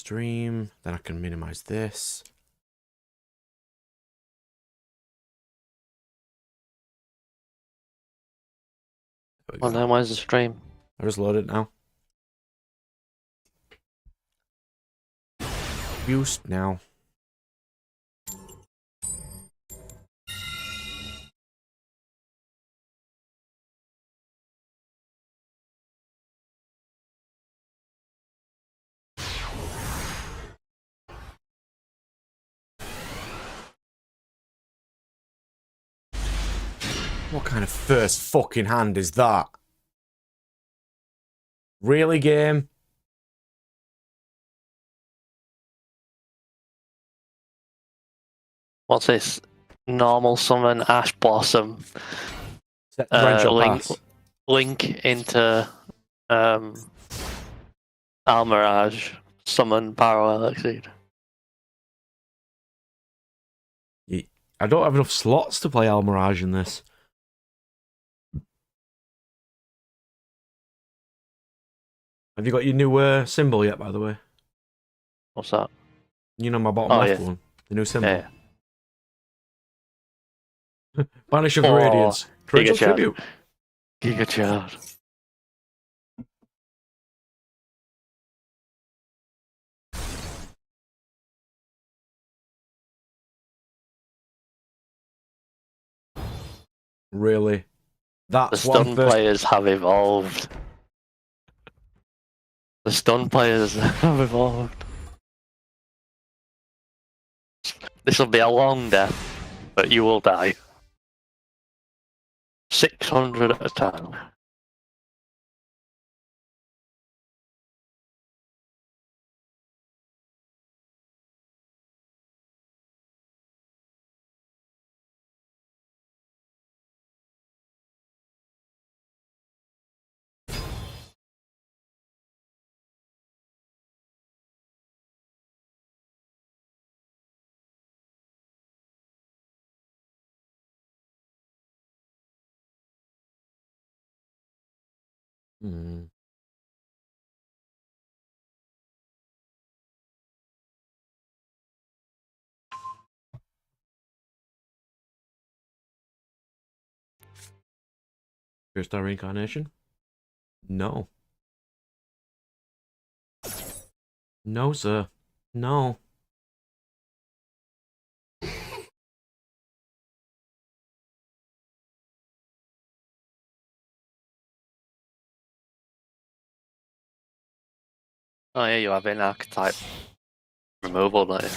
stream. Then I can minimize this. Well, then where's the stream? I just load it now. Used now. What kind of first fucking hand is that? Really, game? What's this? Normal summon Ash Blossom. Link into Almirage. Summon Parallel Exceed. I don't have enough slots to play Almirage in this. Have you got your new symbol yet, by the way? What's that? You know my bottom left one? The new symbol? Yeah. Banish of Radiance. Torrential Tribute. Giga Chad. Really? That's the stun players have evolved. The stun players have evolved. This will be a long death, but you will die. 600 at a time. Star Reincarnation? No. No, sir. No. Oh yeah, you have an archetype removal, don't you?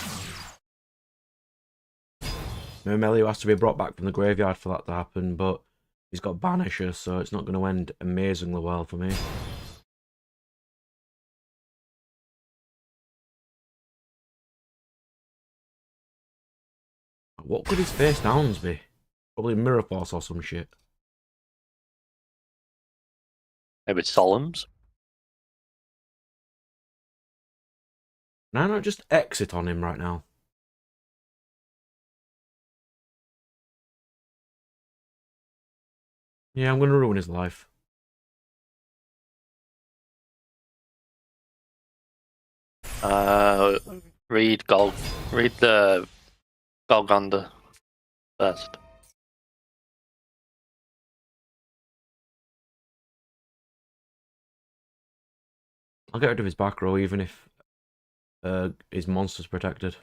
Melio has to be brought back from the graveyard for that to happen, but he's got Banisher, so it's not going to end amazingly well for me. What could his face downs be? Probably Mirror Force or some shit. Maybe Solemns? Can I not just exit on him right now? Yeah, I'm going to ruin his life. Read the Golganda first. I'll get rid of his back row even if his monster's protected.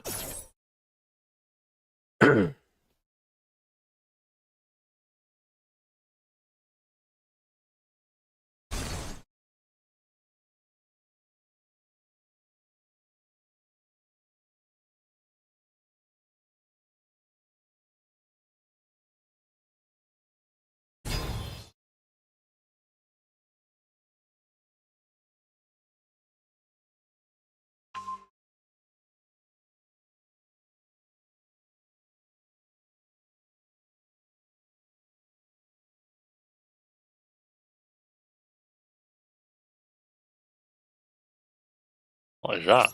What is that?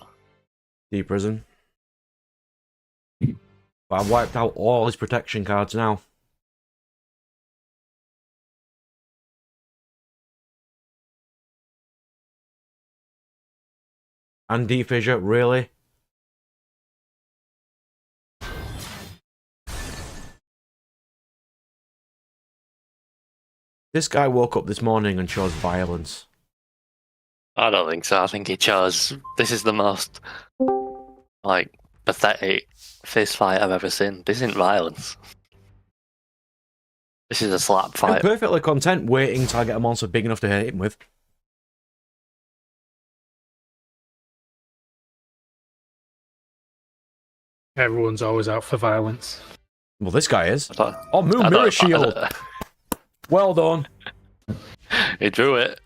Deep Prison. But I've wiped out all his protection cards now. And defissure, really? This guy woke up this morning and chose violence. I don't think so. I think he chose. This is the most like pathetic fist fight I've ever seen. This isn't violence. This is a slap I'm fight. perfectly content waiting till I get a monster big enough to hit him with. Everyone's always out for violence. Well, this guy is. I thought- Oh, Moon I Mirror thought- Shield! Well done. He drew it.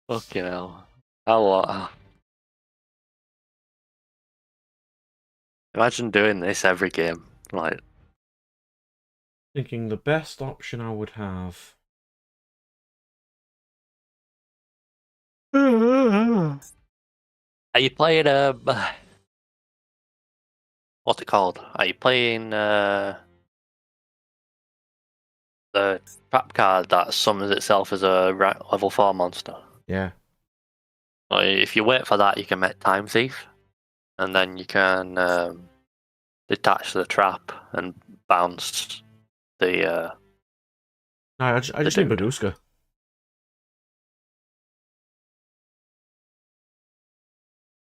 Fucking hell. Imagine doing this every game. Like, Thinking the best option I would have. are you playing what's it called? Are you playing the trap card that summons itself as a level 4 monster? Yeah. If you wait for that, you can make Time Thief, and then you can detach the trap and bounce the. No, I just need Baduska.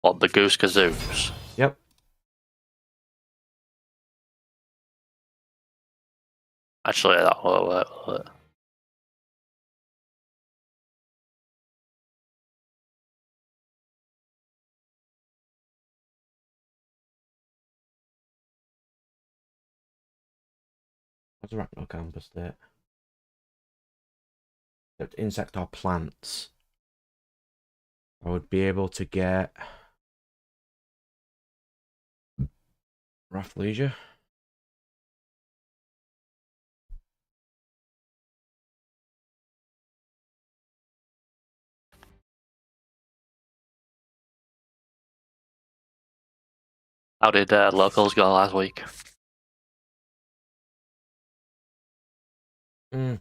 What, the Goose Kazoos? Yep. Actually, that will work. Will it? What's Arachno Campus there? Except insect or plants. I would be able to get Rathlesia. How did locals go last week?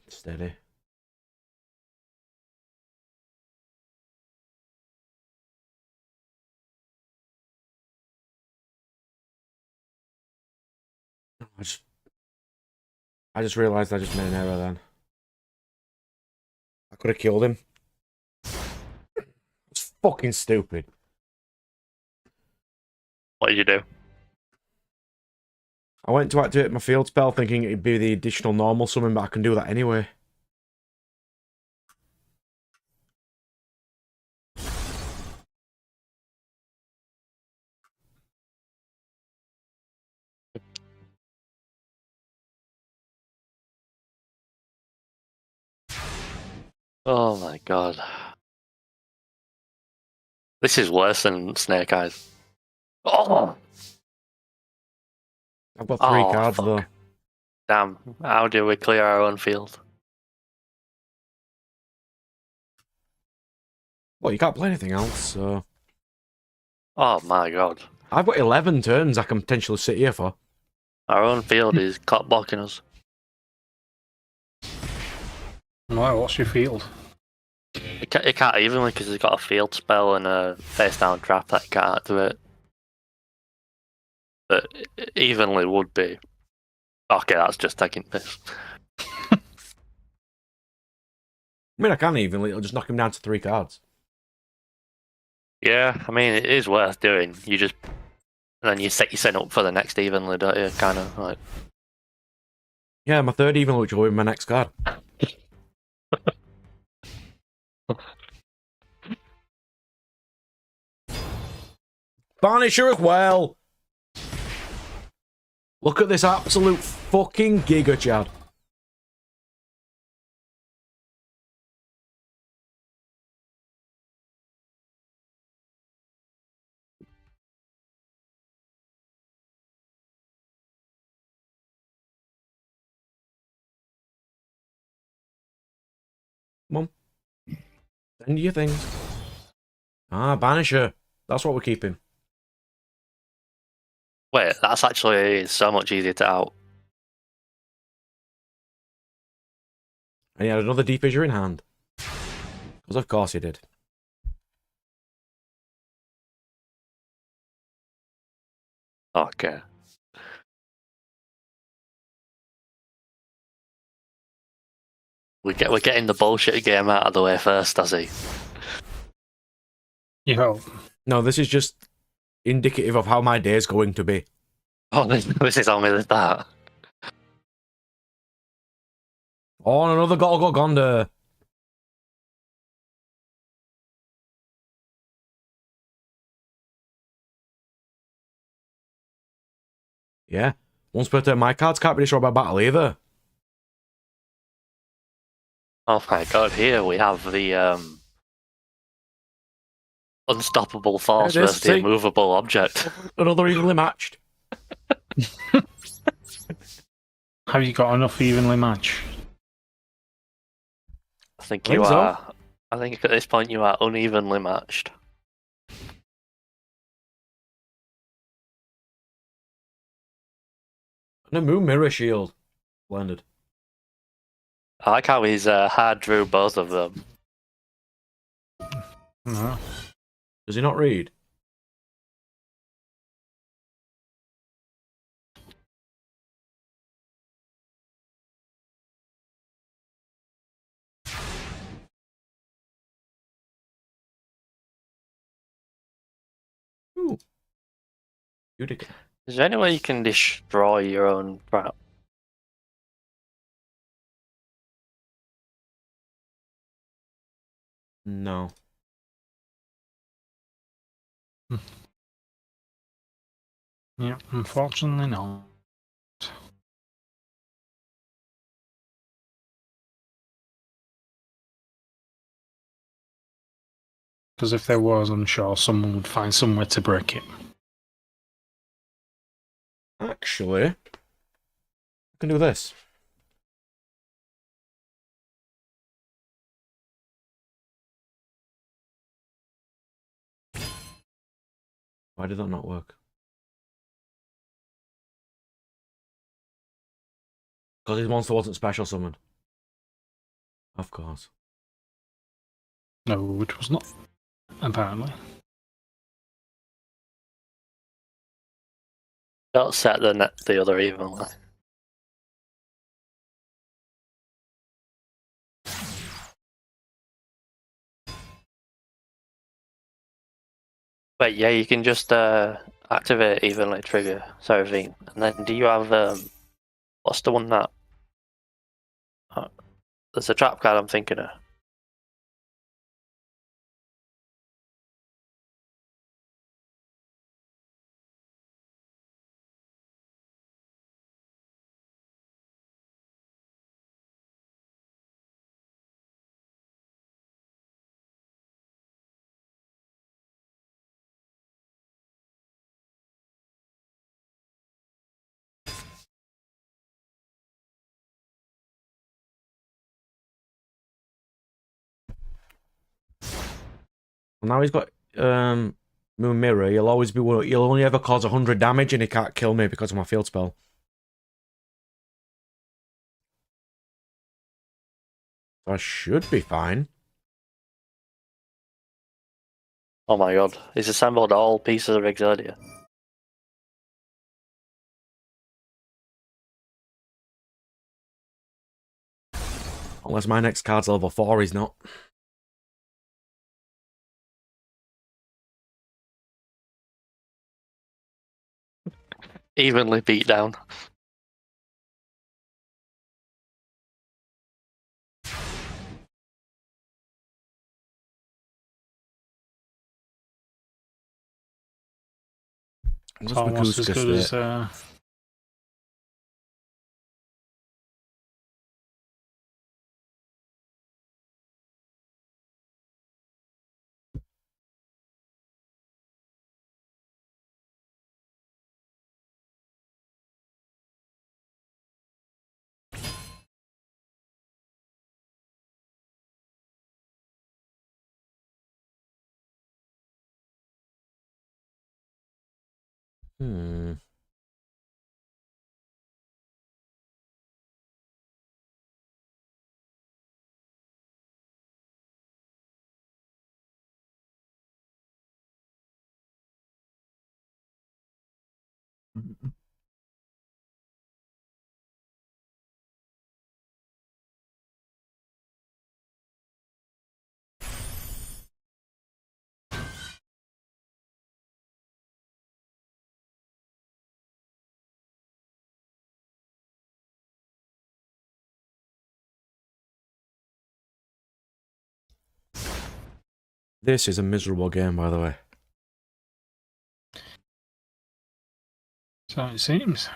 Steady. I just realised I just made an error then. I could have killed him. It's fucking stupid. What did you do? I went to activate my field spell thinking it'd be the additional normal summon, but I can do that anyway. Oh my god. This is worse than Snake Eyes. Oh! I've got 3 Oh, cards fuck. though. Damn, how do we clear our own field? Well, you can't play anything else, so... Oh my god. I've got 11 turns I can potentially sit here for. Our own field is caught blocking us. Right, what's your field? It can't evenly because he's got a field spell and a face down trap that he can't activate. But evenly would be. Okay, that's just taking piss. I mean, I can evenly, it'll just knock him down to 3 cards. Yeah, I mean, it is worth doing. You just. And then you set yourself up for the next evenly, don't you? Kind of like. Yeah, my 3rd evenly, which will be my next card. Varnisher as well! Look at this absolute fucking Giga Chad. Come on. Send your things. Ah, Banisher. That's what we're keeping. Wait, that's actually so much easier to out. And he had another defissure in hand. Because of course he did. Okay. We're getting the bullshit game out of the way first, does he? You hope. No, this is just indicative of how my day is going to be. Oh, this is only the start. Oh, another Gondor. Yeah. Once per turn, my cards can't be destroyed by battle either. Oh my god, here we have the unstoppable force There it is, versus the see? immovable object. Another evenly matched. Have you got enough evenly matched? I think I you think so. are. I think at this point you are unevenly matched. And a moon mirror shield. Blended. I like how he's hard drew both of them. No. Does he not read? Ooh. Utica. Is there any way you can destroy your own trap? No. Yeah, unfortunately not. Because if there was, I'm sure someone would find somewhere to break it. Actually, I can do this. Why did that not work? Because his monster wasn't special summoned. Of course. No, it was not. Apparently. Don't set the other evenly. But yeah, you can just activate evenly trigger Seraphine. And then do you have what's the one that there's a trap card I'm thinking of. Now he's got Moon Mirror. He'll always be. He'll only ever cause 100 damage, and he can't kill me because of my field spell. So I should be fine. Oh my god, he's assembled all pieces of Exodia. Unless my next card's level 4, he's not. Evenly beat down. What's It's almost as Makuska good state? as. Hmm. This is a miserable game, by the way. So it seems.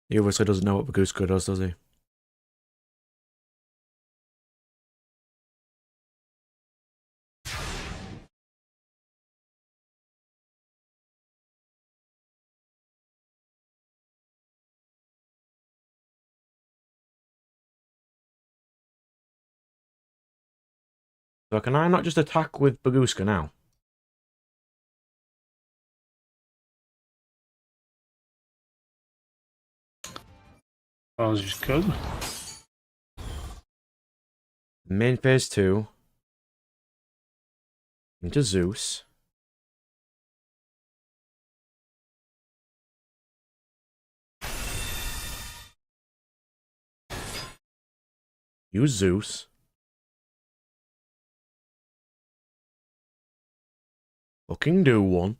He obviously doesn't know what Baguska does he? So can I not just attack with Baguska now? I was just good. Main phase 2. Into Zeus. Use Zeus. Fucking do one.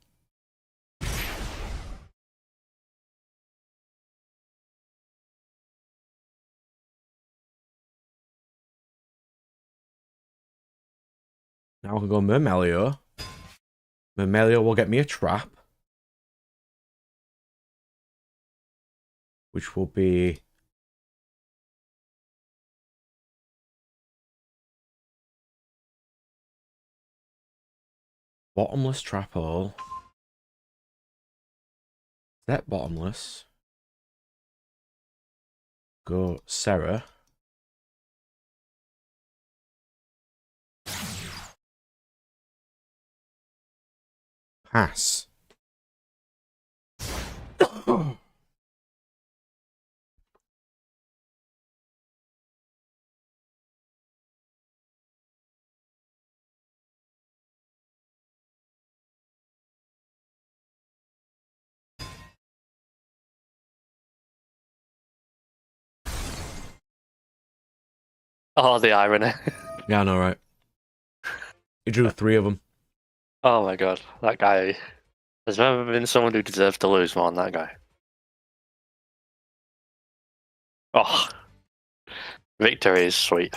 Now I can go Mermelio. Mermelio will get me a trap. Which will be... Bottomless trap hole. Set bottomless. Go Sarah. Pass. Oh, the irony. Yeah, I know, right? He drew 3 of them. Oh my god, that guy. There's never been someone who deserved to lose more than that guy. Oh, victory is sweet.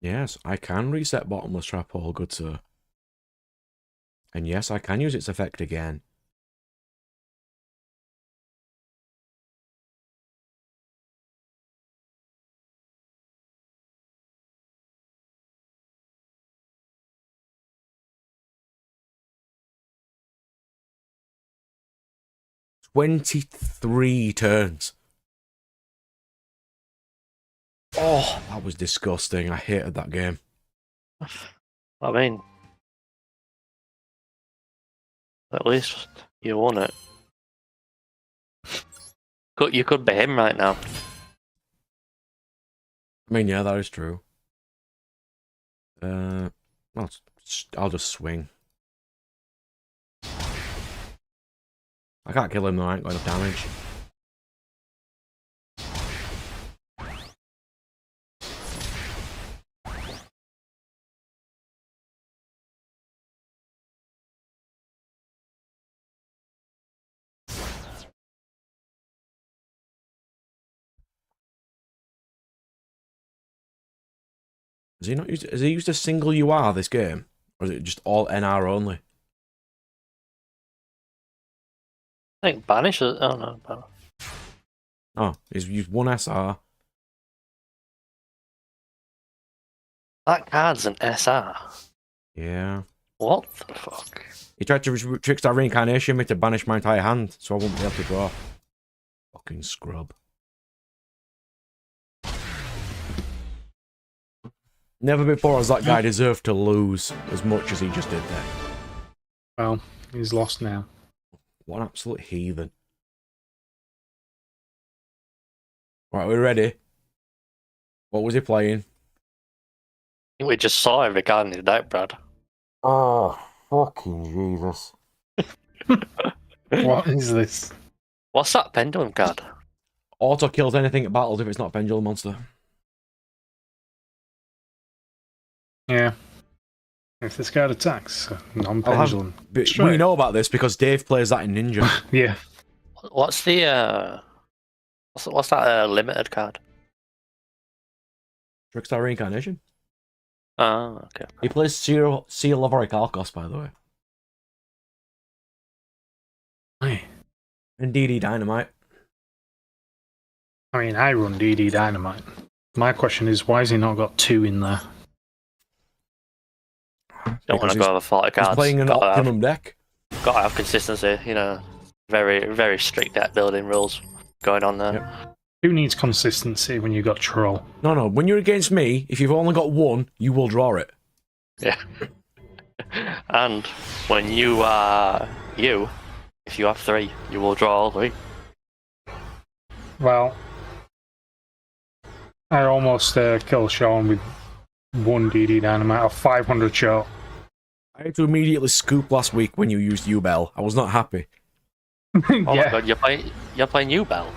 Yes, I can reset bottomless trap hole, good sir. And yes, I can use its effect again. "23 turns. Oh, that was disgusting. I hated that game. I mean, at least you won it. You could be him right now. I mean, yeah, that is true. I'll just swing. I can't kill him though, I ain't got enough damage. Has he used a single UR this game? Or is it just all NR only? I think Banish is. Oh no. Oh, he's used 1 SR. That card's an SR. Yeah. What the fuck? He tried to trickstar reincarnation me to banish my entire hand, so I won't be able to draw. Fucking scrub. Never before has that guy deserved to lose as much as he just did there. Well, he's lost now. What an absolute heathen. Right, we're ready. What was he playing? We just saw him regarding the deck, Brad. Oh, fucking Jesus. What is this? What's that pendulum card? Auto kills anything at battles if it's not a pendulum monster. Yeah. If this card attacks, non-pendulum. We know about this because Dave plays that in Ninja. Yeah. What's the what's that limited card? Trickstar Reincarnation. Oh, okay. He plays Seal of Orichalcos, by the way. Hey. And DD Dynamite. I mean, I run DD Dynamite. My question is, why has he not got 2 in there? Don't want to go over 40 cards. He's playing an optimum deck. Got to have consistency, you know. Very, very strict deck building rules going on there. Yep. Who needs consistency when you got Troll? No. When you're against me, if you've only got 1, you will draw it. Yeah. And when you are if you have 3, you will draw all 3. Well, I almost killed Sean with 1 DD Dynamite of 500 shot. I had to immediately scoop last week when you used U-Bell. I was not happy. Oh Yeah, my god, you're playing U-Bell.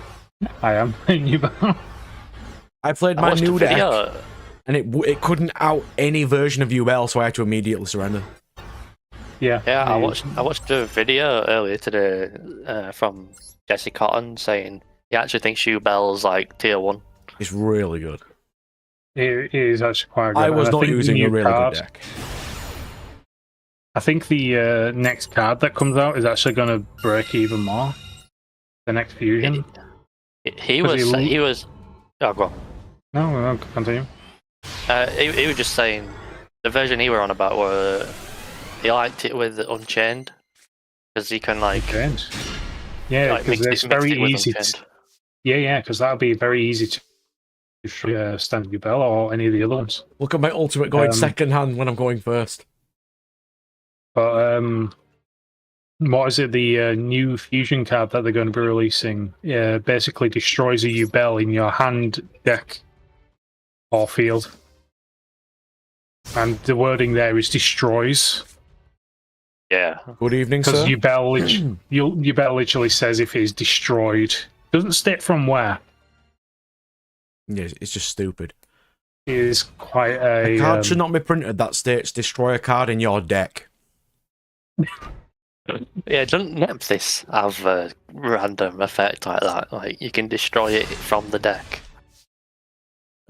I am. I played I my watched new a deck, video. and it couldn't out any version of U-Bell, so I had to immediately surrender. Yeah. Yeah, I watched a video earlier today from Jesse Cotton saying he actually thinks U-Bell's like tier 1. It's really good. It is actually quite good. I was and not think the using new a really card, good deck. I think the next card that comes out is actually going to break even more. The next fusion. He was. Oh, go on. No, continue. He was just saying the version he were on about were he liked it with Unchained because he can like Change. Yeah, like, because it's very with easy. Unchained. Yeah, because that'll be very easy to stand your bell or any of the other ones. Look at my ultimate going second hand when I'm going first. But what is it? The new fusion card that they're going to be releasing basically destroys a U-Bell in your hand, deck, or field. And the wording there is destroys. Yeah. Good evening, sir. Because U-Bell literally says if it is destroyed. Doesn't state from where. Yeah, it's just stupid. It is quite a... A card should not be printed that states destroy a card in your deck. Yeah, doesn't Nemesis have a random effect like that? Like you can destroy it from the deck.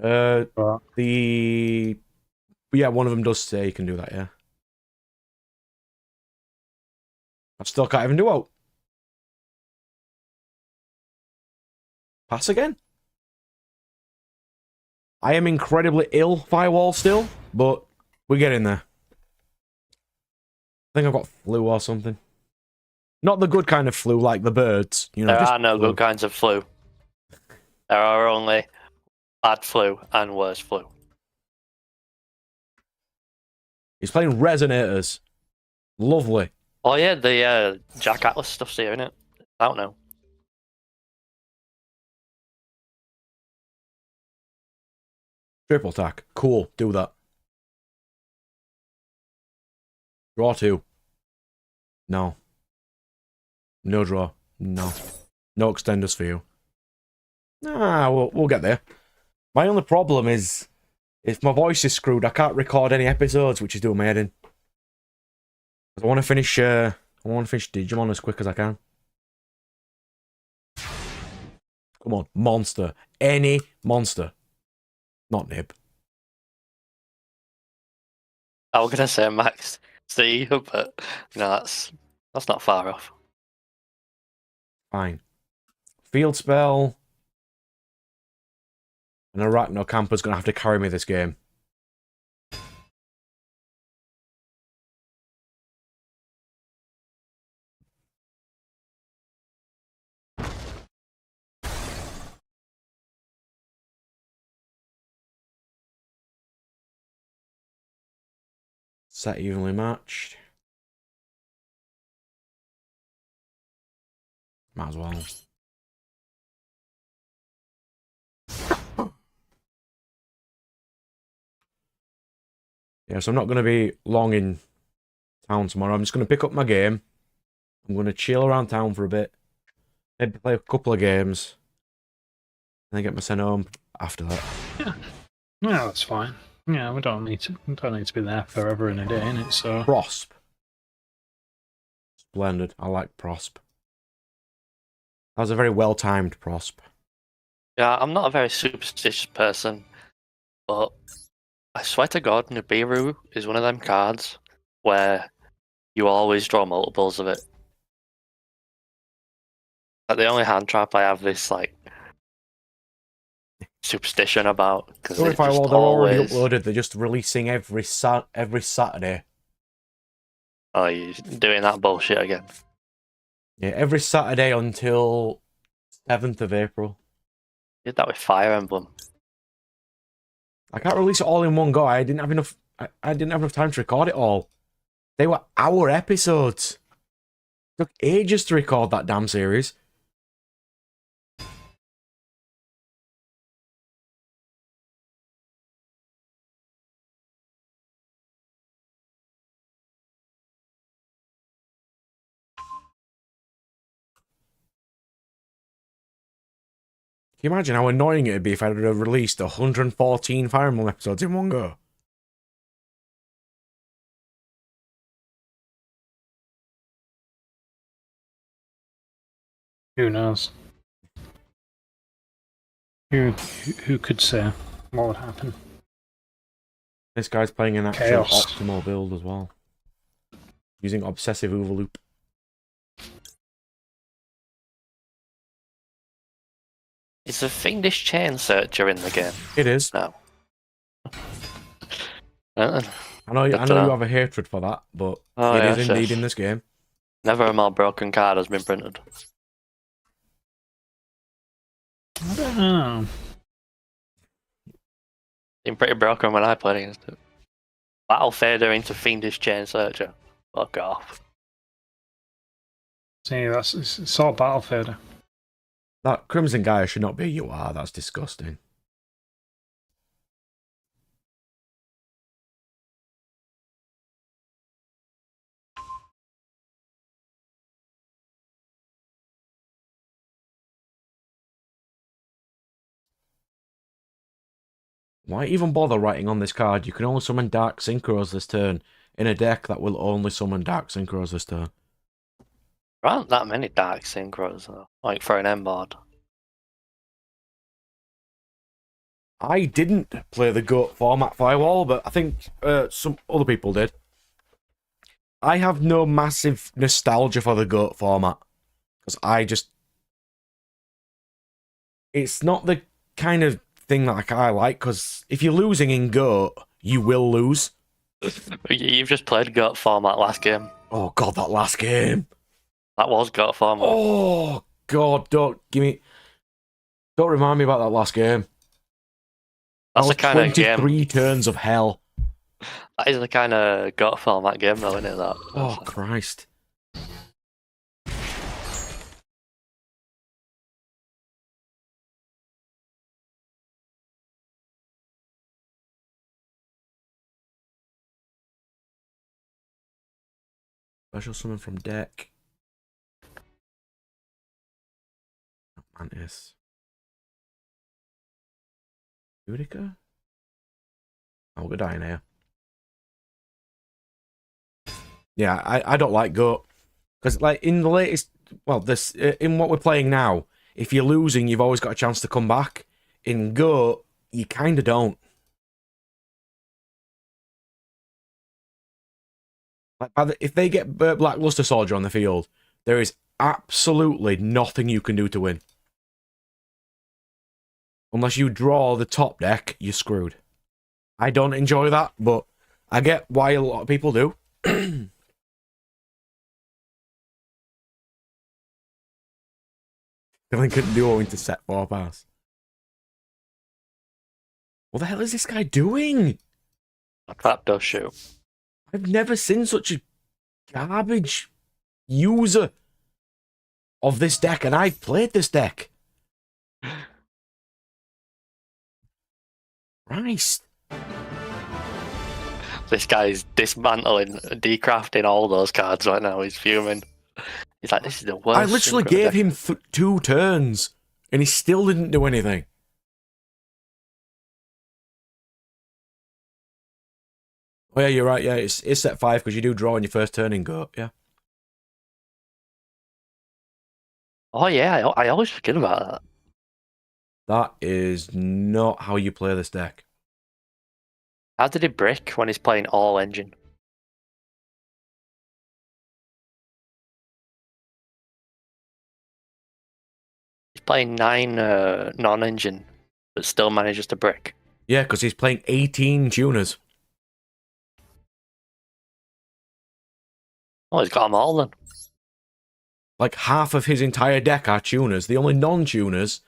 Yeah, one of them does say you can do that. Yeah, I still can't even do out. Pass again. I am incredibly ill, Firewall, still, but we're getting there. I think I've got flu or something. Not the good kind of flu, like the birds. You know, There just are no flu. good kinds of flu. There are only bad flu and worse flu. He's playing Resonators. Lovely. Oh yeah, the Jack Atlas stuff's here, innit? I don't know. Triple attack. Cool. Do that. Draw 2. No. No draw. No. No extenders for you. Nah, we'll get there. My only problem is, if my voice is screwed, I can't record any episodes, which is doing my head in. I want to finish. I want to finish Digimon as quick as I can. Come on, monster. Any monster. Not Nib. I was gonna say Max C, but no, that's not far off. Fine. Field spell. An Arachno Camper's gonna have to carry me this game. Set evenly matched. Might as well. Yeah, so I'm not going to be long in town tomorrow. I'm just going to pick up my game. I'm going to chill around town for a bit. Maybe play a couple of games. And then get my sent home after that. Yeah, that's fine. Yeah, we don't need to be there forever in a day, innit? So Prosp. Splendid. I like Prosp. That was a very well-timed Prosp. Yeah, I'm not a very superstitious person, but I swear to God, Nibiru is one of them cards where you always draw multiples of it. Like the only hand trap I have this like superstition about because Sorry it's if I just they're already always. uploaded. They're just releasing every Saturday. Oh, you're doing that bullshit again. Yeah, every Saturday until 7th of April. Did that with Fire Emblem. I can't release it all in one go. I didn't have enough. I didn't have enough time to record it all. They were hour episodes. It took ages to record that damn series. Can you imagine how annoying it'd be if I had released 114 Fire Emblem episodes in one go? who knows? Who could say what would happen? This guy's playing an actual Chaos. optimal build as well. Using Obsessive Overloop. Is the Fiendish Chain Searcher in the game? It is. No. I know you have a hatred for that, but it is indeed in this game. Never a more broken card has been printed. I don't know. Been pretty broken when I played against it. Battle Fader into Fiendish Chain Searcher. Fuck off. See, it's all battle fader. That Crimson Gaia should not be you are. That's disgusting. Why even bother writing on this card? You can only summon Dark Synchros this turn in a deck that will only summon Dark Synchros this turn. There aren't that many Dark Synchros, though, like for an M board. I didn't play the GOAT format Firewall, but I think some other people did. I have no massive nostalgia for the GOAT format. Because it's not the kind of thing that I like, because if you're losing in GOAT, you will lose. You've just played GOAT format last game. Oh god, that last game. That was GOAT format. Oh god, don't remind me about that last game. That's the kind of game. 23 turns of hell. That is the kind of GOAT format game, though, isn't it? That. Oh Christ. Special summon from deck. Mantis. Utica? Oh, we're dying here. Yeah, I don't like GOAT. Because, like, in the latest... Well, in what we're playing now, if you're losing, you've always got a chance to come back. In GOAT, you kind of don't. Like, if they get Blackluster Soldier on the field, there is absolutely nothing you can do to win. Unless you draw the top deck, you're screwed. I don't enjoy that, but I get why a lot of people do. Dylan couldn't do owing to set 4 pass. What the hell is this guy doing? A trap does shoot. I've never seen such a garbage user of this deck, and I've played this deck. Christ. This guy's dismantling, decrafting all those cards right now. He's fuming. He's like, this is the worst. I literally synchro gave deck. him 2 turns, and he still didn't do anything. Oh yeah, you're right. Yeah, it's set 5 because you do draw on your first turn in Go. Yeah. Oh yeah, I always forget about that. That is not how you play this deck. How did he brick when he's playing all engine? He's playing 9 non-engine, but still manages to brick. Yeah, because he's playing 18 tuners. Oh, he's got them all then. Like half of his entire deck are tuners. The only non-tuners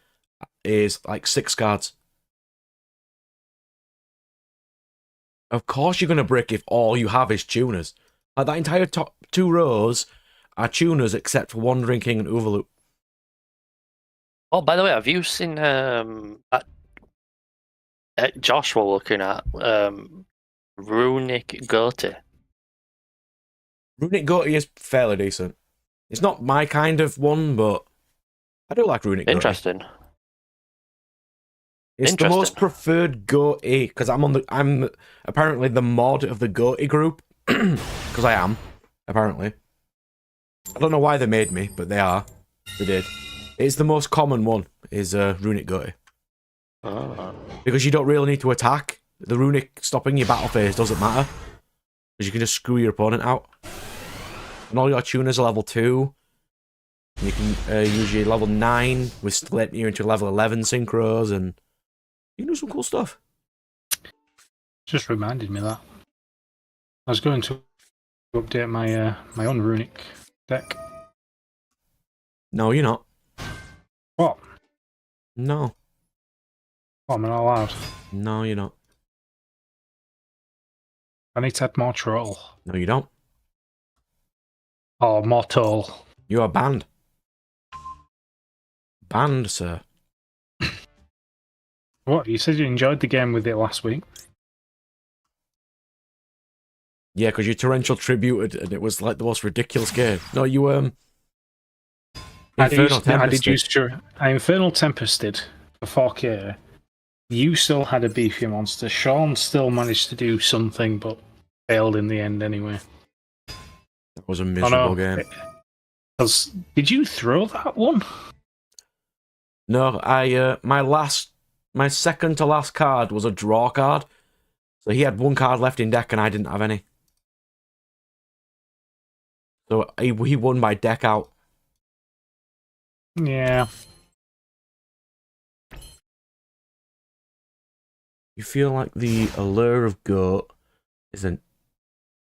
is like 6 cards. Of course you're going to brick if all you have is tuners. Like that entire top 2 rows are tuners except for Wandering King and Overloop. Oh, by the way, have you seen Josh were looking at Runic Goatee? Runic Goatee is fairly decent. It's not my kind of one, but I do like Runic Goatee. Interesting. It's the most preferred Goatee because I'm apparently the mod of the Goatee group because I am apparently. I don't know why they made me, but they are. They did. It's the most common one is Runic Goatee. Oh. Because you don't really need to attack. The Runic stopping your battle phase doesn't matter because you can just screw your opponent out. And all your tuners are level 2. You can use your level 9 with split you into level 11 synchros and you can do some cool stuff. Just reminded me of that. I was going to update my my own Runic deck. No, you're not. What? No. What, am I not allowed? No, you're not. I need to add more troll. No, you don't. Oh, more troll. You are banned. Banned, sir. What? You said you enjoyed the game with it last week. Yeah, because you torrential tributed and it was like the most ridiculous game. No, you I Infernal Tempested for 4K. You still had a beefy monster. Sean still managed to do something, but failed in the end anyway. That was a miserable game. Did you throw that one? No, my second to last card was a draw card. So he had 1 card left in deck and I didn't have any. So he won by deck out. Yeah. You feel like the allure of GOAT is a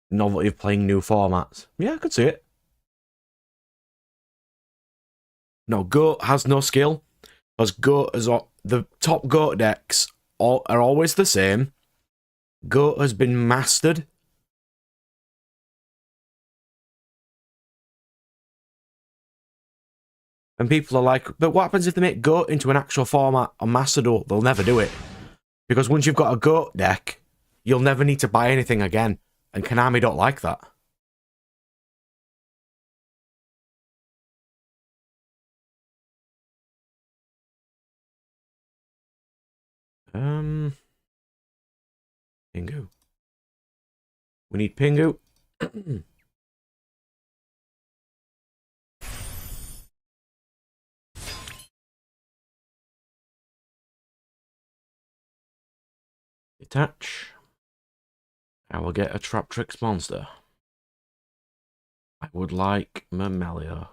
novelty of playing new formats. Yeah, I could see it. No, GOAT has no skill. Because GOAT is the top GOAT decks are always the same. GOAT has been mastered. And people are like, but what happens if they make GOAT into an actual format on Master Duel? They'll never do it. Because once you've got a GOAT deck, you'll never need to buy anything again. And Konami don't like that. Pingu. We need Pingu. Detach. I will get a Trap Tricks monster. I would like Mammalia.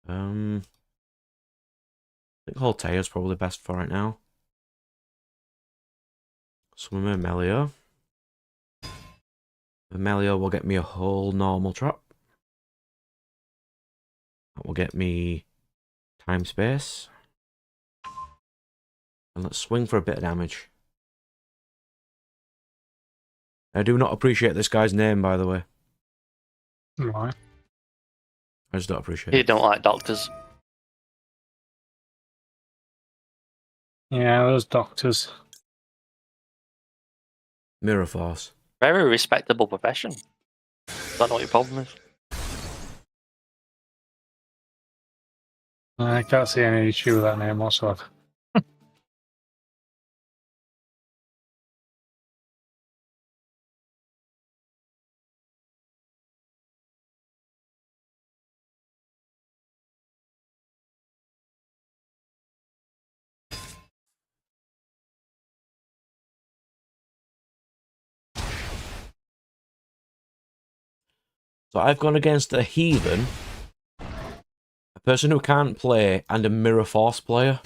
I think Holtea is probably best for right now. Some Mammalia. Mammalia will get me a whole normal trap. That will get me time space. And let's swing for a bit of damage. I do not appreciate this guy's name, by the way. Why? I just don't appreciate You it. don't like doctors. Yeah, those doctors. Mirror Force. Very respectable profession. Don't know what your problem is. I can't see any issue with that name whatsoever. So I've gone against a heathen, a person who can't play, and a Mirror Force player.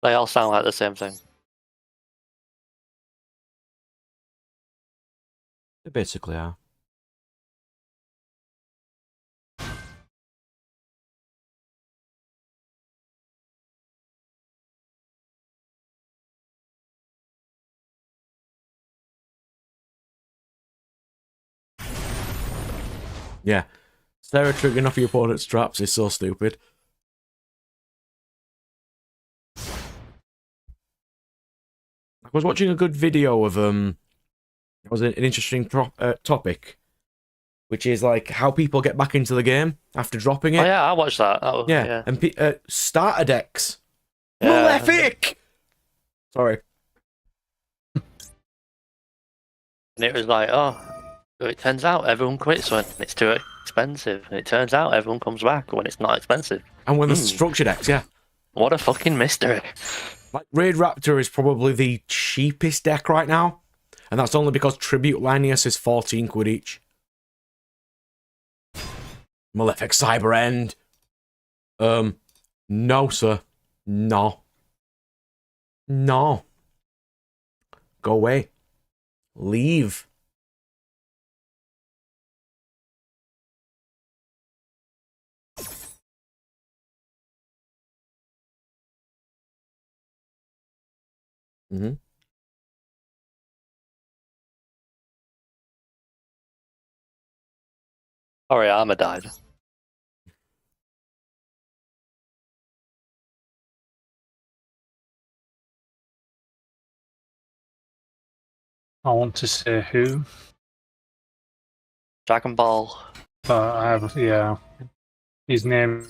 They all sound like the same thing. They basically are. Yeah. Sarah triggering off your opponent's traps is so stupid. I was watching a good video of it was an interesting topic, which is like how people get back into the game after dropping it. Oh yeah, I watched that. Yeah. And starter decks. Yeah. Malefic! Sorry. And it was like, oh, it turns out everyone quits when it's too expensive. And it turns out everyone comes back when it's not expensive. And when the structure decks, yeah. What a fucking mystery. Like, Raid Raptor is probably the cheapest deck right now. And that's only because Tribute Lanius is 14 quid each. Malefic Cyber End. No, sir. No. No. Go away. Leave. Mm-hmm. Sorry, Armor died. I want to say who, Dragon Ball. but I have, yeah. His name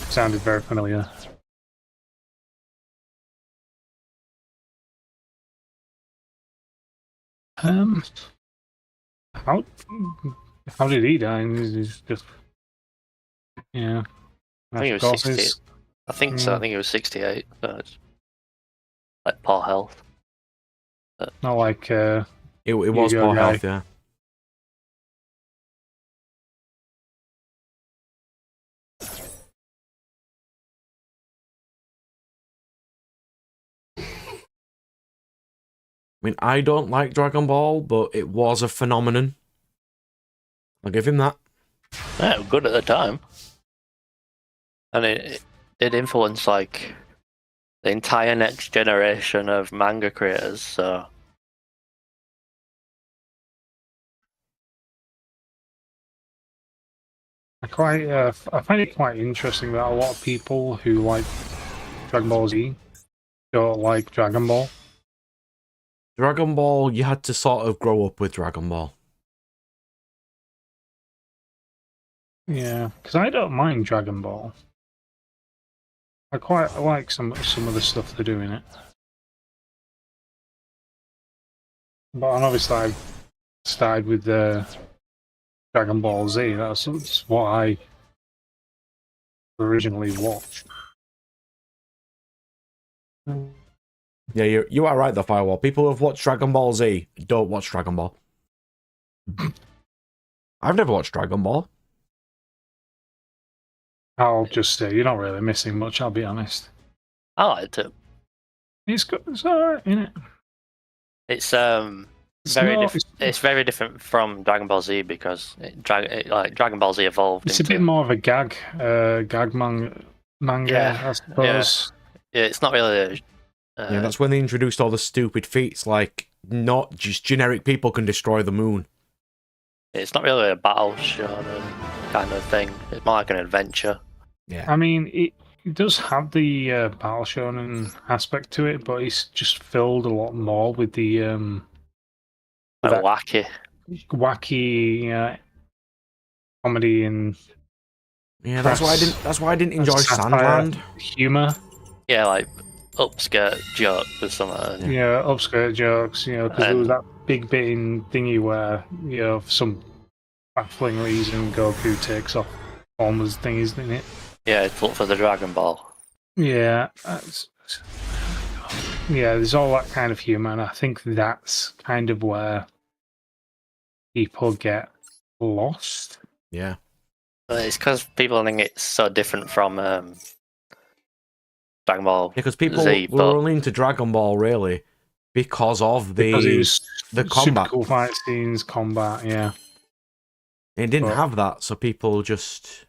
sounded very familiar. How did he die? He's just, yeah. I think it was 60. I think so. I think it was 68. So it's like poor health. Not like It was poor health, yeah. I mean, I don't like Dragon Ball, but it was a phenomenon. I'll give him that. Yeah, good at the time. And it did influence like the entire next generation of manga creators, so I find it quite interesting that a lot of people who like Dragon Ball Z don't like Dragon Ball. Dragon Ball, you had to sort of grow up with Dragon Ball. Yeah, because I don't mind Dragon Ball. I quite like some of the stuff they do in it. But obviously I've started with Dragon Ball Z. That's what I originally watched. Yeah, you are right, the Firewall. People who have watched Dragon Ball Z don't watch Dragon Ball. I've never watched Dragon Ball. I'll just say you're not really missing much, I'll be honest. I liked it. It's good. It's alright, isn't it? It's It's very different from Dragon Ball Z because Dragon Ball Z evolved. It's a bit more of a gag manga, Yeah, I suppose. Yeah, it's not really. Yeah, that's when they introduced all the stupid feats, like not just generic people can destroy the moon. It's not really a battle shonen kind of thing. It's more like an adventure. Yeah. I mean, it does have the battle shonen aspect to it, but it's just filled a lot more with the Like that wacky. wacky comedy and Yeah, that's why I didn't enjoy Sandland. humor. Yeah, like upskirt joke or something. Yeah, upskirt jokes. Because there was And- that big bit in Thingy where for some baffling reason Goku takes off Bulma's thing, isn't it? Yeah, it's look for the Dragon Ball. Yeah, there's all that kind of humor, and I think that's kind of where people get lost. Yeah. But it's because people think it's so different from Dragon Ball Because people Z, were but only into Dragon Ball really because of Because it the was combat. super cool fight scenes, combat, yeah. It didn't But- have that, so people just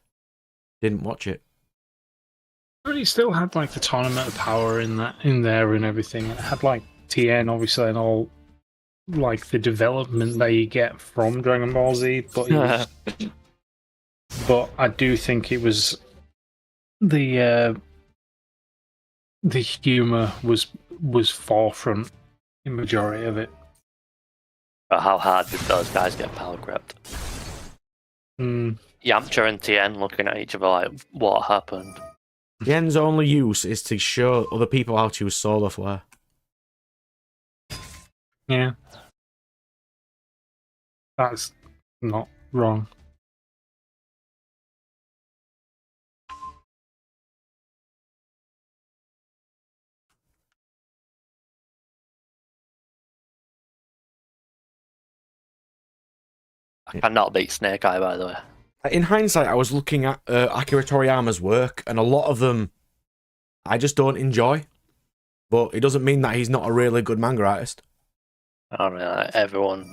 didn't watch it. But it still had like the tournament of power in there and everything. It had like TN obviously and all like the development that you get from Dragon Ball Z, but it was, but I do think it was the humor was forefront in majority of it. but how hard did those guys get power gripped? Mm, Yamcha and Tien looking at each other like, what happened? Yen's only use is to show other people how to use solar flare. yeah, that's not wrong. I cannot beat Snake Eye, by the way. In hindsight, I was looking at Akira Toriyama's work, and a lot of them I just don't enjoy. But it doesn't mean that he's not a really good manga artist. I mean, like, everyone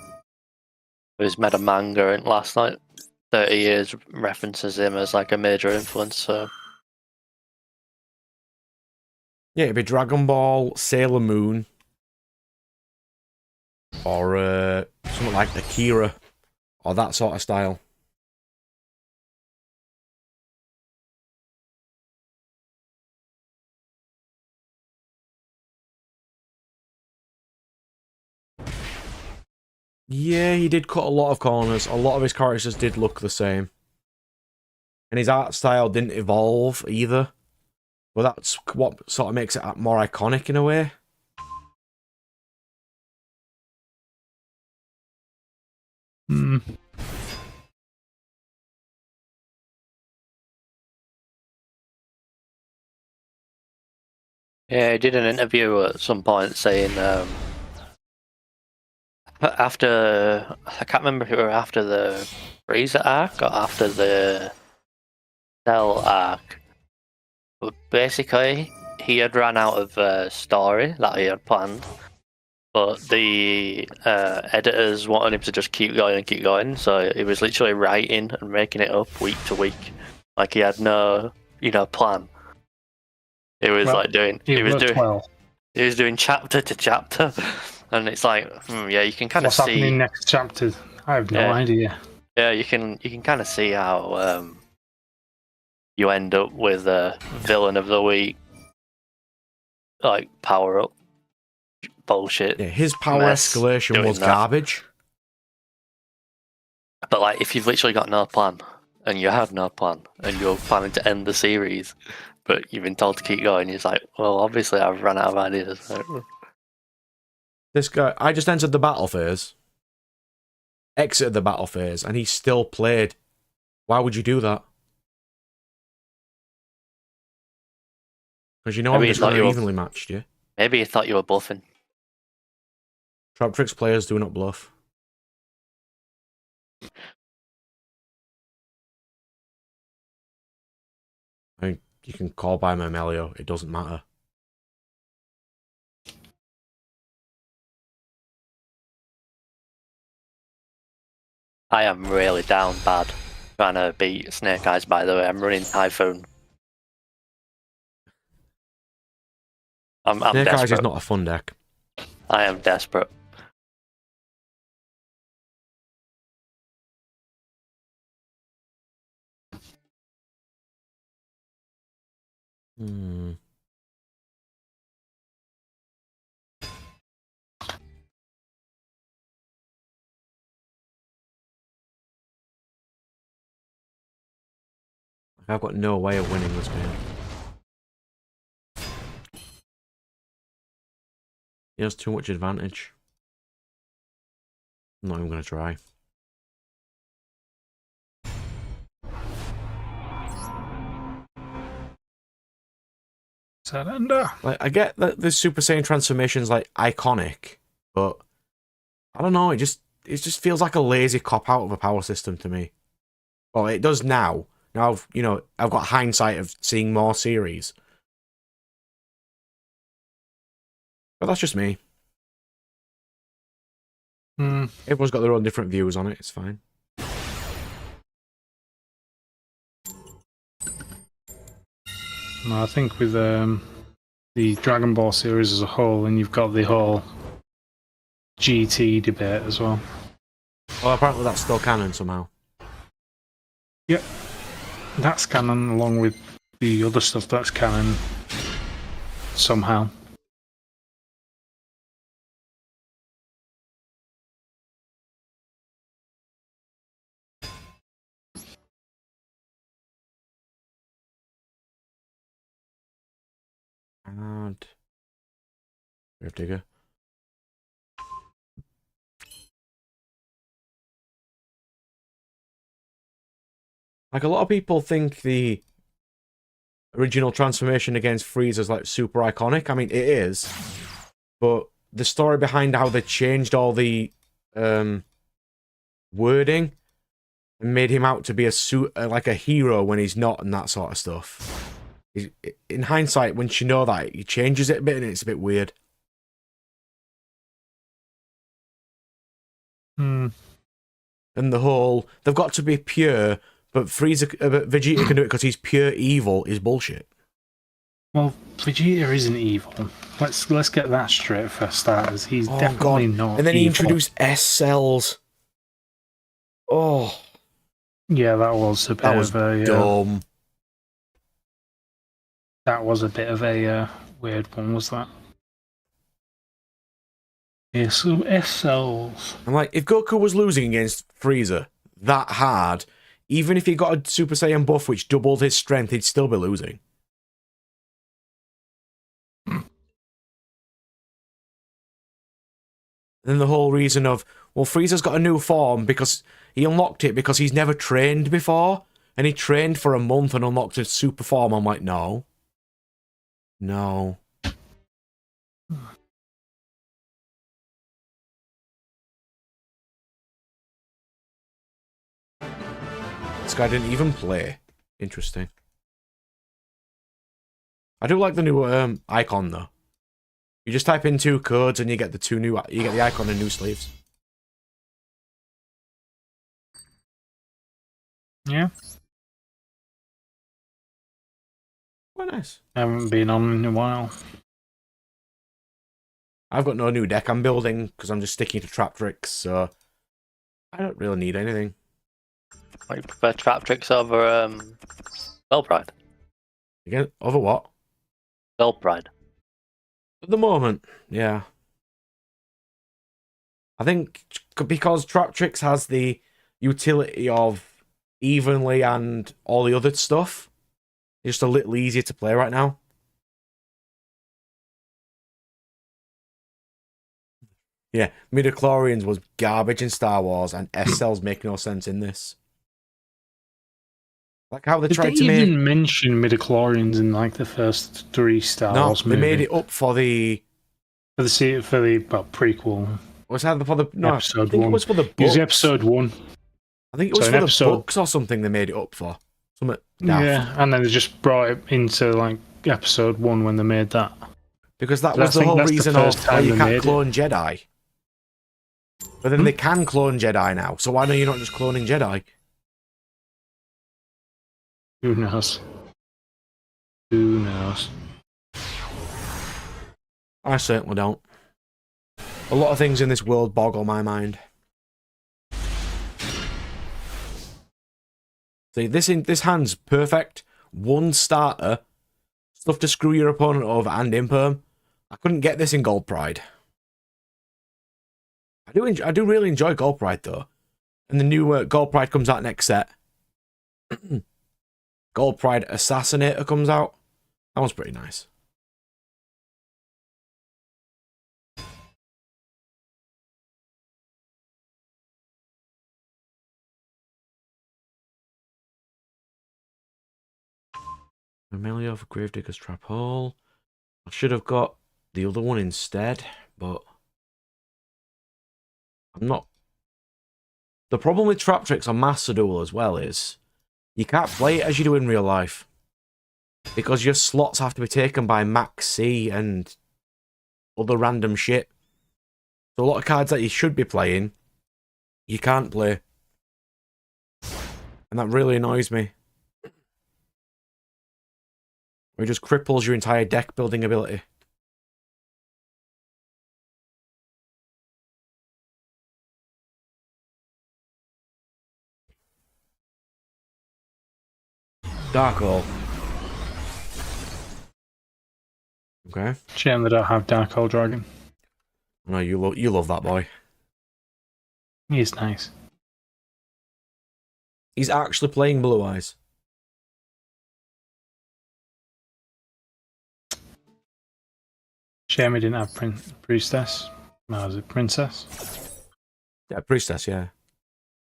who's made a manga in last 30 years references him as like a major influence. So Yeah, it'd be Dragon Ball, Sailor Moon, or something like Akira, or that sort of style. Yeah, he did cut a lot of corners. A lot of his characters did look the same. And his art style didn't evolve either. But that's what sort of makes it more iconic in a way. Mm. yeah, he did an interview at some point saying after, I can't remember if it were after the Freezer arc or after the Cell arc, but basically he had run out of story that he had planned, but the editors wanted him to just keep going and keep going, so he was literally writing and making it up week to week, like he had no plan. He was like doing he was doing chapter to chapter, and it's like yeah, you can kind of What's see happening next chapter? I have no idea. yeah, you can kind of see how you end up with a villain of the week, like power up bullshit. Yeah, his power mess escalation doing was that. garbage. But like, if you've literally got no plan, and you have no plan, and you're planning to end the series, but you've been told to keep going, it's like, well, obviously I've run out of ideas. This guy, I just entered the battle phase, exited the battle phase, and he still played. Why would you do that? Because you know Maybe I'm he just thought going you to were- evenly matched, yeah? Maybe he thought you were bluffing. Trap Tricks players do not bluff. I mean, you can call by my Melio, it doesn't matter. I am really down bad trying to beat Snake Eyes, by the way. I'm running Typhoon. I'm Snake Eyes desperate. is not a fun deck. I am desperate. Hmm. I've got no way of winning this game. He has too much advantage. I'm not even going to try. Surrender. Like, I get that the Super Saiyan transformation's like iconic, but I don't know. It just feels like a lazy cop out of a power system to me. Well, it does now. Now I've got hindsight of seeing more series, but that's just me. Everyone's got their own different views on it. It's fine. No, I think with the Dragon Ball series as a whole, and you've got the whole GT debate as well. Well, apparently that's still canon somehow. Yep. That's canon along with the other stuff that's canon somehow. And Grave Digger. Like, a lot of people think the original transformation against Frieza's like super iconic. I mean, it is, but the story behind how they changed all the wording and made him out to be like a hero when he's not, and that sort of stuff. In hindsight, once you know that, he changes it a bit, and it's a bit weird. And the whole they've got to be pure, but Vegeta can do it because he's pure evil is bullshit. Well, Vegeta isn't evil. Let's get that straight for starters. He's definitely not. And then he evil. introduced S cells. Oh, yeah, that was a bit of a dumb. That was a bit of a weird one, was that? Yeah, so S cells. I'm like, if Goku was losing against Frieza that hard, even if he got a Super Saiyan buff which doubled his strength, he'd still be losing. Then the whole reason of, well, Frieza's got a new form because he unlocked it because he's never trained before, and he trained for a month and unlocked a super form. I'm like, no. No. This guy didn't even play. Interesting. I do like the new icon though. You just type in 2 codes and you get the icon and new sleeves. Yeah. Quite nice. I haven't been on in a while. I've got no new deck I'm building because I'm just sticking to trap tricks, so I don't really need anything. I prefer trap tricks over Bell Pride. Again, over what? Bell Pride. At the moment, yeah. I think because trap tricks has the utility of evenly and all the other stuff, it's just a little easier to play right now. Yeah, midichlorians was garbage in Star Wars, and S cells make no sense in this. Like how they tried to make... Did they even mention midichlorians in like the first 3 Star Wars movies? No, they made it up for the... For the prequel. Was that for the... No, episode I think 1. it was for the books. It was episode 1. I think it was for the books or something they made it up for. Something daft. Yeah, and then they just brought it into like episode 1 when they made that. Because that was the whole reason of why you can't clone Jedi. But then they can clone Jedi now, so why are you not just cloning Jedi? Who knows? Who knows? I certainly don't. A lot of things in this world boggle my mind. See, this hand's perfect. 1 starter, stuff to screw your opponent over and imperm. I couldn't get this in Gold Pride. I do really enjoy Gold Pride though, and the new Gold Pride comes out next set. Gold Pride Assassinator comes out. That one's pretty nice. Amelia for Gravedigger's Trap Hole. I should have got the other one instead, but I'm not. The problem with Trap Tricks on Master Duel as well is you can't play it as you do in real life because your slots have to be taken by Max C and other random shit. So a lot of cards that you should be playing, you can't play. And that really annoys me. It just cripples your entire deck building ability. Dark Hole. Okay. Shame they don't have Dark Hole Dragon. No, you love that boy. He's nice. He's actually playing Blue Eyes. Shame he didn't have Priestess. No, was it Princess? Yeah, Priestess, yeah.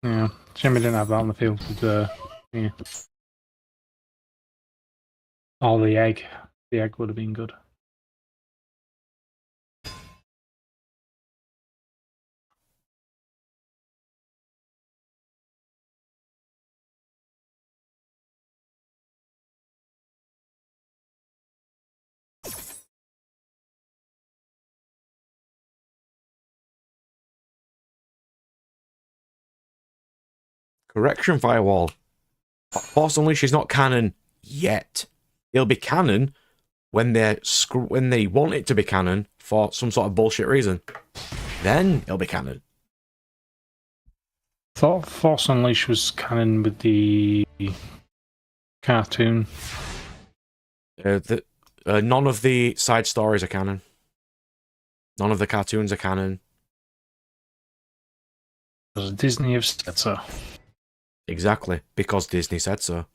Yeah. Shame he didn't have that on the field with yeah. Or the egg. The egg would have been good. Correction Firewall. Force Unleash is not canon yet. It'll be canon when they want it to be canon for some sort of bullshit reason. Then it'll be canon. Thought Force Unleashed was canon with the cartoon. None of the side stories are canon. None of the cartoons are canon. Because Disney have said so. Exactly, because Disney said so.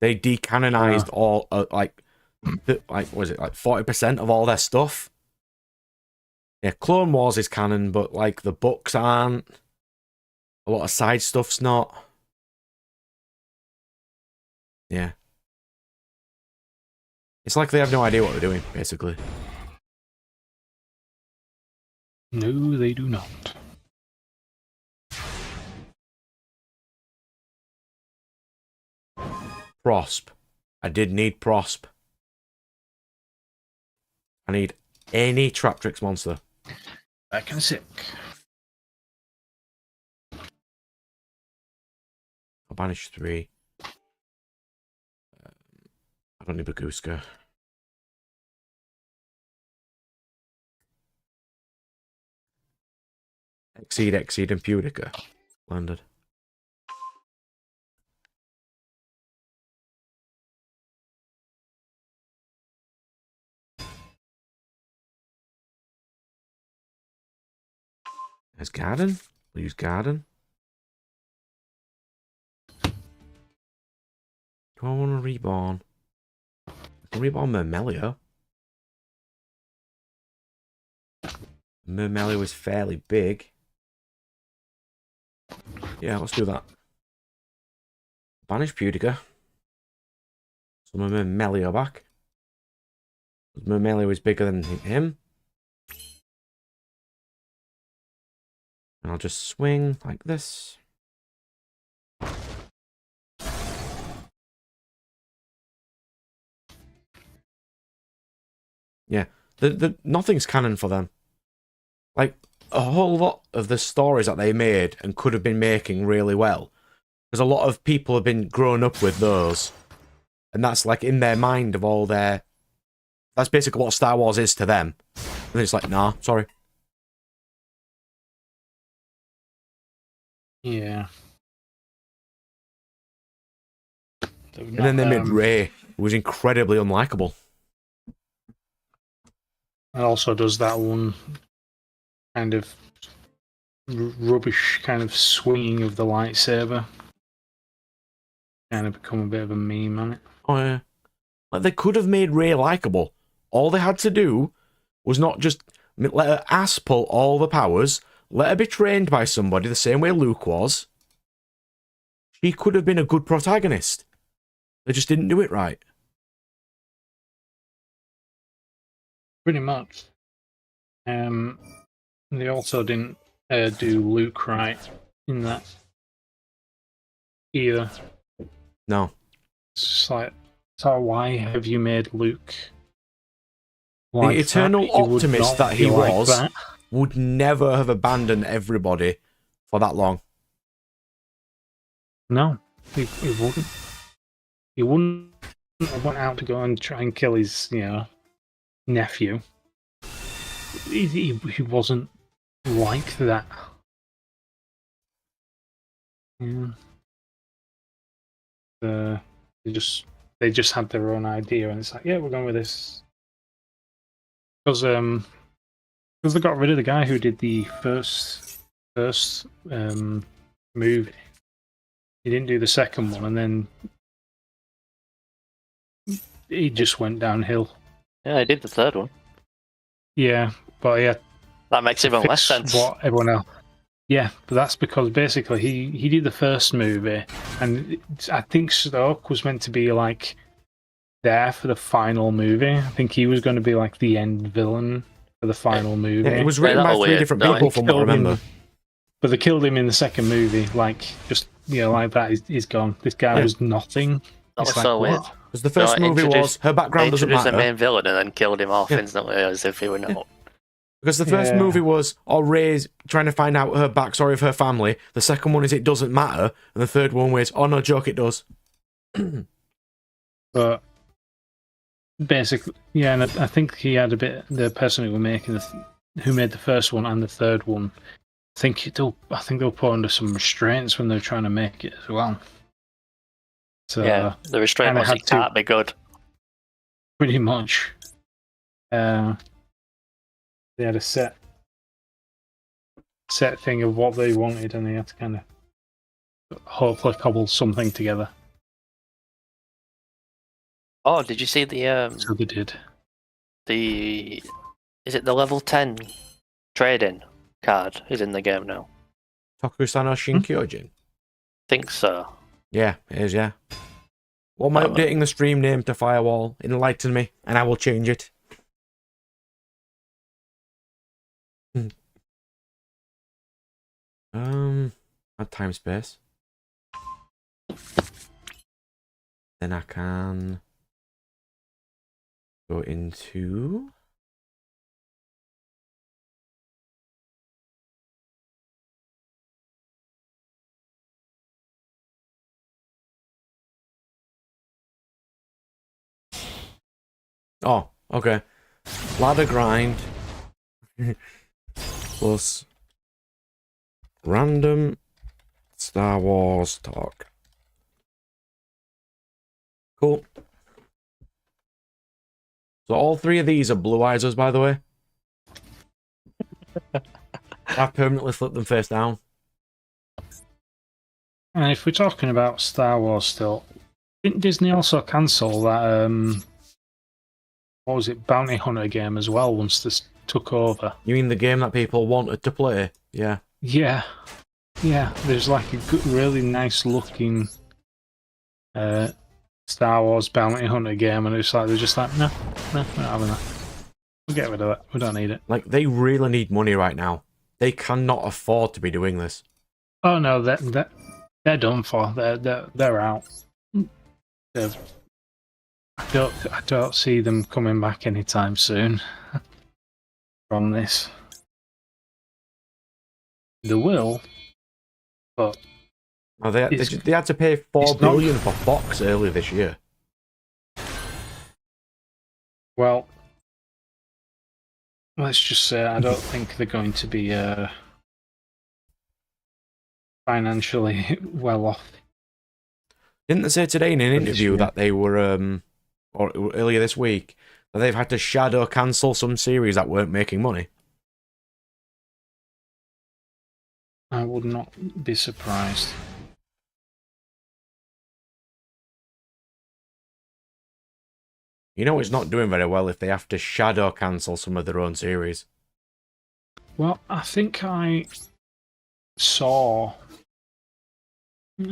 They decanonized all like what was it, like 40% of all their stuff. Yeah, Clone Wars is canon, but like the books aren't. A lot of side stuff's not. Yeah. It's like they have no idea what they're doing, basically. No, they do not. Prosp. I did need Prosp. I need any Trap Tricks monster. Back in sick. I'll banish 3. I don't need Baguska. Exceed, and Pudica. Landed. There's Garden. We'll use Garden. Do I want to reborn? I can reborn Mermelio. Mermelio is fairly big. Yeah, let's do that. Banish Pudica. So Mermelio back. Mermelio is bigger than him. And I'll just swing like this. Yeah, nothing's canon for them. Like, a whole lot of the stories that they made and could have been making really well. Because a lot of people have been grown up with those. And that's like in their mind of all their... That's basically what Star Wars is to them. And it's like, nah, sorry. Yeah. And then they made Rey. He was incredibly unlikable. It also does that one kind of rubbish kind of swinging of the lightsaber. Kind of become a bit of a meme on it. Oh yeah. Like, they could have made Rey likable. All they had to do was not just let her ass pull all the powers, let her be trained by somebody the same way Luke was. She could have been a good protagonist. They just didn't do it right. Pretty much. They also didn't do Luke right in that either. No. It's just like, so why have you made Luke The eternal optimist that he was that. would never have abandoned everybody for that long. No, he wouldn't. He wouldn't have went out to go and try and kill his, nephew. He wasn't like that. Yeah. They just had their own idea, and it's like, yeah, we're going with this. Because they got rid of the guy who did the first movie. He didn't do the second one, and then he just went downhill. Yeah, I did the third one. Yeah, but yeah, That makes even less sense. what everyone else. Yeah, but that's because basically he did the first movie, and I think Snoke was meant to be like there for the final movie. I think he was going to be like the end villain for the final movie. Yeah, it was written by three different people from what I remember. But they killed him in the second movie, like just like that. He's gone. This guy was nothing. That was It's so like, weird. what? Because the first movie was her background doesn't Introduced the matter. main villain and then killed him off instantly as if he were not. Because the first movie was Rey's trying to find out her backstory of her family. The second one is it doesn't matter, and the third one was oh no, joke, it does. But basically, yeah, and I think he had a bit. The person who were making who made the first one and the third one, I think they'll put under some restraints when they're trying to make it as well. So Yeah, the restraint was it can't be good. Pretty much. They had a set thing of what they wanted, and they had to kind of hopefully cobble something together. Oh, did you see the So they did. Is it the level 10 trading card is in the game now? Tokusano Shinkyojin? Think so. Yeah, it is, yeah. Well, am I updating the stream name to Firewall? Enlighten me, and I will change it. Add time space. Then I can go into oh, okay. Ladder grind plus random Star Wars talk. Cool. So all three of these are blue eyes, by the way. I've permanently flipped them face down. And if we're talking about Star Wars still, didn't Disney also cancel that what was it, Bounty Hunter game as well once this took over? You mean the game that people wanted to play? Yeah. Yeah. There's like a good, really nice looking Star Wars Bounty Hunter game, and it's like they're just like, no, we're not having that. We'll get rid of it. We don't need it. Like, they really need money right now. They cannot afford to be doing this. Oh no, they're done for. They're out. I don't see them coming back anytime soon from this. They will, but Oh, they had to pay $4 billion for Fox earlier this year. Well, let's just say I don't think they're going to be financially well off. Didn't they say today in an interview that they were or earlier this week, that they've had to shadow cancel some series that weren't making money. I would not be surprised. You know it's not doing very well if they have to shadow cancel some of their own series. Well, I think I saw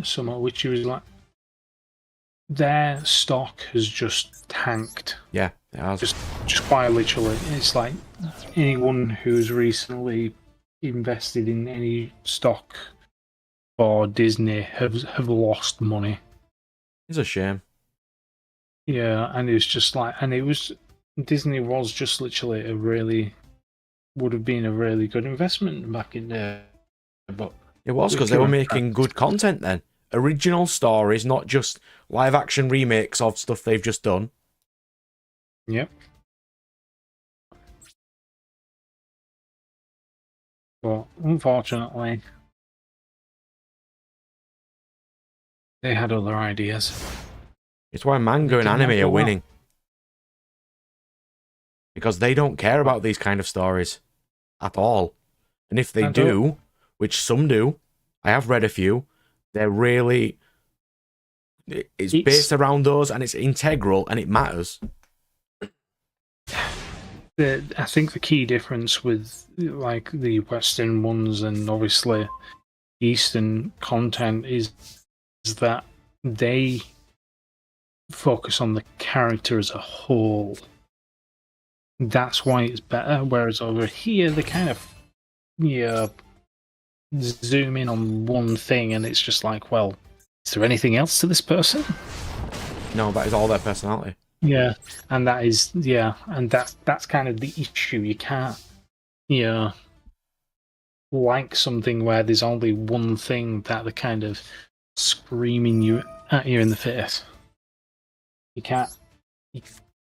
somewhere which was like their stock has just tanked. Yeah, it has. Just quite literally. It's like anyone who's recently invested in any stock for Disney have lost money. It's a shame. Yeah, and it's just like, and it was Disney was just literally would have been a really good investment back in there, but it was because they were making good content then. Original stories, not just live action remakes of stuff they've just done. Yep. But unfortunately, they had other ideas. It's why manga and anime are winning. Because they don't care about these kind of stories at all. And if they do, which some do, I have read a few, they're really... It's based around those, and it's integral, and it matters. I think the key difference with like the Western ones and obviously Eastern content is that they focus on the character as a whole. That's why it's better. Whereas over here, they kind of zoom in on one thing, and it's just like, well, is there anything else to this person? No, that is all their personality. Yeah, and that is and that's kind of the issue. You can't, like something where there's only one thing that they're kind of screaming at you in the face. You can't,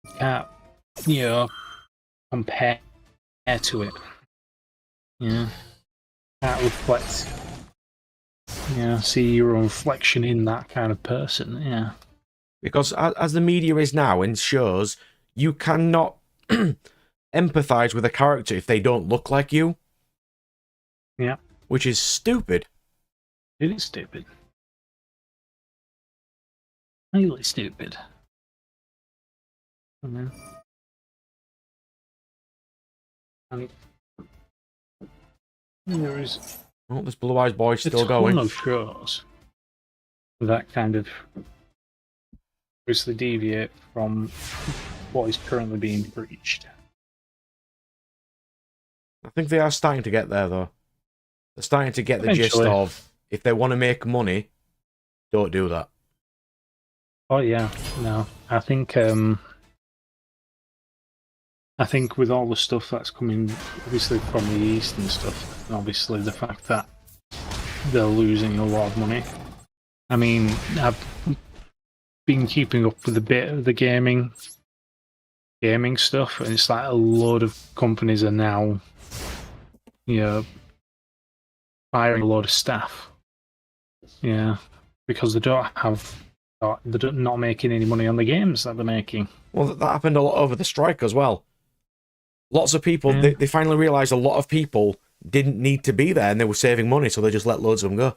compare to it. Yeah, can't reflect. Yeah, see your own reflection in that kind of person. Yeah. Because as the media is now in shows, you cannot empathize with a character if they don't look like you. Yeah. Which is stupid. It is stupid. Really stupid. And there is... Oh, this blue-eyed boy's still going. It's one of shows that kind of... obviously deviate from what is currently being preached. I think they are starting to get there, though. They're starting to get the gist of, if they want to make money, don't do that. Oh yeah, no. I think with all the stuff that's coming, obviously from the East and stuff, and obviously the fact that they're losing a lot of money. I mean, I've been keeping up with a bit of the gaming stuff, and it's like a load of companies are now, firing a load of staff. Yeah, because they're not making any money on the games that they're making. Well, that happened a lot over the strike as well. Lots of people, they finally realised a lot of people didn't need to be there, and they were saving money, so they just let loads of them go.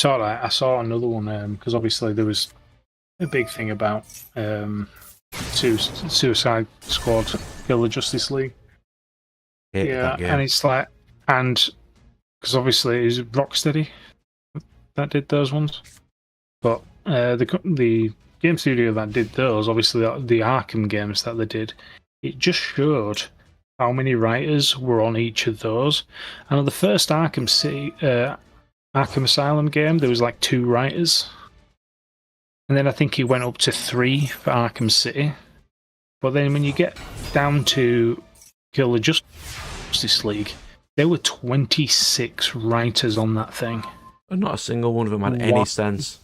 I saw another one, because obviously there was a big thing about Suicide Squad, Kill the Justice League. Yeah, and it's like, and because obviously it was Rocksteady that did those ones, but the game studio that did those, obviously the Arkham games that they did, it just showed how many writers were on each of those. And on the first Arkham Asylum game, there was like 2 writers. And then I think he went up to 3 for Arkham City. But then when you get down to Kill the Justice League, there were 26 writers on that thing. And not a single one of them had any sense.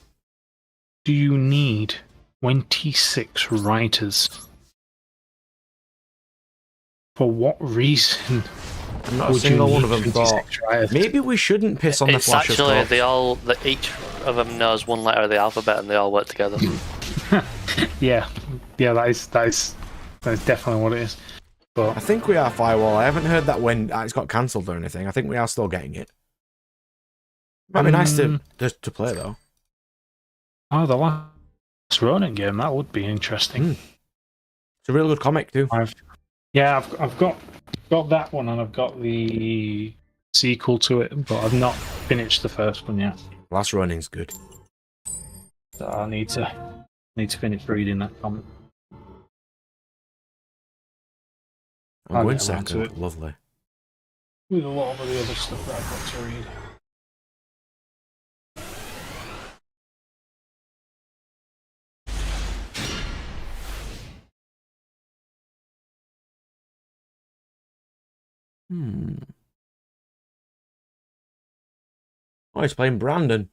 Do you need 26 writers? For what reason? Not a single one of them thought, maybe we shouldn't piss on the Flash. It's actually, each of them knows one letter of the alphabet and they all work together. Yeah, that is definitely what it is. But I think we are Firewall. I haven't heard that when it's got cancelled or anything. I think we are still getting it. Might be nice to play though. Oh, the last Ronin game, that would be interesting. It's a real good comic too. I've got that one, and I've got the sequel to it, but I've not finished the first one yet. Last Ronin's good. So I need to finish reading that comic. I'm going second. Lovely. With a lot of the other stuff that I've got to read. Oh, he's playing Brandon.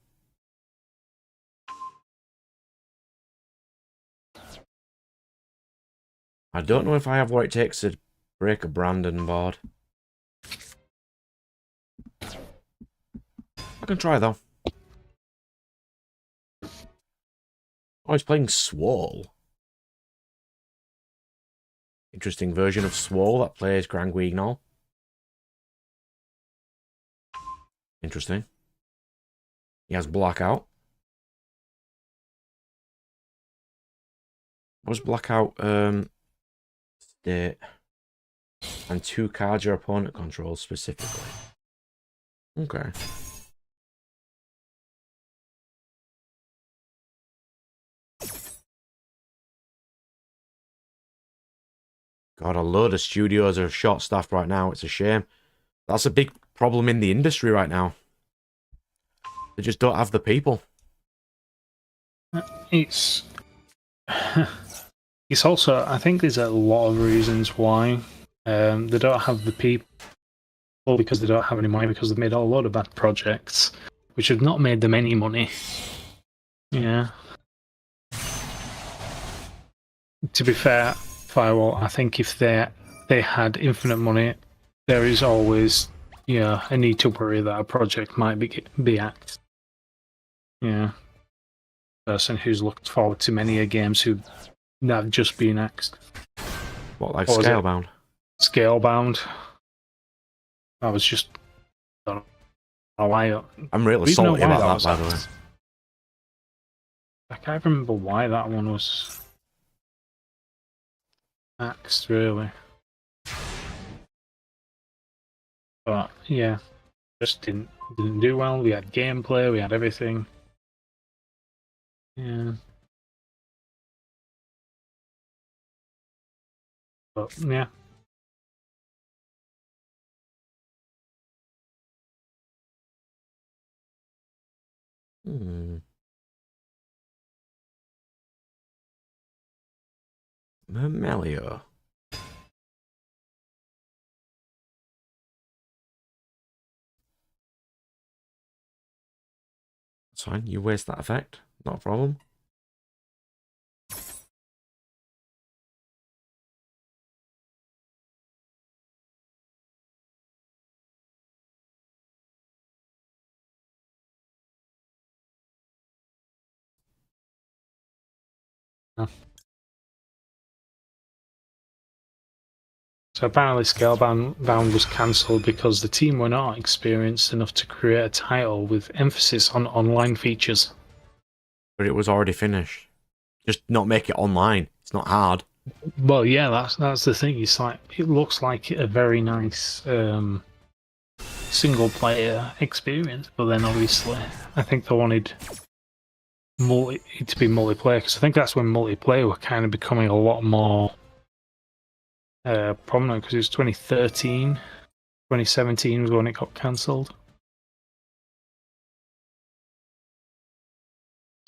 I don't know if I have what it takes to break a Brandon board. I can try though. Oh, he's playing Swole. Interesting version of Swole that plays Grand Guignol. Interesting. He has Blackout. What's Blackout? State. And 2 cards your opponent controls specifically. Okay. God, a load of studios are short-staffed right now. It's a shame. That's a big problem in the industry right now. They just don't have the people. It's also, I think there's a lot of reasons why they don't have the people, or because they don't have any money, because they've made a lot of bad projects, which have not made them any money. Yeah. To be fair, Firewall, I think if they had infinite money, there is always a need to worry that a project might be axed. Yeah. Person who's looked forward to many a games who have just been axed. What, like Scalebound? Scalebound. I was just... I don't know why. I'm really salty about that, by the way. I can't remember why that one was axed, really. But, yeah. Just didn't do well. We had gameplay, we had everything. Yeah. But, yeah. Mamelio. That's fine. You waste that effect. Not a problem. Oh. So apparently Scalebound was cancelled because the team were not experienced enough to create a title with emphasis on online features. But it was already finished. Just not make it online. It's not hard. Well, yeah, that's the thing. It's like, it looks like a very nice single player experience, but then obviously I think they wanted it to be multiplayer, because I think that's when multiplayer were kind of becoming a lot more prominent, because it was 2013, 2017 was when it got cancelled.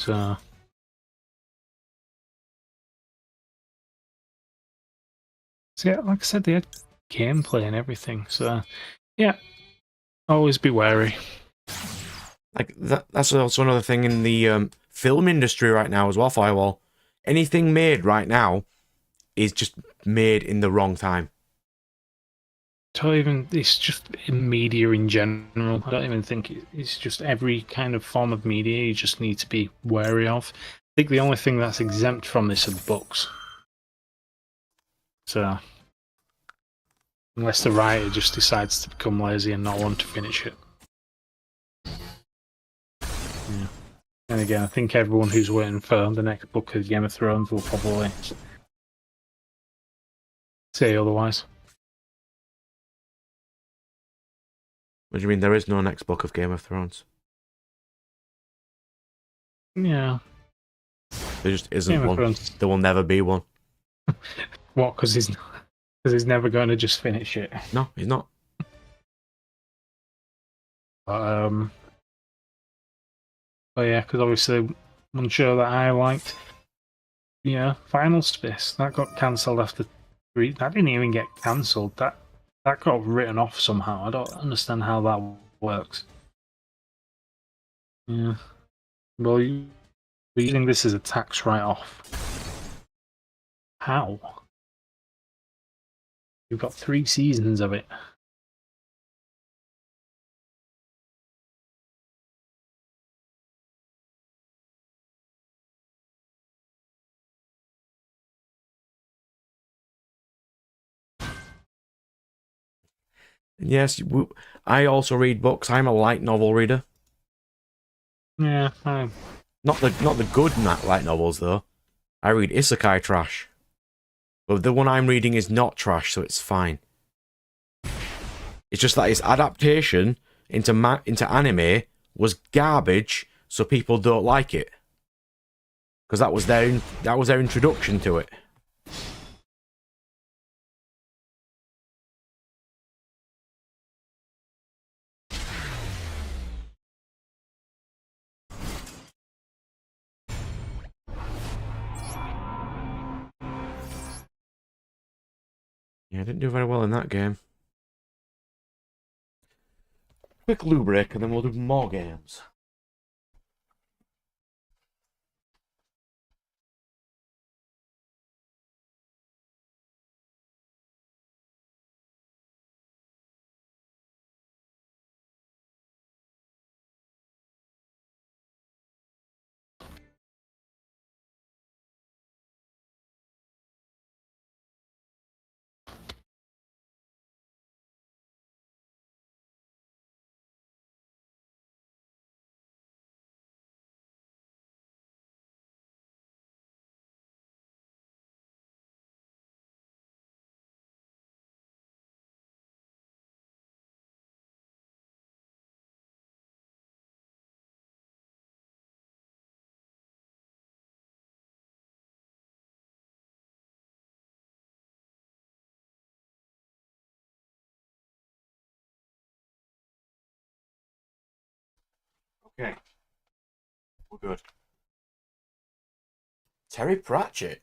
So yeah, like I said, they had gameplay and everything. So yeah, always be wary. Like that's also another thing in the film industry right now as well, Firewall. Anything made right now is just made in the wrong time. It's just in media in general. I don't even think it's just every kind of form of media you just need to be wary of. think the only thing that's exempt from this are books. So, unless the writer just decides to become lazy and not want to finish it. Yeah. And again, I think everyone who's waiting for the next book of Game of Thrones will probably say otherwise. What do you mean there is no next book of Game of Thrones? Yeah. There just isn't Game of one. Thrones. There will never be one. What? Because he's never going to just finish it. No, he's not. But yeah, because obviously one show that I liked, yeah, Final Space, that got cancelled after 3. That didn't even get cancelled. That got written off somehow. I don't understand how that works. Yeah. Well, you're using this as a tax write-off. How? You've got 3 seasons of it. Yes, I also read books. I'm a light novel reader. Yeah, Not the good light novels though. I read isekai trash. But the one I'm reading is not trash, so it's fine. It's just that its adaptation into anime was garbage, so people don't like it. Because that was their introduction to it. Yeah, I didn't do very well in that game. Quick loo break, and then we'll do more games. Okay. We're good. Terry Pratchett.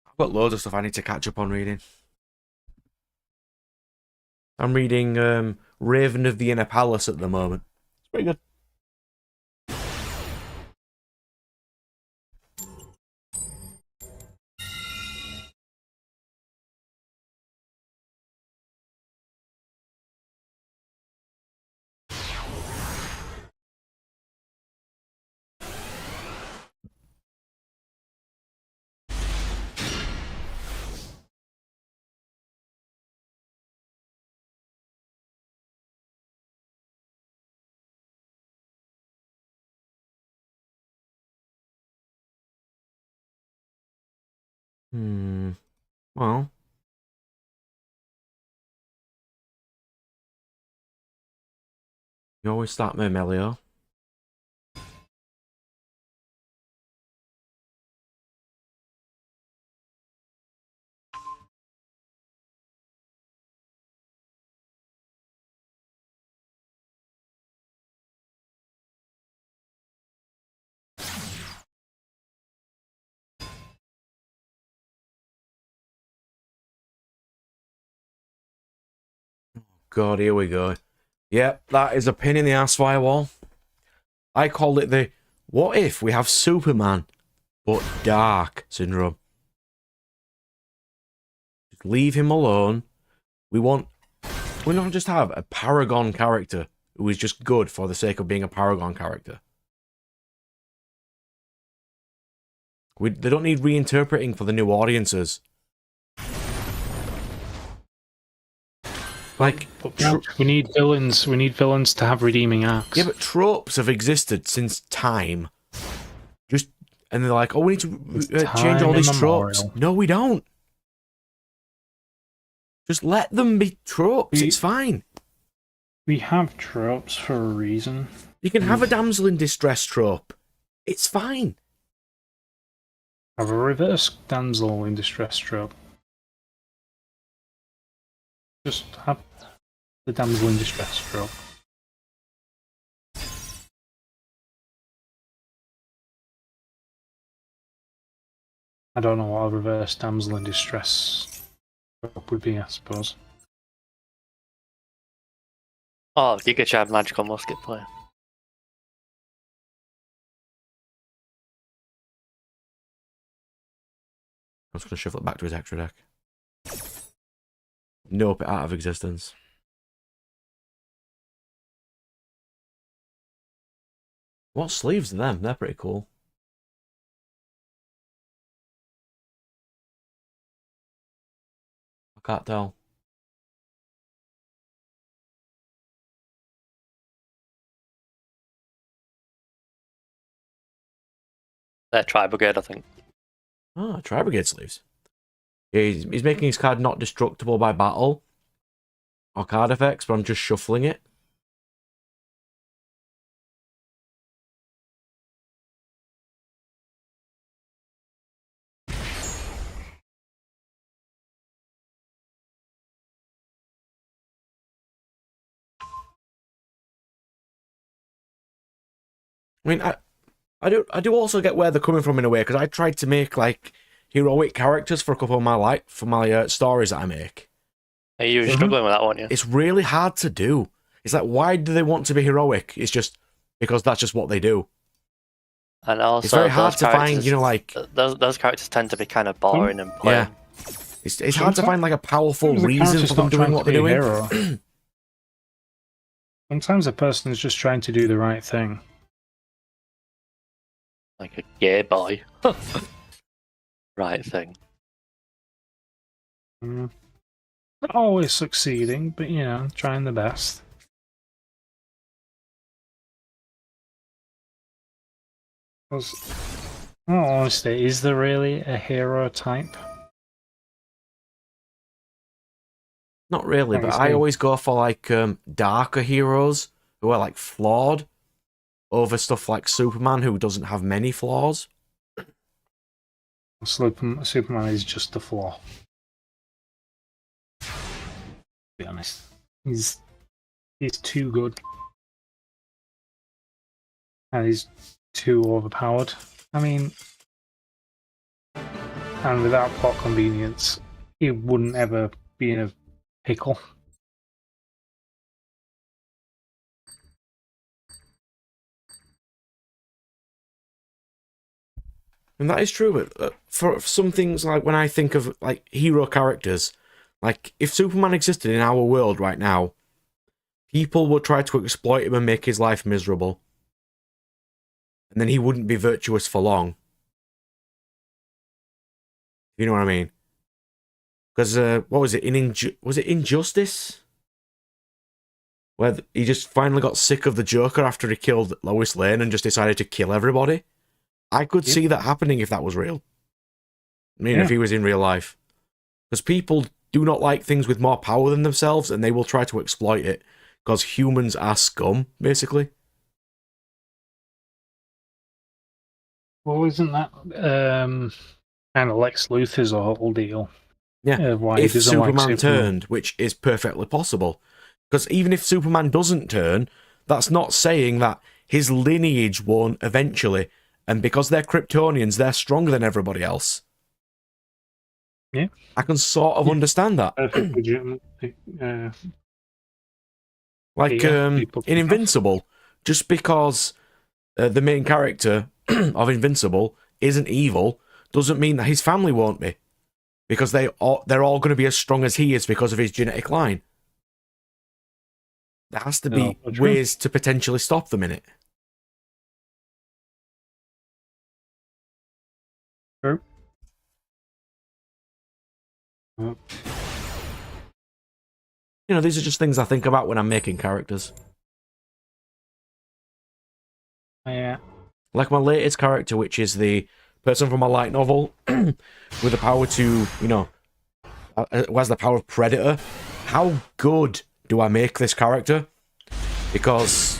I've got loads of stuff I need to catch up on reading. I'm reading Raven of the Inner Palace at the moment. It's pretty good. Well. You always start me, Melio. God, here we go. Yep, that is a pin in the ass firewall. I called it the what if we have Superman, but dark syndrome. Just leave him alone. We don't just have a paragon character who is just good for the sake of being a Paragon character. They don't need reinterpreting for the new audiences. Like, we need villains. We need villains to have redeeming arcs. Yeah, but tropes have existed since time. And they're like, oh, we need to change all these tropes. No, we don't. Just let them be tropes. It's fine. We have tropes for a reason. You can have a damsel in distress trope. It's fine. Have a reverse damsel in distress trope. Just have the damsel in distress trope. I don't know what a reverse damsel in distress trope would be, I suppose. Oh, Giga Chad magical musket player. I'm just going to shuffle it back to his extra deck. Nope, out of existence. What sleeves are them? They're pretty cool. I can't tell. They're Tri-Brigade, I think. Ah, Tri-Brigade sleeves. Yeah, he's making his card not destructible by battle or card effects, but I'm just shuffling it. I mean, I do also get where they're coming from in a way, because I tried to make like heroic characters for a couple of my stories that I make. Are you struggling with that one? Yeah. It's really hard to do. It's like, why do they want to be heroic? It's just because that's just what they do. And also, it's very hard to find, you know, like those characters tend to be kind of boring and plain. Yeah. It's hard to find like a powerful reason for them doing what they're doing. Sometimes a person is just trying to do the right thing. Like a gay boy. Right thing. Not always succeeding, but you know, trying the best. Because, in all honesty, is there really a hero type? Not really, but I always go for like darker heroes who are like flawed over stuff like Superman, who doesn't have many flaws. Superman is just a flaw. To be honest, he's too good, and he's too overpowered. I mean, and without plot convenience, he wouldn't ever be in a pickle. And that is true, but for some things, like when I think of like hero characters, like if Superman existed in our world right now, people would try to exploit him and make his life miserable. And then he wouldn't be virtuous for long. You know what I mean? Because, what was it? Was it Injustice? Where he just finally got sick of the Joker after he killed Lois Lane and just decided to kill everybody? I could see that happening if that was real. I mean, if he was in real life. Because people do not like things with more power than themselves, and they will try to exploit it. Because humans are scum, basically. Well, isn't that kind of Lex Luthor's whole deal? Yeah, if Superman turned, which is perfectly possible. Because even if Superman doesn't turn, that's not saying that his lineage won't eventually. And because they're Kryptonians, they're stronger than everybody else. Yeah. I can sort of understand that. Like, in Invincible, just because the main character of Invincible isn't evil, doesn't mean that his family won't be. Because they're all going to be as strong as he is because of his genetic line. There has to No, be that's true. ways to potentially stop them in it. True. Well, You know, these are just things I think about when I'm making characters. yeah. Like my latest character, which is the person from a light novel with the power to, you know, who has the power of Predator. How good do I make this character? Because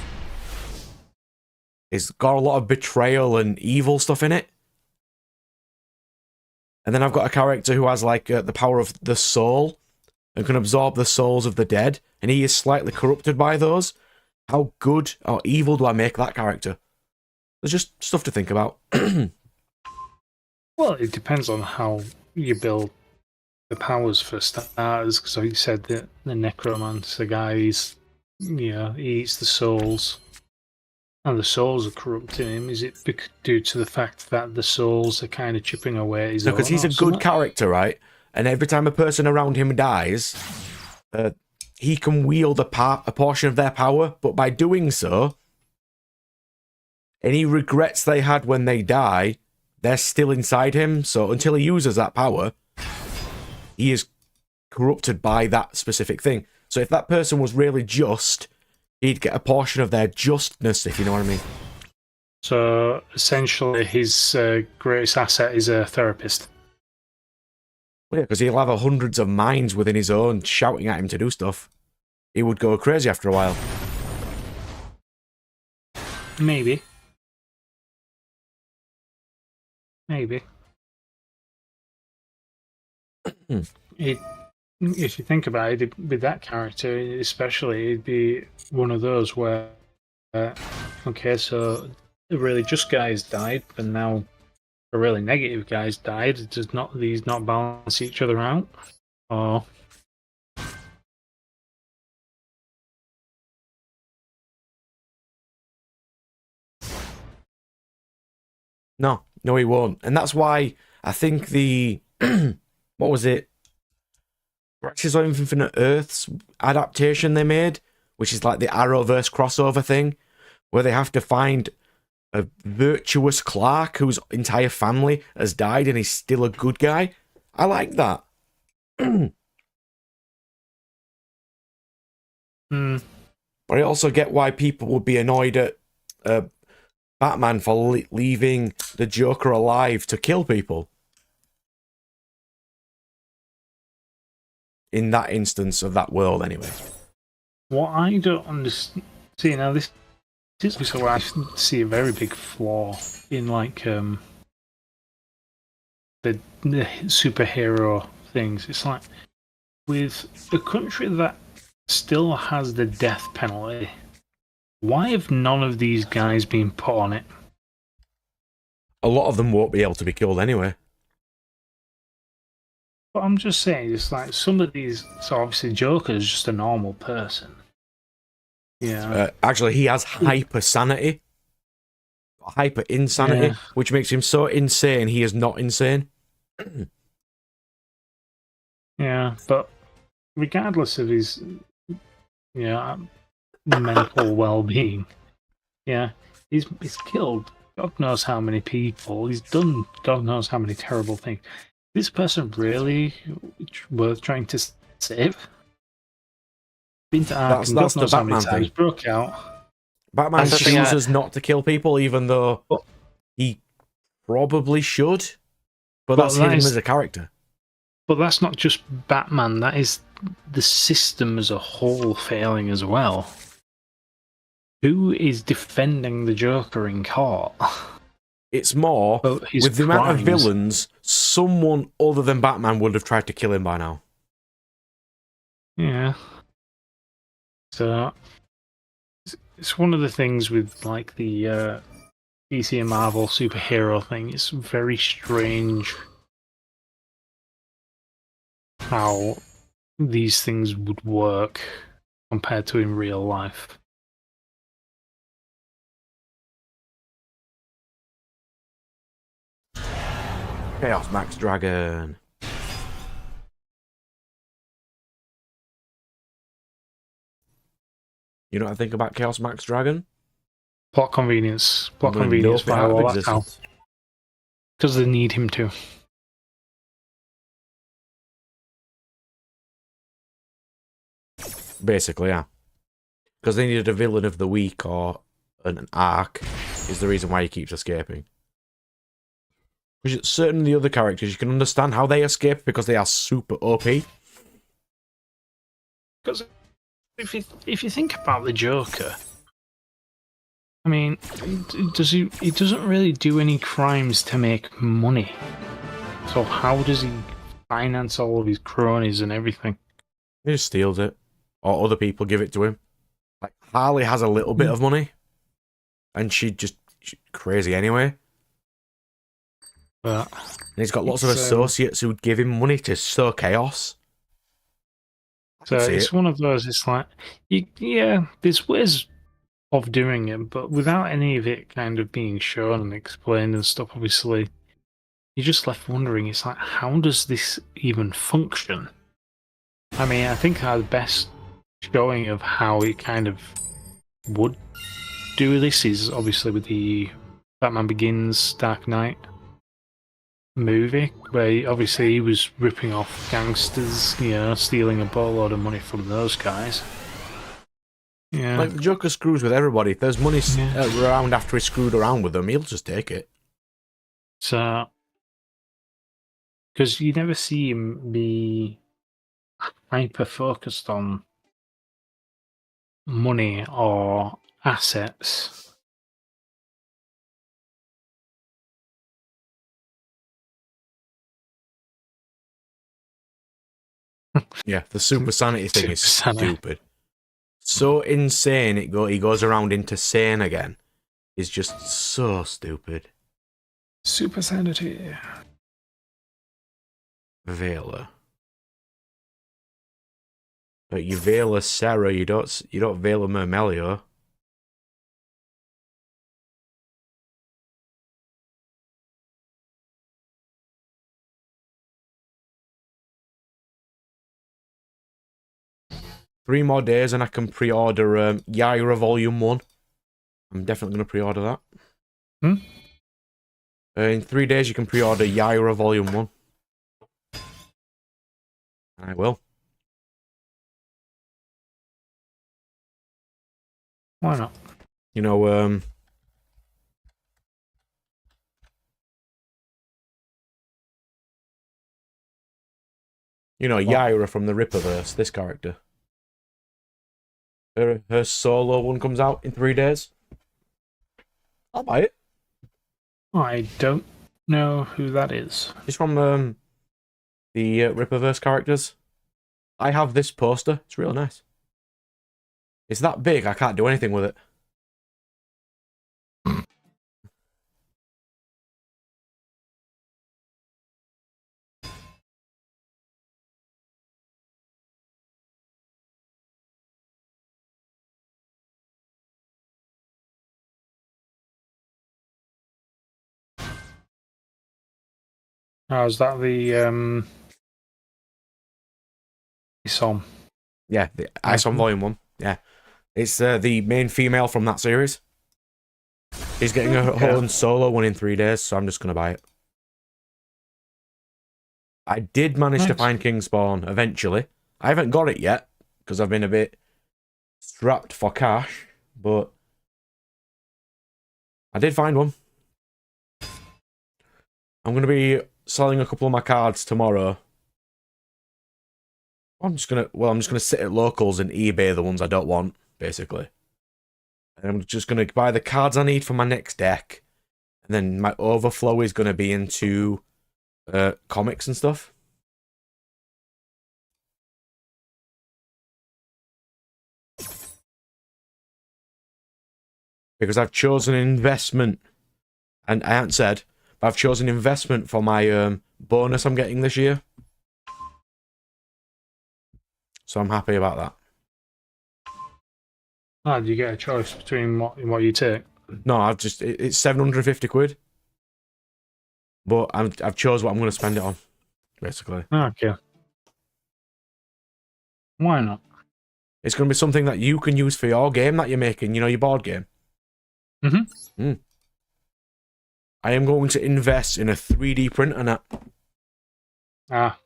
it's got a lot of betrayal and evil stuff in it. And then I've got a character who has like the power of the soul and can absorb the souls of the dead, and he is slightly corrupted by those. How good or evil do I make that character? There's just stuff to think about. Well, it depends on how you build the powers for starters. So you said that the necromancer guy is, he eats the souls, and the souls are corrupting him. Is it due to the fact that the souls are kind of chipping away at his own? Because he's a good character, right? And every time a person around him dies, he can wield a portion of their power, but by doing so, any regrets they had when they die, they're still inside him. So until he uses that power, he is corrupted by that specific thing. So if that person was really just, he'd get a portion of their justness, if you know what I mean. So essentially, his greatest asset is a therapist. Well, yeah, because he'll have hundreds of minds within his own shouting at him to do stuff. He would go crazy after a while. Maybe. If you think about it, with that character especially, it'd be one of those where, okay, so the really just guy's died, but now the really negative guy's died. Does not these not balance each other out? Or No, he won't. And that's why I think the what was it? Crisis on Infinite Earths adaptation they made, which is like the Arrowverse crossover thing, where they have to find a virtuous Clark whose entire family has died and he's still a good guy. I like that. But I also get why people would be annoyed at Batman for leaving the Joker alive to kill people. In that instance of that world, anyway. what I don't understand. See, now this is where I see a very big flaw in like the superhero things. It's like with a country that still has the death penalty, why have none of these guys been put on it? A lot of them won't be able to be killed anyway. But I'm just saying, it's like some of these. So obviously, Joker is just a normal person. Yeah. Actually, he has hyper sanity, hyper insanity, which makes him so insane he is not insane. Yeah, but regardless of his, mental well-being, he's killed God knows how many people. He's done God knows how many terrible things. Is this person really worth trying to save? Been to Arkham, That's God the knows how many Batman times, thing. broke out. Batman That's the thing, chooses not to kill people, even though But- he probably should. But But that's that him is- as a character. But that's not just Batman, that is the system as a whole failing as well. Who is defending the Joker in court? It's more, Well, his with the amount of crimes. villains, someone other than Batman would have tried to kill him by now. Yeah. So it's one of the things with like the DC and Marvel superhero thing. It's very strange how these things would work compared to in real life. Chaos Max Dragon. You know what I think about Chaos Max Dragon? Plot convenience. Plot I'm gonna convenience, dope it out of Firewall, that's how. existence. Because they need him to. Basically, yeah. Because they needed a villain of the week or an arc is the reason why he keeps escaping. Which certain of the other characters, you can understand how they escape because they are super OP. Because if you think about the Joker, I mean, he doesn't really do any crimes to make money. So how does he finance all of his cronies and everything? He just steals it. Or other people give it to him. Like, Harley has a little bit of money. And she's crazy anyway. But and he's got lots of associates who'd give him money to sow chaos. So it's one of those, it's like, yeah, there's ways of doing it, but without any of it kind of being shown and explained and stuff, obviously, you're just left wondering, it's like, how does this even function? I mean, I think our best showing of how it kind of would do this is obviously with the Batman Begins Dark Knight movie, where obviously he was ripping off gangsters, you know, stealing a boatload of money from those guys. Yeah. Like, the Joker screws with everybody. If there's money around after he screwed around with them, he'll just take it. So, because you never see him be hyper focused on money or assets. Yeah, the super sanity thing is Super sanity. stupid. So insane he goes around into sane again. Is just so stupid. Super sanity. Vela. But you Vela Sarah, you don't Vela Mermelio. Three more days and I can pre-order Yaira Volume 1. I'm definitely going to pre-order that. In 3 days you can pre-order Yaira Volume 1. I will. Why not? You know, Yaira from the Ripperverse, this character. Her solo one comes out in 3 days. I'll buy it. I don't know who that is. It's from the Ripperverse characters. I have this poster. It's real nice. It's that big, I can't do anything with it. Oh, is that the Isom? Yeah, the ISOM Volume 1. Yeah. It's the main female from that series. She's getting her own solo one in 3 days, so I'm just going to buy it. I did manage to find Kingspawn eventually. I haven't got it yet, because I've been a bit strapped for cash, but I did find one. I'm going to be selling a couple of my cards tomorrow. I'm just gonna sit at locals and eBay the ones I don't want, basically. And I'm just gonna buy the cards I need for my next deck, and then my overflow is gonna be into comics and stuff. Because I've chosen investment, and I haven't said, but I've chosen investment for my bonus I'm getting this year. So I'm happy about that. Ah, do you get a choice between what you take? No, it's 750 quid. But I've chose what I'm going to spend it on, basically. Okay. Why not? It's going to be something that you can use for your game that you're making, you know, your board game. Mm-hmm. I am going to invest in a 3D printer now.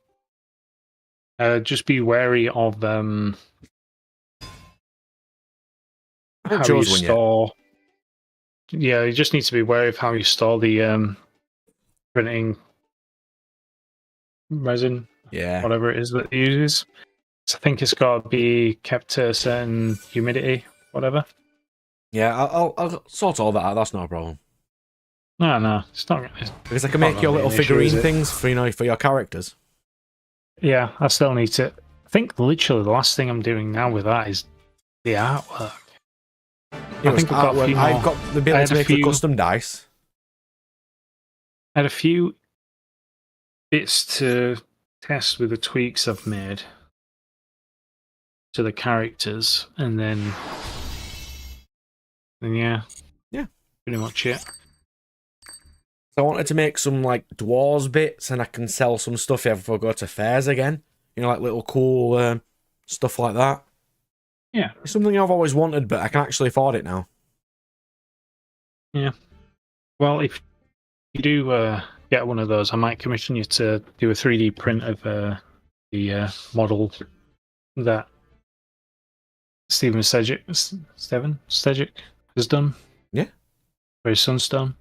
Just be wary of I haven't how you chose one yet. store. Yeah, you just need to be wary of how you store the printing resin, Yeah. whatever it is that it uses. So I think it's got to be kept to a certain humidity, whatever. Yeah, I'll sort all that out. That's not a problem. No, it's not. Because I can make your little figurine things for, you know, for your characters. Yeah, I still need to. I think literally the last thing I'm doing now with that is the artwork. I think I've got the ability to make the custom dice. I had a few bits to test with the tweaks I've made to the characters, and then yeah, pretty much it. So I wanted to make some like dwarves bits, and I can sell some stuff if I go to fairs again. You know, like little cool stuff like that. Yeah, It's something I've always wanted, but I can actually afford it now. Yeah. Well, if you do get one of those, I might commission you to do a 3D print of the model that Steven Stejic has done. Yeah. For his Sunstone.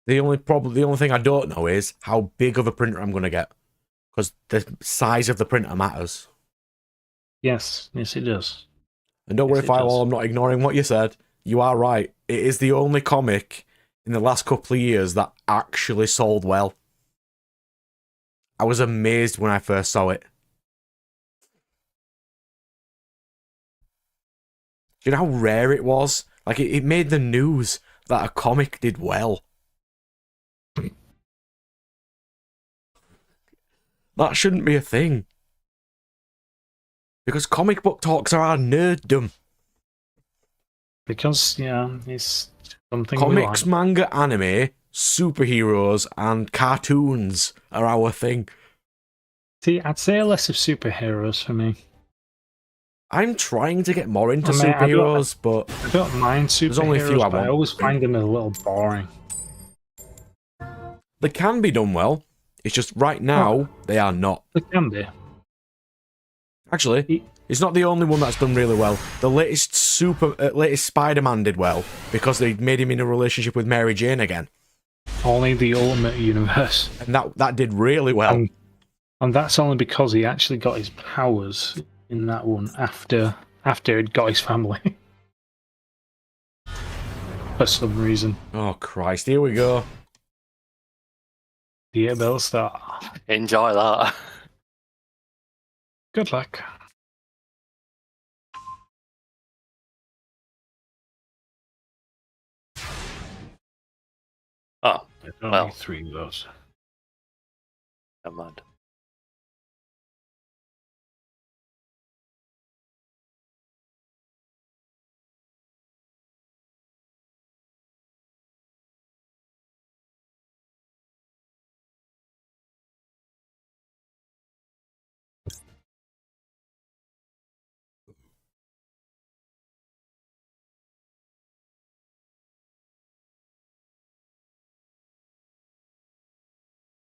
The only thing I don't know is how big of a printer I'm going to get, because the size of the printer matters. Yes, it does. And don't worry, Firewall, I'm not ignoring what you said. You are right. It is the only comic in the last couple of years that actually sold well. I was amazed when I first saw it. Do you know how rare it was? Like, it made the news that a comic did well. That shouldn't be a thing. Because comic book talks are our nerddom. Because, it's something Comics, we like. manga, anime, superheroes, and cartoons are our thing. See, I'd say less of superheroes for me. I'm trying to get more into superheroes, but I don't mind superheroes, there's only a few I want. I always find them a little boring. They can be done well. It's just right now, they are not. They can be. Actually, it's not the only one that's done really well. The latest Spider-Man did well, because they made him in a relationship with Mary Jane again. Only the Ultimate Universe. And that did really well. And that's only because he actually got his powers in that one after he'd got his family. For some reason. Oh, Christ, here we go. Yeah, Bellstar. Enjoy that. Good luck. Oh, Only 3 of those. never mind.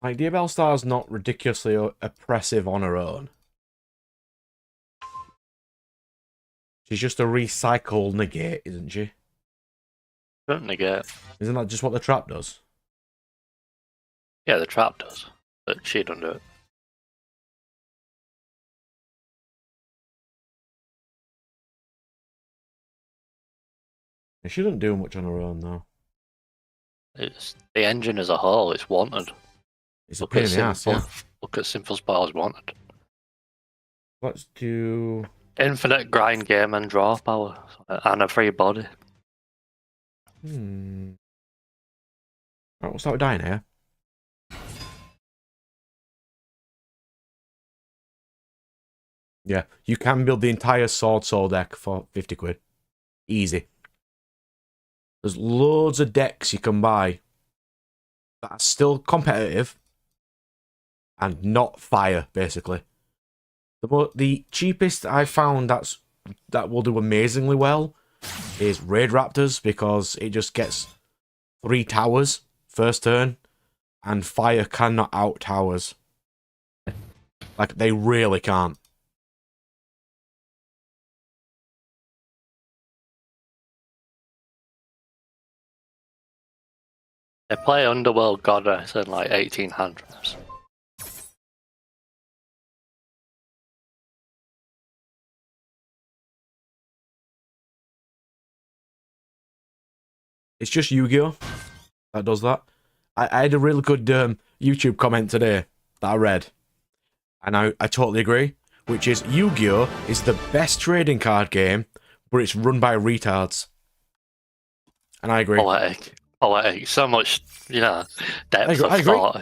Like, Dear Bellstar's not ridiculously oppressive on her own. She's just a recycled negate, isn't she? Don't negate. Isn't that just what the trap does? Yeah, the trap does, but she don't do it. She doesn't do much on her own, though. It's the engine as a whole. It's wanted. It's a pain in the ass, yeah. Look at Simple Spars wanted. Let's do... Infinite grind game and draw power. And a free body. Right, we'll start with dying here. Yeah, you can build the entire Sword Soul deck for 50 quid. Easy. There's loads of decks you can buy that are still competitive and not fire, basically. The cheapest I found that's that will do amazingly well is Raid Raptors, because it just gets 3 towers first turn, and fire cannot out towers. Like, they really can't. They play Underworld Goddess in like 1800s. It's just Yu-Gi-Oh! That does that. I had a really good YouTube comment today that I read, and I totally agree, which is Yu-Gi-Oh! Is the best trading card game, but it's run by retards. And I agree. Poetic. So much, depth of I thought.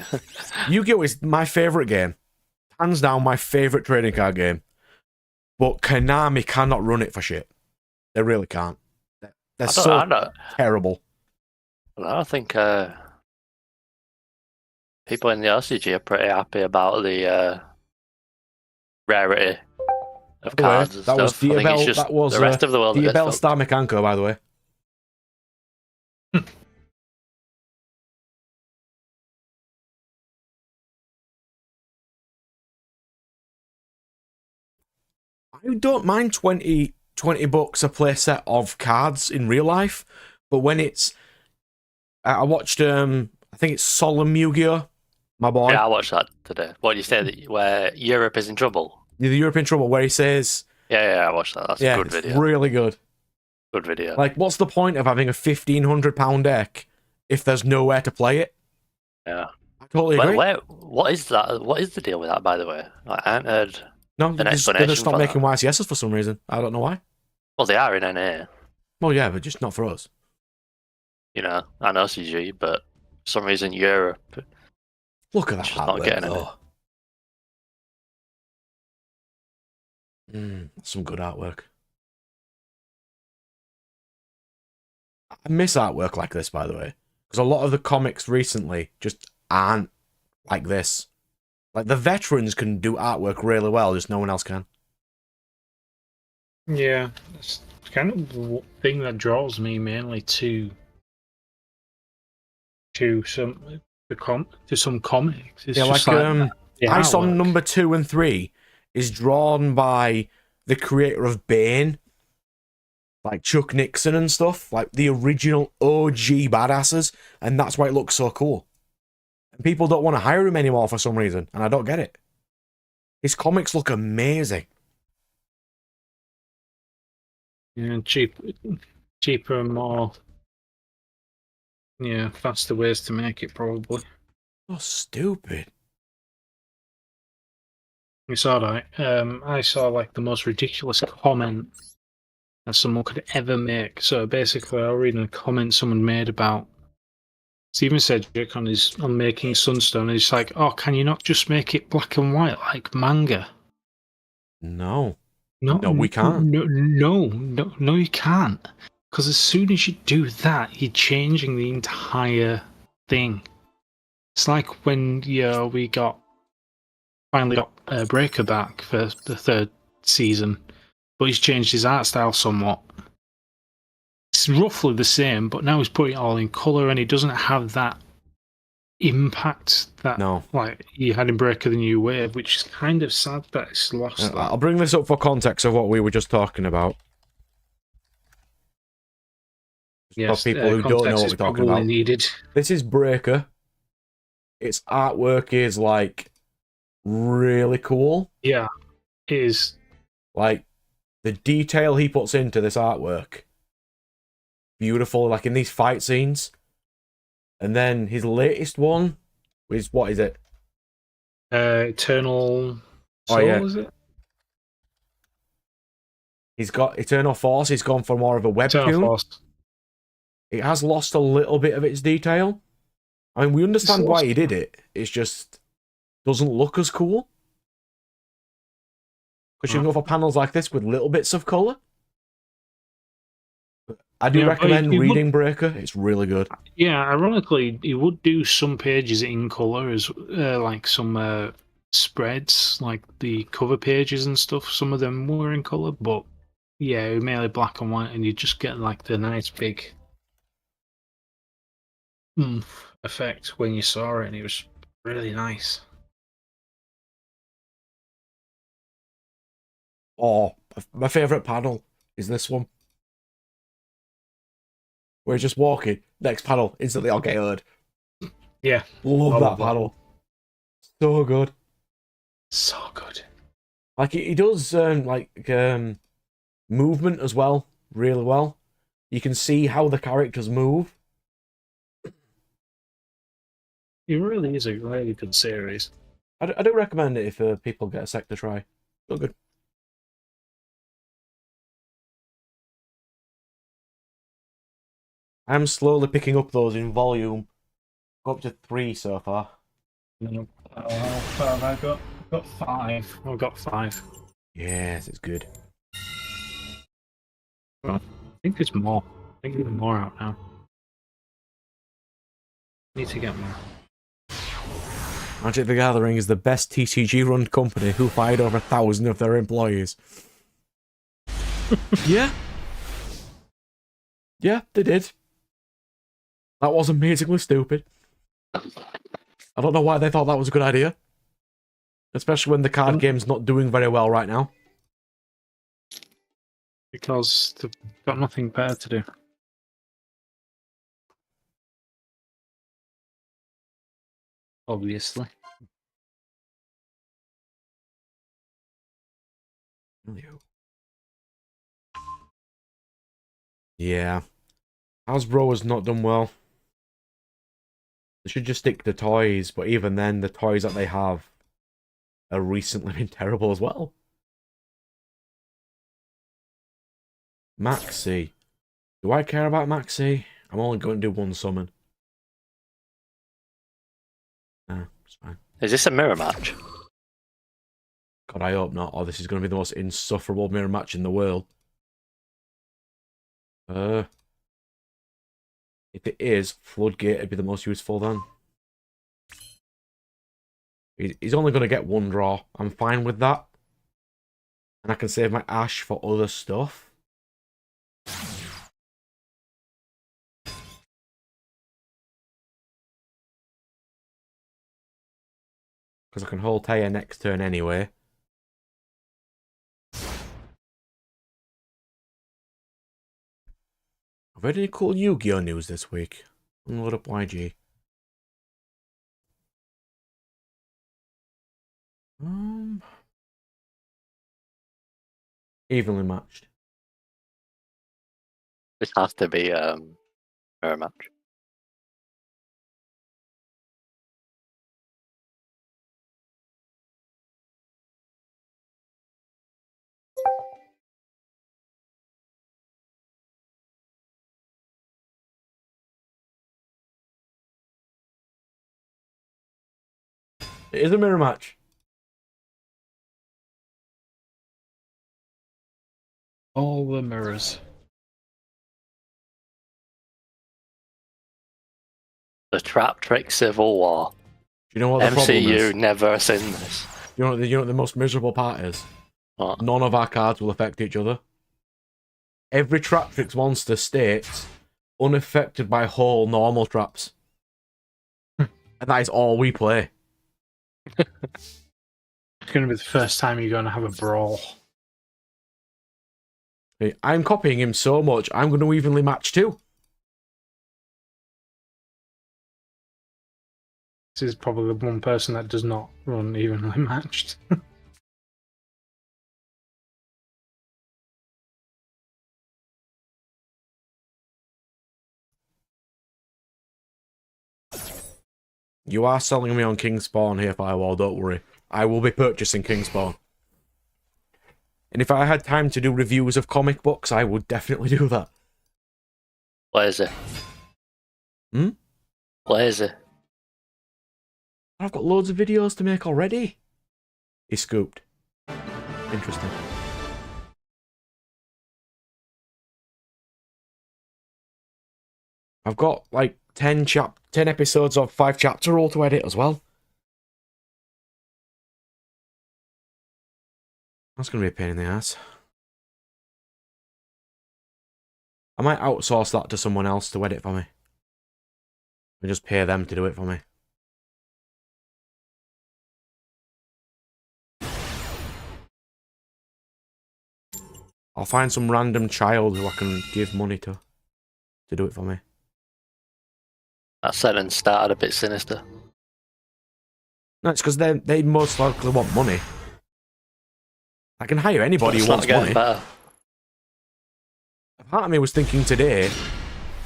Yu-Gi-Oh! Is my favourite game. Hands down, my favourite trading card game. But Konami cannot run it for shit. They really can't. They're so terrible. I don't think people in the OCG are pretty happy about the rarity of cards and that stuff. Was Diabell, that was the rest of the world. Diabell Star Mekanko, by the way. I don't mind 20 bucks a play set of cards in real life, but when it's... I watched, I think it's Solemn Yu-Gi-Oh! My boy. Yeah, I watched that today. What do you say, that where Europe is in trouble? The Europe in trouble, where he says... Yeah, I watched that. That's a good video. Really good. Good video. Like, what's the point of having a £1,500 deck if there's nowhere to play it? Yeah. I totally agree. What is that? What is the deal with that, by the way? I haven't heard an explanation. They're just not making YCSs for some reason. I don't know why. Well, they are in NA. Well, yeah, but just not for us. And OCG, but for some reason Europe... Look at that artwork, not getting though. Some good artwork. I miss artwork like this, by the way, because a lot of the comics recently just aren't like this. Like, the veterans can do artwork really well, just no one else can. Yeah, that's kind of the thing that draws me mainly to some comics. It's just ISOM number 2 and 3 is drawn by the creator of Bane, like Chuck Nixon and stuff, like the original OG badasses, and that's why it looks so cool. And people don't want to hire him anymore for some reason, and I don't get it. His comics look amazing. Yeah, cheaper and more, faster ways to make it, probably. So stupid. It's alright. I saw like the most ridiculous comment that someone could ever make. So basically, I was reading a comment someone made about Steven Sedgwick on making Sunstone. And he's like, "Oh, can you not just make it black and white like manga?" No, we can't. No, you can't. Because as soon as you do that, you're changing the entire thing. It's like when we finally got Breaker back for the 3rd season, but he's changed his art style somewhat. It's roughly the same, but now he's putting it all in colour, and he doesn't have that impact that like he had in Breaker the New Wave, which is kind of sad that it's lost. I'll bring this up for context of what we were just talking about. Yes, for people who don't know what we're talking about. Needed. This is Breaker. Its artwork is like really cool. Yeah, it is. Like, the detail he puts into this artwork, beautiful, like in these fight scenes. And then his latest one is, what is it? Eternal Soul, is it? He's got Eternal Force. He's gone for more of a webtoon. It has lost a little bit of its detail. I mean, we understand why he did it. It's just doesn't look as cool. Because you can go for panels like this with little bits of colour. I do recommend reading Breaker. It's really good. Yeah, ironically, he would do some pages in colour, as like some spreads, like the cover pages and stuff. Some of them were in colour, but Yeah, mainly black and white, and you just get like the nice big effect when you saw it, and it was really nice. Oh, my favourite panel is this one. We're just walking. Next panel, instantly I'll get heard. Yeah, Love I that love that. panel. So good. So good. Like he does movement as well, really well. You can see how the characters move. It really is a really good series. I do recommend it if people get a sec to try. So good. I'm slowly picking up those in volume. Got up to 3 so far. How far have I got? I've got 5. I've got 5. Yes, it's good. I think there's more. I think there's more out now. Need to get more. Magic the Gathering is the best TCG-run company who fired over 1,000 of their employees. Yeah. Yeah, they did. That was amazingly stupid. I don't know why they thought that was a good idea. Especially when the card game's not doing very well right now. Because they've got nothing better to do. Obviously. Yeah. Hasbro has not done well. They should just stick to toys, but even then, the toys that they have are recently been terrible as well. Maxi. Do I care about Maxi? I'm only going to do one summon. Nah, it's fine. Is this a mirror match? God, I hope not, or this is going to be the most insufferable mirror match in the world. If it is, Floodgate would be the most useful then. He's only going to get 1 draw. I'm fine with that. And I can save my Ash for other stuff. Because I can hold Taya next turn anyway. I've heard any cool Yu-Gi-Oh news this week. I'm gonna load up YG. Evenly matched. This has to be mirror match. It is a mirror match. All the mirrors. The Trap Trick Civil War. Do you know what the problem is? MCU never seen this. You know what the most miserable part is? What? None of our cards will affect each other. Every Trap Tricks monster states unaffected by whole normal traps. And that is all we play. It's going to be the first time you're going to have a brawl. Hey, I'm copying him so much, I'm going to evenly match too. This is probably the one person that does not run evenly matched. You are selling me on Kingspawn here, Firewall, don't worry. I will be purchasing Kingspawn. And if I had time to do reviews of comic books, I would definitely do that. What is it? Hmm? What is it? I've got loads of videos to make already. He scooped. Interesting. I've got like 10 episodes of 5 chapter roll to edit as well. That's going to be a pain in the ass. I might outsource that to someone else to edit for me. And just pay them to do it for me. I'll find some random child who I can give money to do it for me. That sentence started a bit sinister. No, it's because they most likely want money. I can hire anybody who wants money. Better. Part of me was thinking today,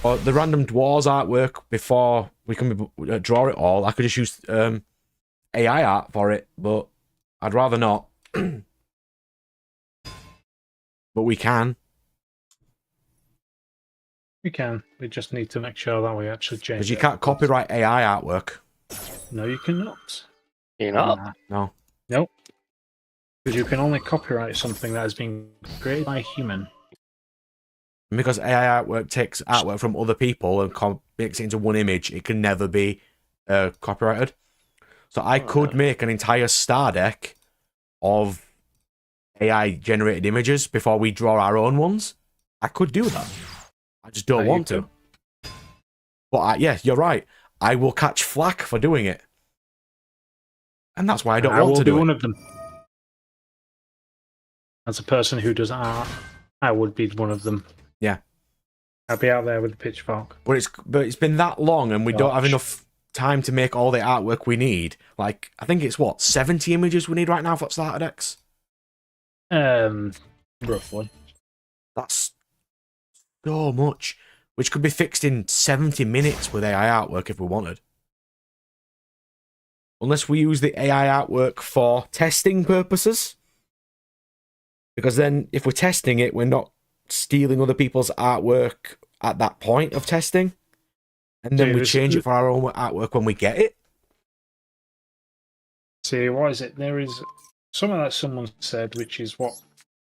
or the random dwarves artwork before we can draw it all. I could just use AI art for it, but I'd rather not. But we can. We can. We just need to make sure that we actually change it. Because you can't copyright AI artwork. No, you cannot. You're not? No. Nope. Because you can only copyright something that has been created by a human. And because AI artwork takes artwork from other people and makes it into one image, it can never be copyrighted. So I could make an entire star deck of AI-generated images before we draw our own ones. I could do that. I just don't want to. But yeah, you're right. I will catch flack for doing it. And that's why I don't want to do it. I will be one of them. As a person who does art, I would be one of them. Yeah. I'd be out there with the pitchfork. But it's been that long and we don't have enough time to make all the artwork we need. Like, I think it's 70 images we need right now for starter decks? Roughly. That's so much. Which could be fixed in 70 minutes with AI artwork if we wanted. Unless we use the AI artwork for testing purposes. Because then, if we're testing it, we're not stealing other people's artwork at that point of testing. And then we change it for our own artwork when we get it. See, what is it? There is something that someone said, which is what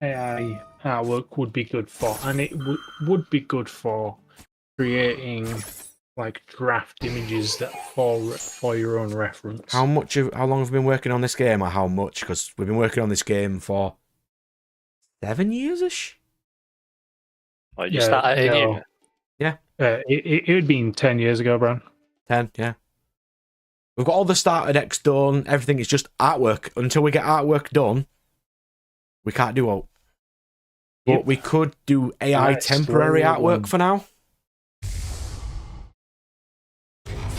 AI artwork would be good for. And it would be good for creating like draft images that for your own reference. How long have we been working on this game, or how much? Because we've been working on this game for 7 years-ish? Oh, you started in you? Yeah. It had been 10 years ago, Brian. 10, yeah. We've got all the starter decks done, everything is just artwork. Until we get artwork done, we can't do all. But we could do AI temporary artwork for now.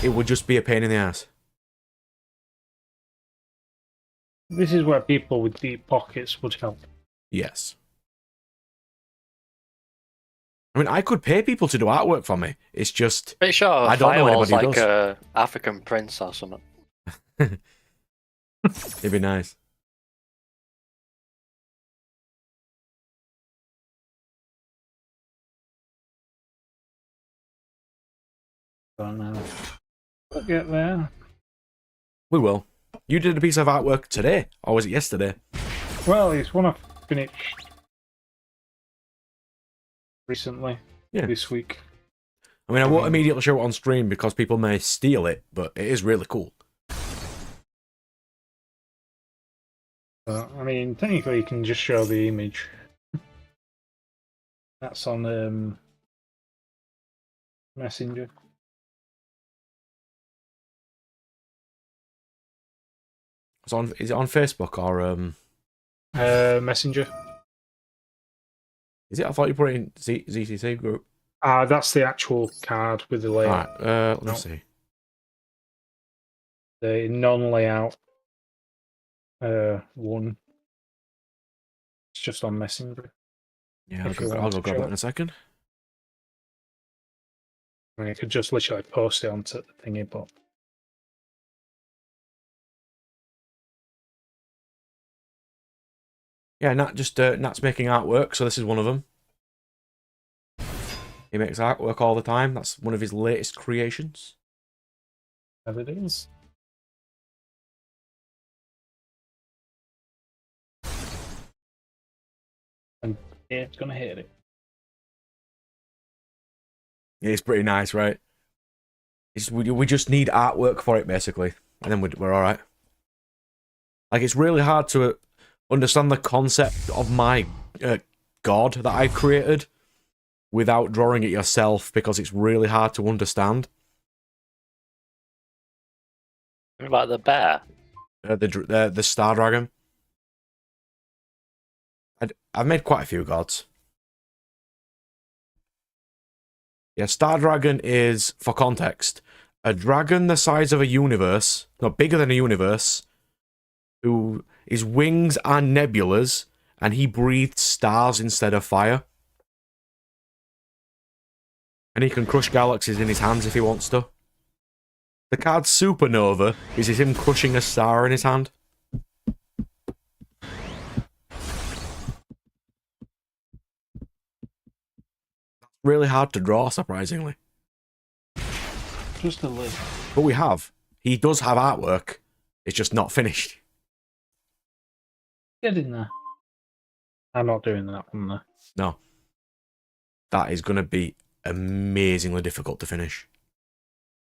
It would just be a pain in the ass. This is where people with deep pockets would help. Yes. I mean, I could pay people to do artwork for me. It's just... Pretty sure I don't know anybody like does. a African prince or something. It'd be nice. Don't know. We'll get there. We will. You did a piece of artwork today, or was it yesterday? Well, it's one I've finished recently, this week. I mean, I won't immediately show it on stream because people may steal it, but it is really cool. I mean, technically you can just show the image. That's on Messenger. Is it on Facebook or Messenger? Is it? I thought you put it in ZCC group. That's the actual card with the layout. Alright, let me see. The non-layout one. It's just on Messenger. Yeah, I'll go grab that in a second. I mean, you could just literally post it onto the thingy, but... Yeah, Nat's making artwork, so this is one of them. He makes artwork all the time. That's one of his latest creations. There it is. And yeah, it's gonna hit it. Yeah, it's pretty nice, right? We just need artwork for it, basically, and then we're all right. Like, it's really hard to understand the concept of my god that I've created without drawing it yourself because it's really hard to understand. What about the bear? The Star Dragon. I've made quite a few gods. Yeah, Star Dragon is, for context, a dragon the size of a universe, not bigger than a universe, who his wings are nebulas, and he breathes stars instead of fire. And he can crush galaxies in his hands if he wants to. The card Supernova is him crushing a star in his hand. Really hard to draw, surprisingly. Just a little. But we have. He does have artwork. It's just not finished. Get in there. I'm not doing that one there. No. That is going to be amazingly difficult to finish.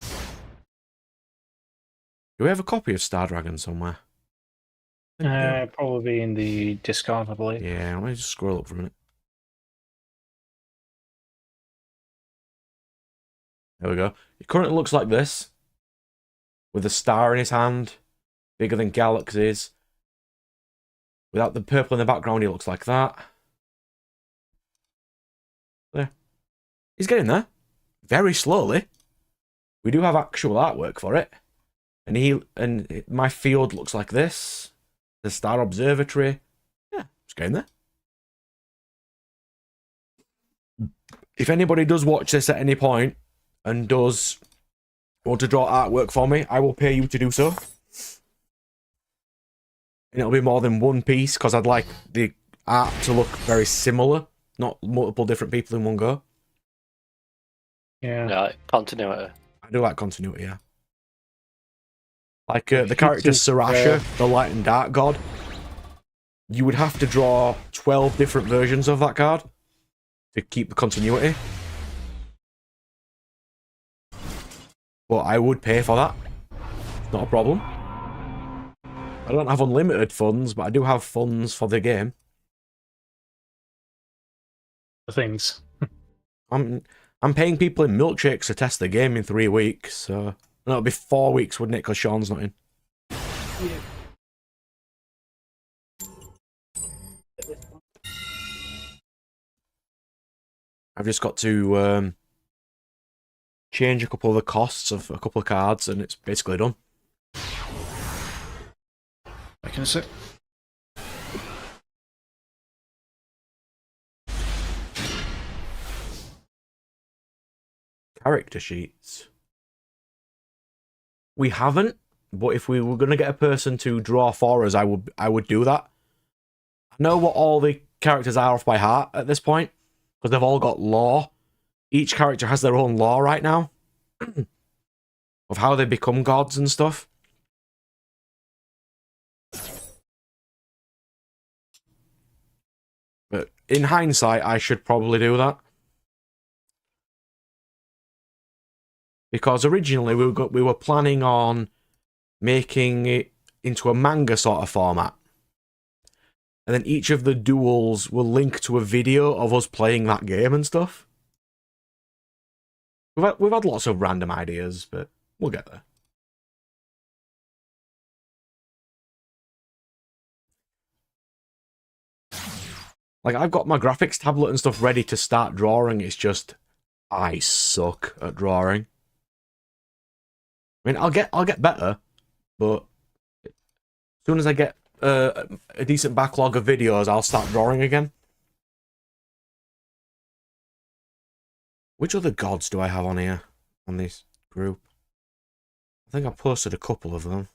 Do we have a copy of Star Dragon somewhere? Probably in the Discord, I believe. Yeah, let me just scroll up for a minute. There we go. It currently looks like this. With a star in his hand. Bigger than galaxies. Without the purple in the background, he looks like that. There. He's getting there. Very slowly. We do have actual artwork for it. And my field looks like this. The Star Observatory. Yeah, it's getting there. If anybody does watch this at any point and does want to draw artwork for me, I will pay you to do so. And it'll be more than one piece, because I'd like the art to look very similar, not multiple different people in one go. Yeah. No, continuity. I do like continuity, yeah. Like the character Sarasha, the light and dark god. You would have to draw 12 different versions of that card to keep the continuity. But I would pay for that. Not a problem. I don't have unlimited funds, but I do have funds for the game. The things. I'm paying people in milkshakes to test the game in 3 weeks, so it'll be 4 weeks, wouldn't it? Because Sean's not in. Yeah. I've just got to change a couple of the costs of a couple of cards, and it's basically done. I can sit. Character sheets. We haven't, but if we were going to get a person to draw for us, I would do that. I know what all the characters are off by heart at this point, because they've all got lore. Each character has their own lore right now of how they become gods and stuff. But in hindsight, I should probably do that. Because originally we were planning on making it into a manga sort of format. And then each of the duels will link to a video of us playing that game and stuff. We've had lots of random ideas, but we'll get there. Like, I've got my graphics tablet and stuff ready to start drawing. It's just, I suck at drawing. I mean, I'll get better, but as soon as I get a decent backlog of videos, I'll start drawing again. Which other gods do I have on here, on this group? I think I posted a couple of them.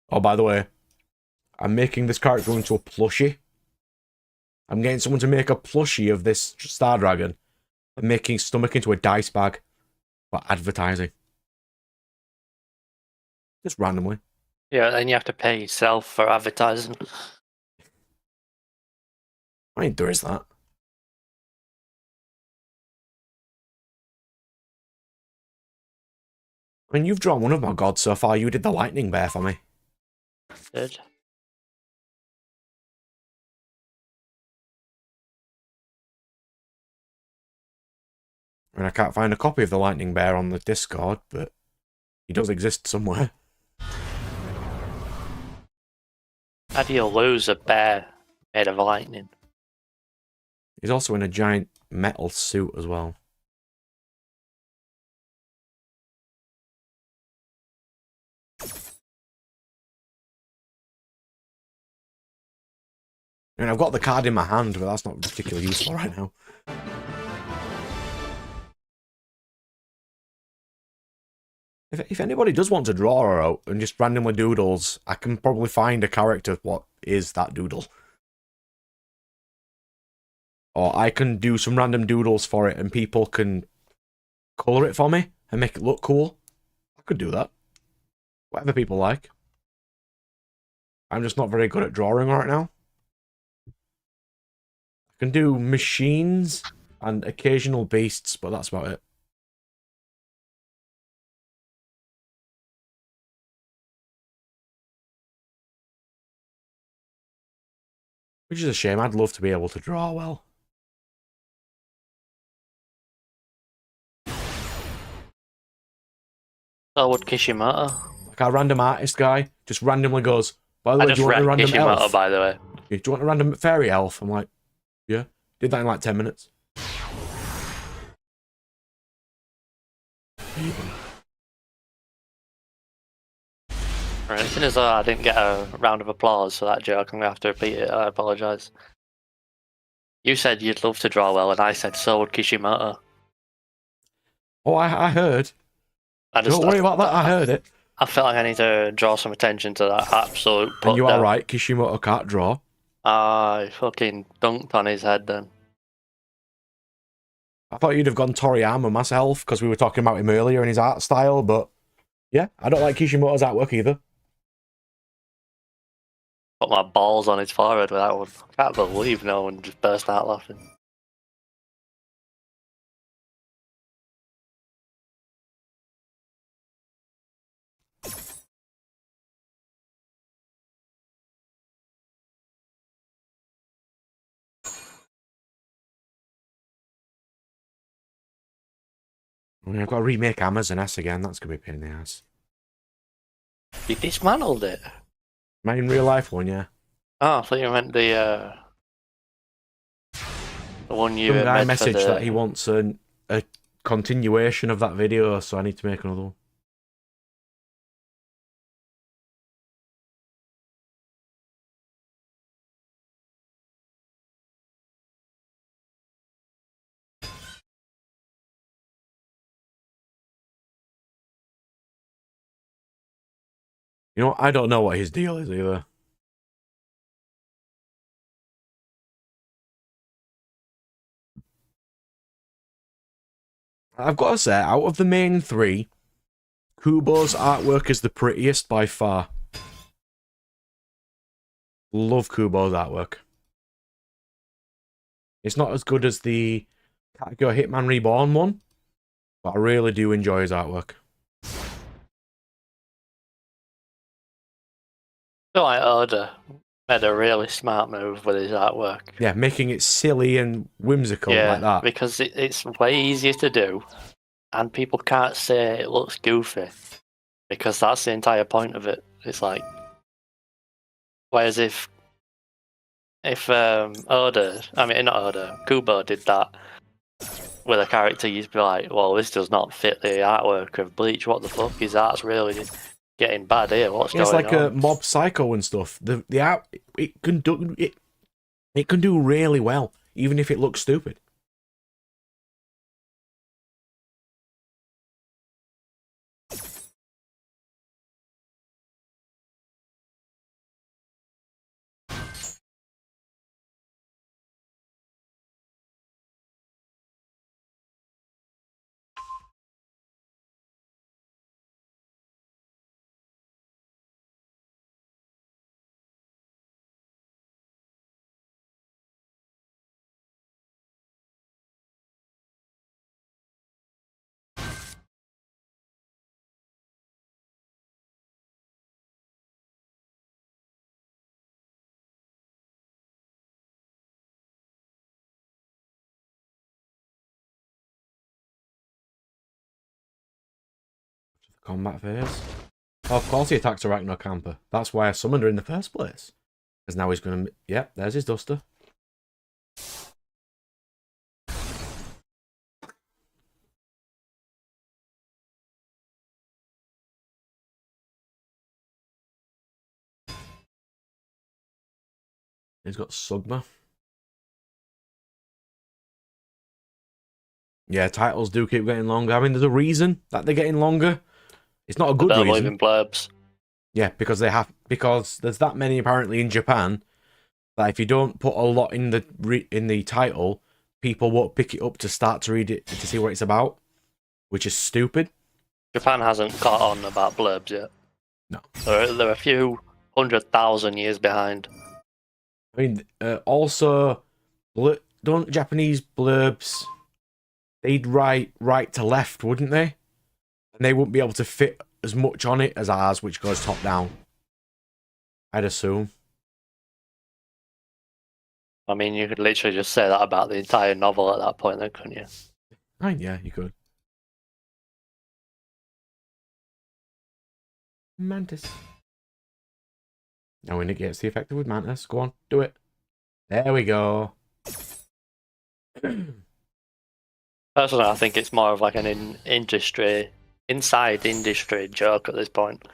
Oh, by the way, I'm making this character into a plushie. I'm getting someone to make a plushie of this Star Dragon and making his stomach into a dice bag for advertising. Just randomly. Yeah, then you have to pay yourself for advertising. I mean, there is that. I mean, you've drawn one of my gods so far. You did the lightning bear for me. Did. And I can't find a copy of the lightning bear on the Discord, but he does exist somewhere. How do you lose a bear made of lightning? He's also in a giant metal suit as well. I mean, I've got the card in my hand, but that's not particularly useful right now. If anybody does want to draw her out and just randomly doodles, I can probably find a character what is that doodle. Or I can do some random doodles for it and people can colour it for me and make it look cool. I could do that. Whatever people like. I'm just not very good at drawing right now. I can do machines and occasional beasts, but that's about it. Which is a shame. I'd love to be able to draw well. So would Kishimoto. Like our random artist guy just randomly goes, by the I way, do just you want a read random Kishimoto, elf? by the way. Do you want a random fairy elf? I'm like, yeah. Did that in like 10 minutes. Right, as soon as I didn't get a round of applause for that joke, I'm going to have to repeat it. I apologise. You said you'd love to draw well, and I said so would Kishimoto. Oh, I heard. Don't worry about that, I heard it. I feel like I need to draw some attention to that absolute put And you down. are right, Kishimoto can't draw. I fucking dunked on his head then. I thought you'd have gone Toriyama myself, because we were talking about him earlier and his art style, but yeah, I don't like Kishimoto's artwork either. Put my balls on his forehead with that one. I can't believe no one just burst out laughing. I mean, I've got to remake Amazon S again, that's going to be a pain in the ass. You dismantled it? My in real life one, yeah. Oh, I thought you meant the one you Some guy made for messaged the... that he wants a continuation of that video, so I need to make another one. You know, I don't know what his deal is either. I've got to say, out of the main three, Kubo's artwork is the prettiest by far. Love Kubo's artwork. It's not as good as the Kategori Hitman Reborn one, but I really do enjoy his artwork. I feel like Oda made a really smart move with his artwork. Yeah, making it silly and whimsical like that. Because it's way easier to do, and people can't say it looks goofy, because that's the entire point of it. It's like, whereas if Oda, I mean not Oda, Kubo did that with a character, you'd be like, well, this does not fit the artwork of Bleach. What the fuck? His art's really getting bad here. What's going on? It's like a Mob Psycho and stuff. The art, it can do really well, even if it looks stupid. Combat phase. Oh, of course he attacks a Arachno Camper. That's why I summoned her in the first place. Because now he's going to... Yep, there's his Duster. He's got Sugma. Yeah, titles do keep getting longer. I mean, there's a reason that they're getting longer. It's not a good reason. Even blurbs. Yeah, because there's that many apparently in Japan that if you don't put a lot in the title, people won't pick it up to start to read it to see what it's about, which is stupid. Japan hasn't caught on about blurbs yet. No, they're a few 100,000 years behind. I mean, also, don't Japanese blurbs? They'd write right to left, wouldn't they? And they wouldn't be able to fit as much on it as ours, which goes top down. I'd assume. I mean, you could literally just say that about the entire novel at that point, then, couldn't you? Oh, yeah, you could. Mantis. Now when it gets the effective with Mantis, go on, do it. There we go. Personally, I think it's more of like an inside industry joke at this point.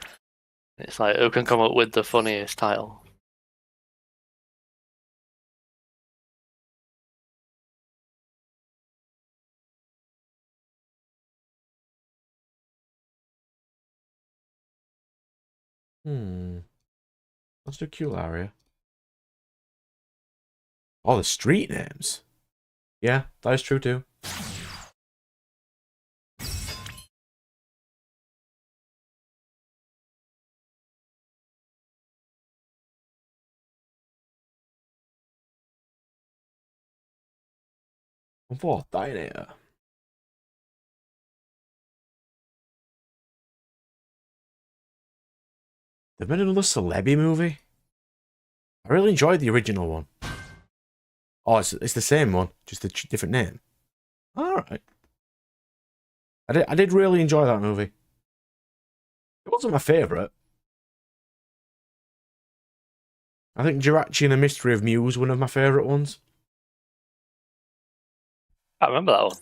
It's like, who can come up with the funniest title? Let's do Cularia. Oh, the street names. Yeah, that is true too. Fourth Dinosaur. They've made another Celebi movie. I really enjoyed the original one. Oh, it's the same one, just a different name. All right. I did really enjoy that movie. It wasn't my favourite. I think Jirachi and the Mystery of Mew was one of my favourite ones. I remember that one.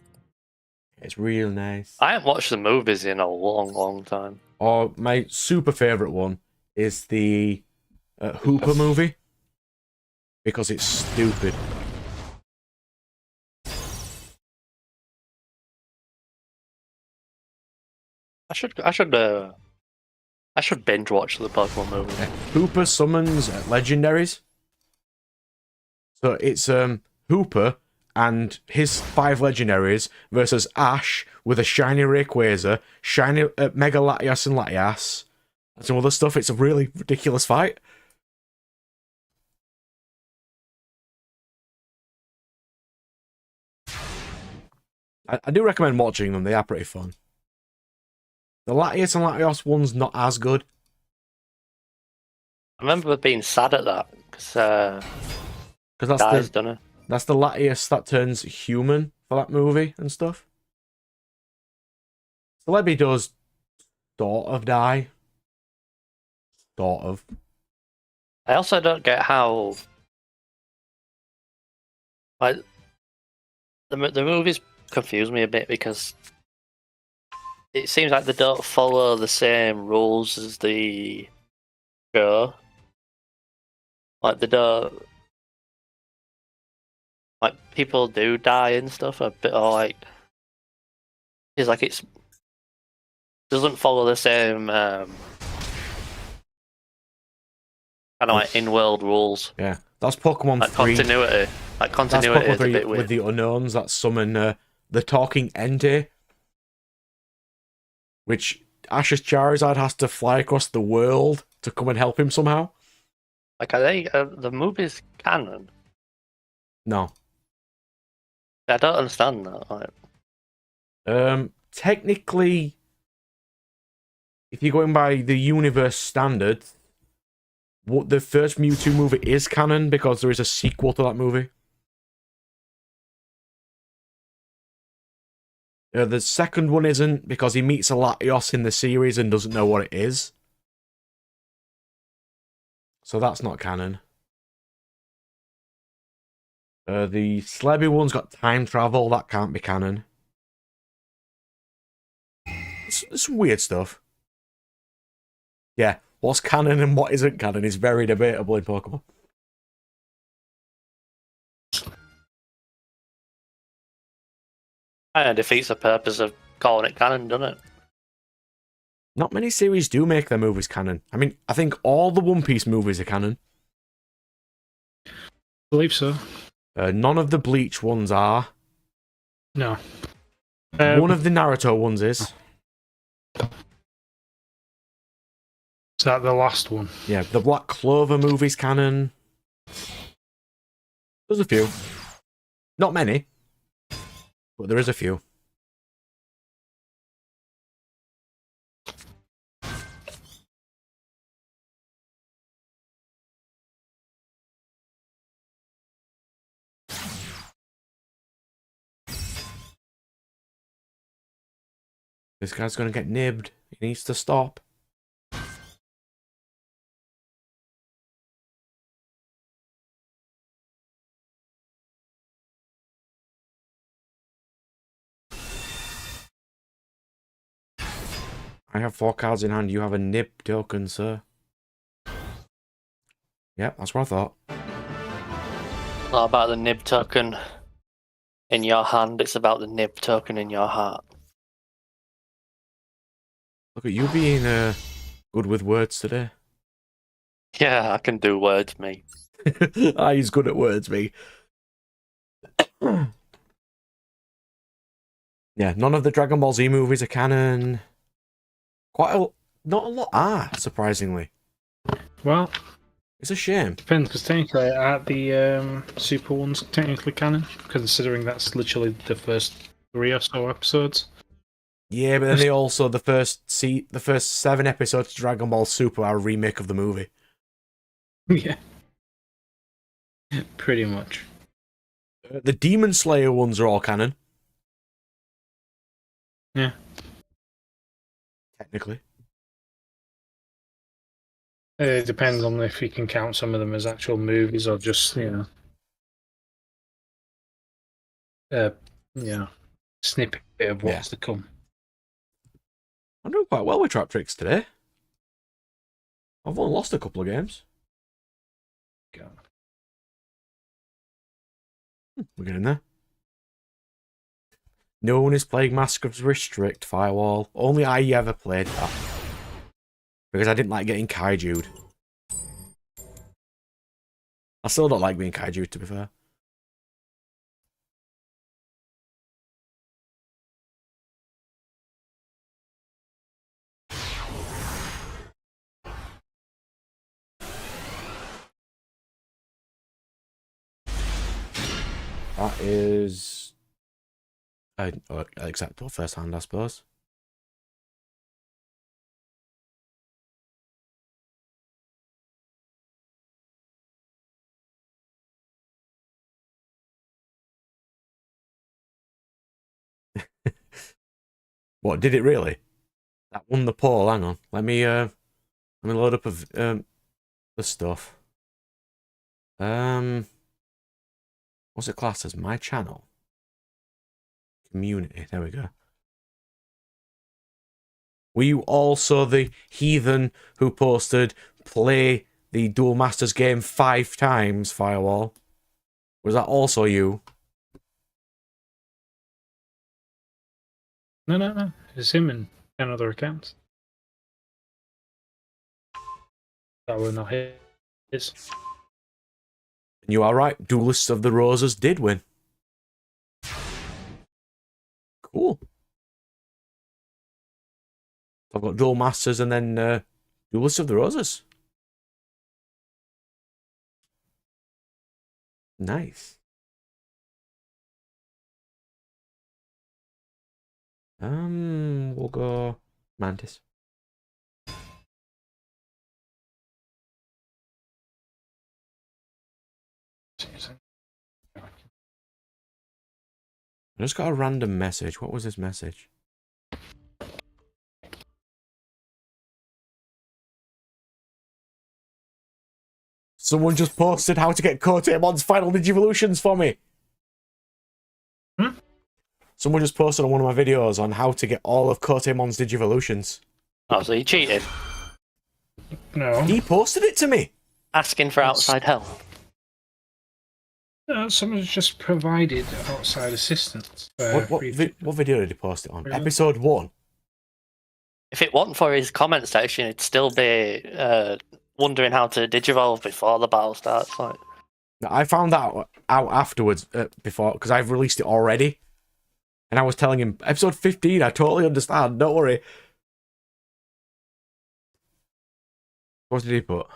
It's real nice. I haven't watched the movies in a long, long time. Oh, my super favourite one is the Hooper movie. Because it's stupid. I should binge watch the Pokemon movie. Yeah. Hooper summons legendaries. So it's Hooper and his 5 legendaries versus Ash with a shiny Rayquaza, shiny Mega Latias and Latias, and some other stuff. It's a really ridiculous fight. I do recommend watching them. They are pretty fun. The Latias and Latios one's not as good. I remember being sad at that because that's the Latias that turns human for that movie and stuff. Celebi does sort of die. Sort of. I also don't get how like the movies confuse me a bit because it seems like they don't follow the same rules as the show. Like they don't. Like people do die and stuff a bit, or like it's like it's doesn't follow the same kind of like in-world rules. Yeah, that's Pokemon like 3. Continuity. Like continuity is a bit weird. With the unknowns that summon the talking Entei, which Ash's Charizard has to fly across the world to come and help him somehow. Like, are they the movies canon? No. I don't understand that. Like... Technically, if you're going by the universe standard, what the first Mewtwo movie is canon because there is a sequel to that movie. The second one isn't, because he meets a Latios in the series and doesn't know what it is. So that's not canon. The Slebby one's got time travel, that can't be canon. It's some weird stuff. Yeah, what's canon and what isn't canon is very debatable in Pokemon. Kind of defeats the purpose of calling it canon, doesn't it? Not many series do make their movies canon. I mean, I think all the One Piece movies are canon. I believe so. None of the Bleach ones are. No. One of the Naruto ones is. Is that the last one? Yeah, the Black Clover movie's canon. There's a few. Not many. But there is a few. This guy's gonna get nibbed. He needs to stop. I have 4 cards in hand. You have a nib token, sir. Yeah, that's what I thought. Not about the nib token in your hand, it's about the nib token in your heart. Look at you being good with words today. Yeah, I can do words, mate. He's good at words, me. Yeah, none of the Dragon Ball Z movies are canon. Not a lot are, surprisingly. Well, It's a shame. depends, because technically, at the Super one's technically canon, considering that's literally the first 3 or so episodes. Yeah, but then they also the first 7 episodes of Dragon Ball Super are a remake of the movie. Yeah. Pretty much. The Demon Slayer ones are all canon. Yeah. Technically. It depends on if you can count some of them as actual movies or just, snippet of what's to come. I'm doing quite well with Trap Tricks today. I've only lost a couple of games. We're getting there. No one is playing Mask of Restrict Firewall. Only I ever played that. Because I didn't like getting kaiju'd. I still don't like being kaiju'd, to be fair. That is acceptable first hand, I suppose. What, did it really? That won the poll. Hang on. Let me load up the stuff. What's it classed as? My channel. Community. There we go. Were you also the heathen who posted play the Duel Masters game 5 times, Firewall? Was that also you? No. It's him and 10 other accounts. That were not his. And you are right. Duelists of the Roses did win. Cool. I've got Duel Masters and then Duelists of the Roses. Nice. We'll go Mantis. I just got a random message. What was this message? Someone just posted how to get Kotemon's final Digivolutions for me. Someone just posted on one of my videos on how to get all of Kotemon's Digivolutions. Oh, so he cheated? No. He posted it to me. Asking for outside help? No, someone's just provided outside assistance. What video did he post it on? Really? Episode 1. If it wasn't for his comment section, it'd still be wondering how to digivolve before the battle starts. Like, I found that out afterwards, before, because I've released it already. And I was telling him, episode 15, I totally understand, don't worry. What did he put?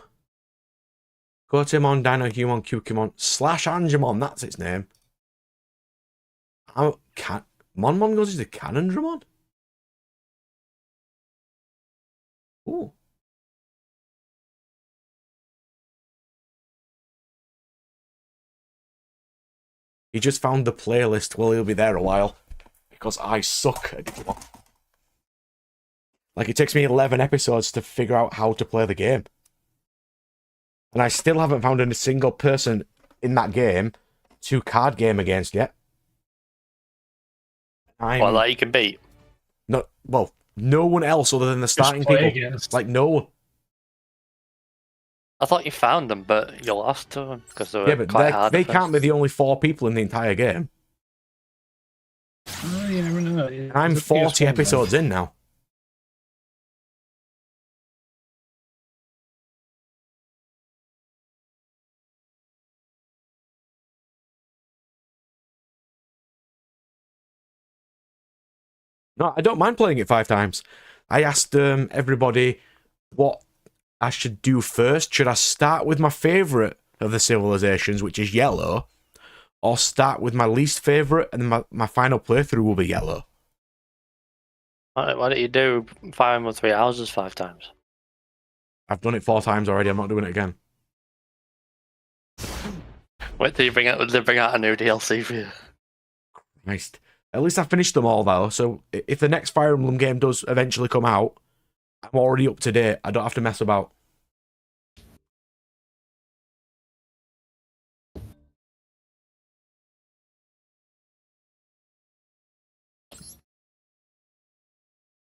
Kotemon, Dino, Human, Cukimon, / Angemon, that's its name. Monmon goes into Canondramon? Ooh. He just found the playlist. Well, he'll be there a while. Because I suck at Digimon. Like, it takes me 11 episodes to figure out how to play the game. And I still haven't found a single person in that game to card game against yet. Well, that you can beat? No, well, no one else other than the starting people. Against. Like, no one. I thought you found them, but you lost to them because they were yeah, but quite hard. They can't be the only 4 people in the entire game. Oh, you never know. And I'm 40 episodes in now. No, I don't mind playing it 5 times. I asked everybody what I should do first. Should I start with my favourite of the civilizations, which is yellow, or start with my least favourite, and then my final playthrough will be yellow? Why don't you do Fire Emblem 3 Houses 5 times? I've done it 4 times already. I'm not doing it again. Wait till you bring out a new DLC for you. Christ. At least I finished them all, though, so if the next Fire Emblem game does eventually come out, I'm already up to date. I don't have to mess about.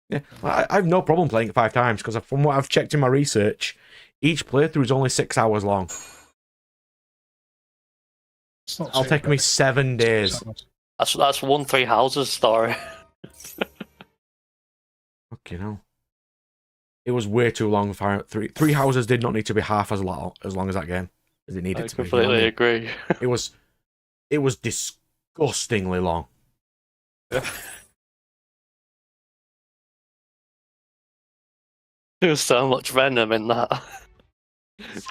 Yeah, I have no problem playing it 5 times, because from what I've checked in my research, each playthrough is only 6 hours long. It'll take me 7 days. That's 1 3 Houses story. Okay, no. It was way too long. Three Houses did not need to be half as long as that game as it needed to be. I completely agree. It was disgustingly long. There was so much venom in that.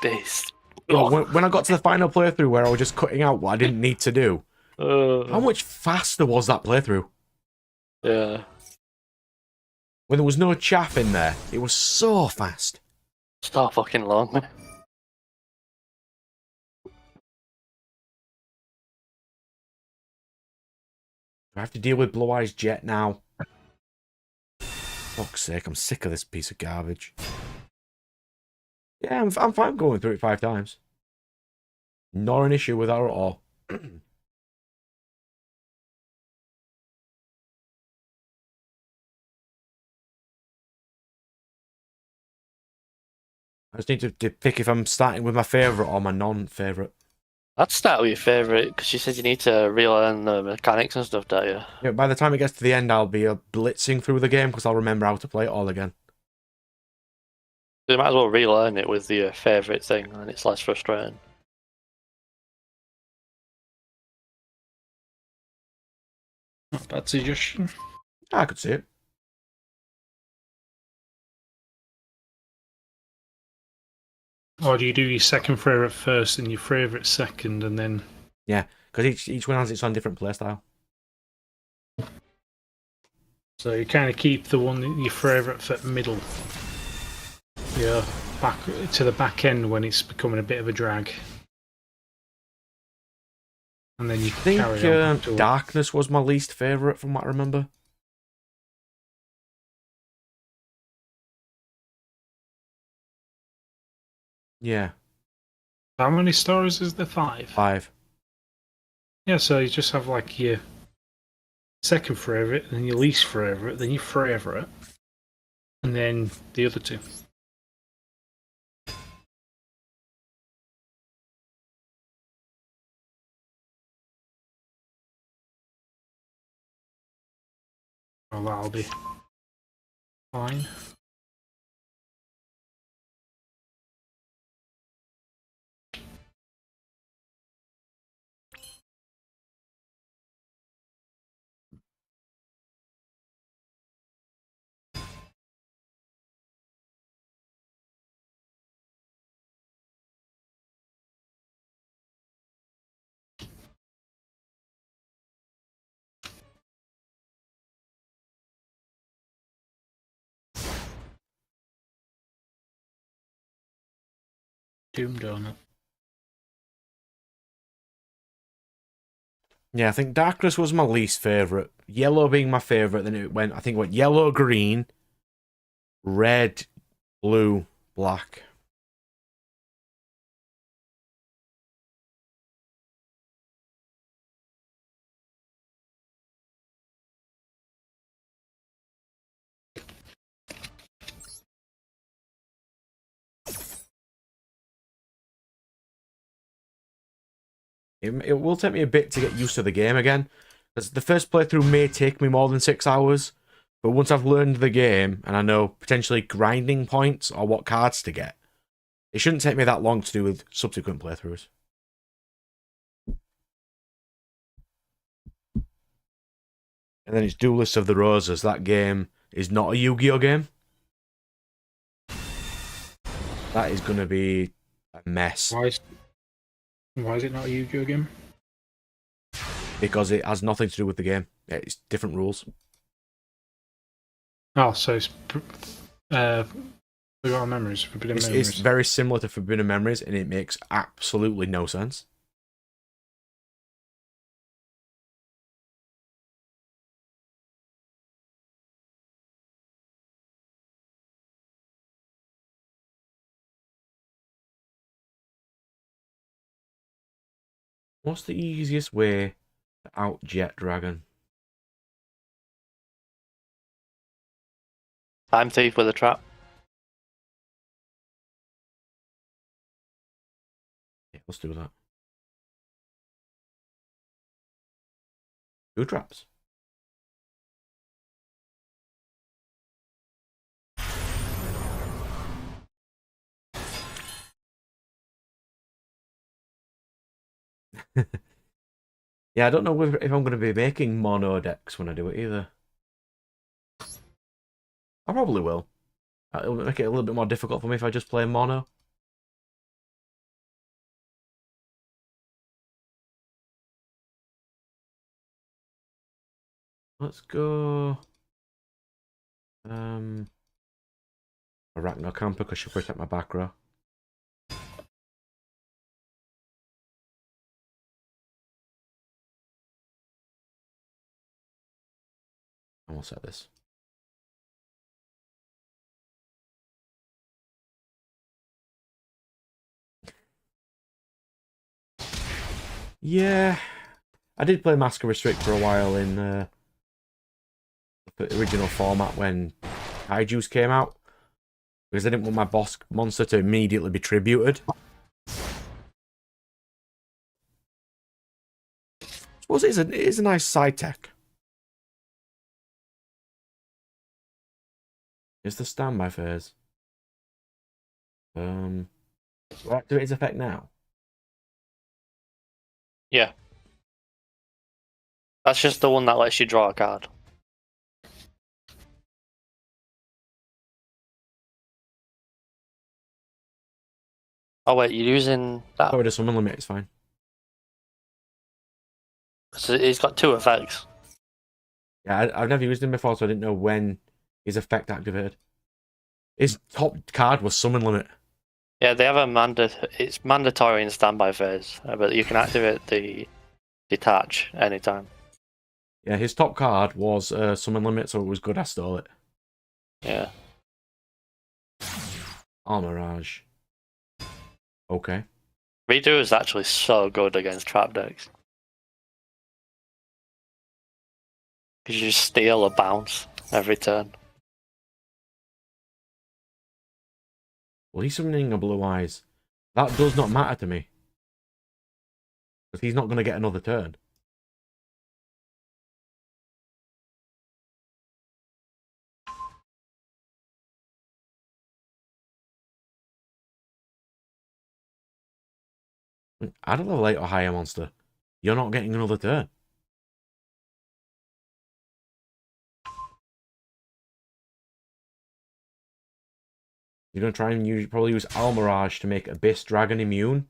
Beast. When I got to the final playthrough where I was just cutting out what I didn't need to do, how much faster was that playthrough? Yeah. When there was no chaff in there, it was so fast. So fucking long. Do I have to deal with Blue Eyes Jet now? Fuck's sake, I'm sick of this piece of garbage. Yeah, I'm fine going through it 5 times. Not an issue with that at all. I just need to pick if I'm starting with my favourite or my non-favourite. I'd start with your favourite, because you said you need to relearn the mechanics and stuff, don't you? Yeah, by the time it gets to the end, I'll be blitzing through the game, because I'll remember how to play it all again. You might as well relearn it with your favourite thing, and it's less frustrating. Not a bad suggestion. I could see it. Or do you do your second favourite first and your favourite second, and then... Yeah, because each one has its own different playstyle. So you kind of keep the one your favourite for middle. Yeah, back to the back end when it's becoming a bit of a drag. and then you I can think carry on. To Darkness was my least favourite from what I remember. Yeah. How many stories is there? 5? 5. Yeah, so you just have like your second favourite, then your least favourite, then your favourite, and then the other 2. Well, that'll be fine. Doom Donut. Yeah, I think Darkness was my least favourite. Yellow being my favourite, then it went yellow, green, red, blue, black. It will take me a bit to get used to the game again, because the first playthrough may take me more than 6 hours, but once I've learned the game and I know potentially grinding points or what cards to get, it shouldn't take me that long to do with subsequent playthroughs. And then it's Duelist of the Roses. That game is not a Yu-Gi-Oh game. That is going to be a mess. Why is it not a Yu-Gi-Oh game? Because it has nothing to do with the game. It's different rules. Oh, so it's Forgotten Memories, Forbidden Memories. It's very similar to Forbidden Memories, and it makes absolutely no sense. What's the easiest way to out Jet Dragon? Time thief with a trap. Yeah, let's do that. 2 traps. Yeah, I don't know if I'm going to be making mono decks when I do it either. I probably will. It'll make it a little bit more difficult for me if I just play mono. Let's go. Arachno Camper, because she'll protect my back row. And we'll set this. Yeah, I did play Mask of Restrict for a while in the original format when Kaiju's came out, because I didn't want my boss monster to immediately be tributed. I suppose it is a nice side tech. It's the standby phase. Do I activate its effect now? Yeah. That's just the one that lets you draw a card. Oh wait, you're using that? Oh, the summon limit, it's fine. So it's got 2 effects. Yeah, I've never used him before, so I didn't know when his effect activated. His top card was summon limit. Yeah, they have it's mandatory in standby phase, but you can activate the detach anytime. Yeah, his top card was Summon Limit, so it was good I stole it. Yeah. Armorage. Okay. Redo is actually so good against trap decks. Because you just steal a bounce every turn. Well, he's summoning a Blue Eyes. That does not matter to me. Because he's not going to get another turn. Add a level 8 or higher monster. You're not getting another turn. You're going to try and probably use Almirage to make Abyss Dragon immune.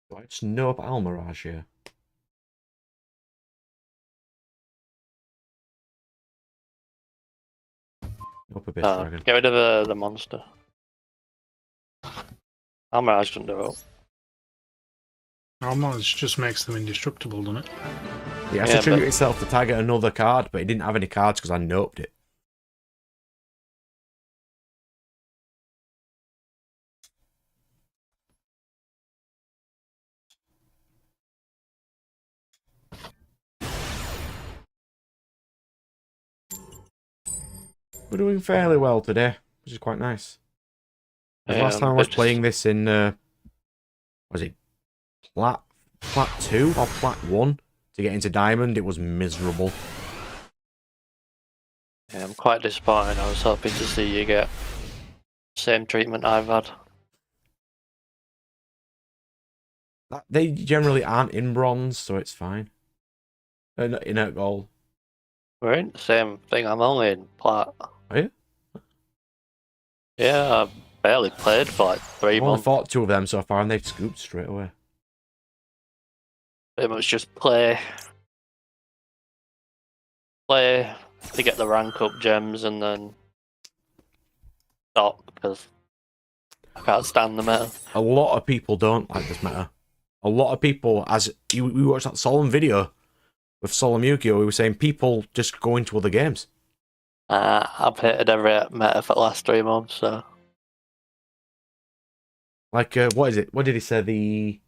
Do I just know up Almirage here? Up Abyss Dragon. Get rid of the monster. Almirage doesn't do it. Almirage just makes them indestructible, doesn't it? It has to tribute itself to target another card, but it didn't have any cards because I noped it. We're doing fairly well today, which is quite nice. Last time I was playing this in, was it Plat 2 or Plat 1 to get into Diamond, it was miserable. Yeah, I'm quite disappointed. I was hoping to see you get the same treatment I've had. They generally aren't in Bronze, so it's fine. In a gold. We're in the same thing. I'm only in Plat. Are you? Yeah, I've barely played for like 3 I've only months. fought 2 of them so far, and they've scooped straight away. Pretty much just play to get the rank up gems and then stop because I can't stand the meta. A lot of people don't like this meta. A lot of people, we watched that Solemn video with Solemn Yu-Gi-Oh! We were saying people just go into other games. I've hated every meta for the last 3 months, so. Like, what is it? What did he say? The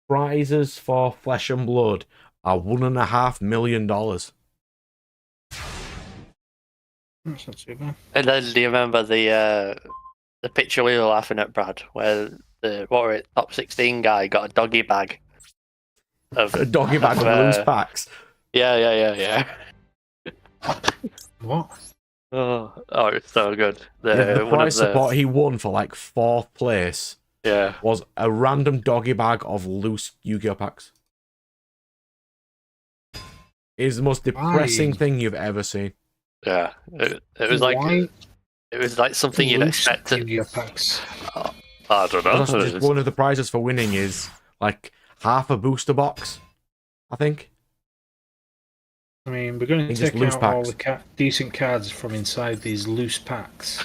prizes for Flesh and Blood are $1.5 million. That's not too bad. And then do you remember the picture we were laughing at, Brad, where the top 16 guy got a doggy bag A doggy bag of loose packs. Yeah. What? Oh, it's so good. The prize support he won for like 4th place was a random doggy bag of loose Yu-Gi-Oh packs. It is the most depressing thing you've ever seen. Yeah, it was like it was like something you'd expect to. Yu-Gi-Oh packs. I don't know. Just one of the prizes for winning is like half a booster box, I think. I mean, we're going to take loose out packs. all the decent cards from inside these loose packs.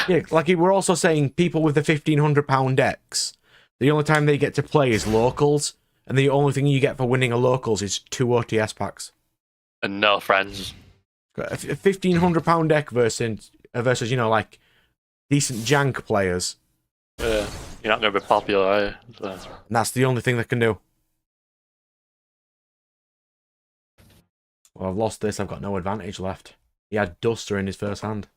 Yeah, like we're also saying people with the £1,500 decks, the only time they get to play is locals, and the only thing you get for winning a locals is 2 OTS packs. And no friends. A £1,500 deck versus like decent jank players. Yeah, you're not going to be popular, are you? So. And that's the only thing they can do. Well, I've lost this. I've got no advantage left. He had Duster in his first hand.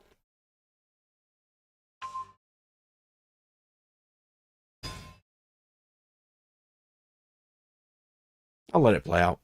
I'll let it play out.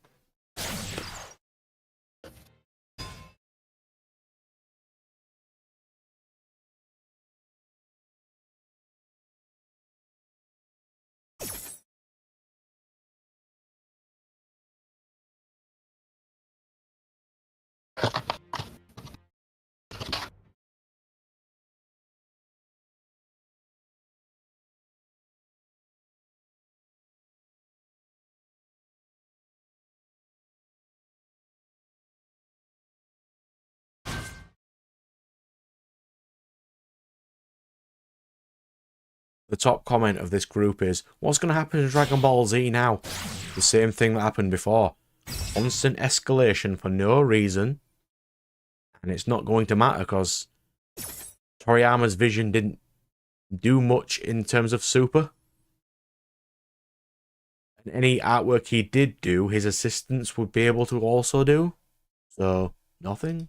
The top comment of this group is, what's going to happen to Dragon Ball Z now? The same thing that happened before. Constant escalation for no reason. And it's not going to matter because Toriyama's vision didn't do much in terms of Super. And any artwork he did do, his assistants would be able to also do. So, nothing.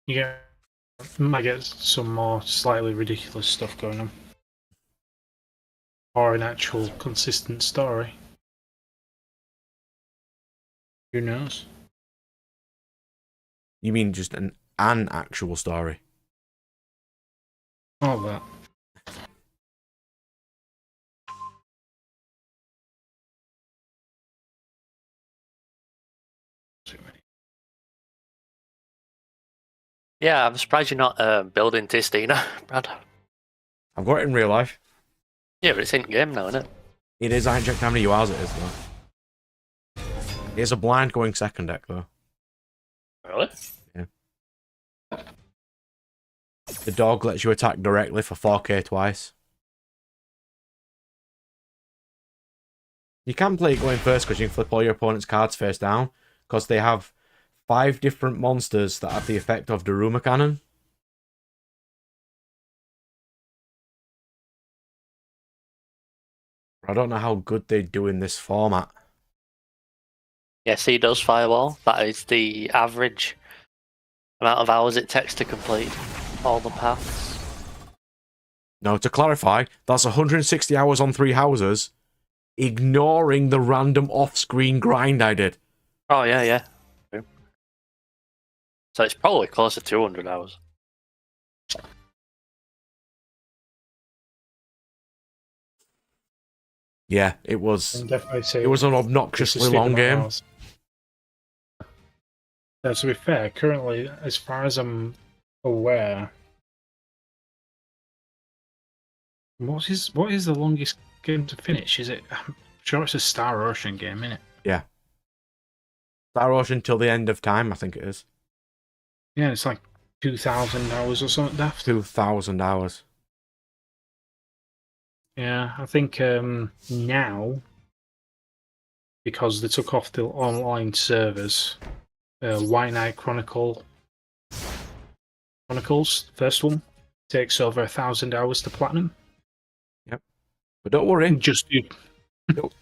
Yeah, might get some more slightly ridiculous stuff going on. Or an actual consistent story. Who knows? You mean just an actual story? All that. Too many. Yeah, I'm surprised you're not building Tistina, Brad. I've got it in real life. Yeah, but it's in game now, isn't it? It is. I haven't checked how many hours it is, though. It's a blind going second deck, though. Really? Yeah. The dog lets you attack directly for 4k twice. You can play it going first because you can flip all your opponent's cards face down, because they have 5 different monsters that have the effect of Daruma Cannon. I don't know how good they do in this format. Yes, he does Firewall. That is the average amount of hours it takes to complete all the paths. Now, to clarify, that's 160 hours on 3 houses, ignoring the random off-screen grind I did. Oh, yeah, yeah. True. So it's probably close to 200 hours. Yeah, it was. I'd definitely say It was an it's obnoxiously a long stupid game. amount of hours. To be fair, currently, as far as I'm aware, what is the longest game to finish? Is it? I'm sure it's a Star Ocean game, isn't it? Yeah. Star Ocean till the end of time, I think it is. Yeah, it's like 2,000 hours or something daft. 2,000 hours. Yeah, I think now, because they took off the online servers, White Knight Chronicles, first one, takes over 1,000 hours to platinum. Yep. But don't worry. Just you.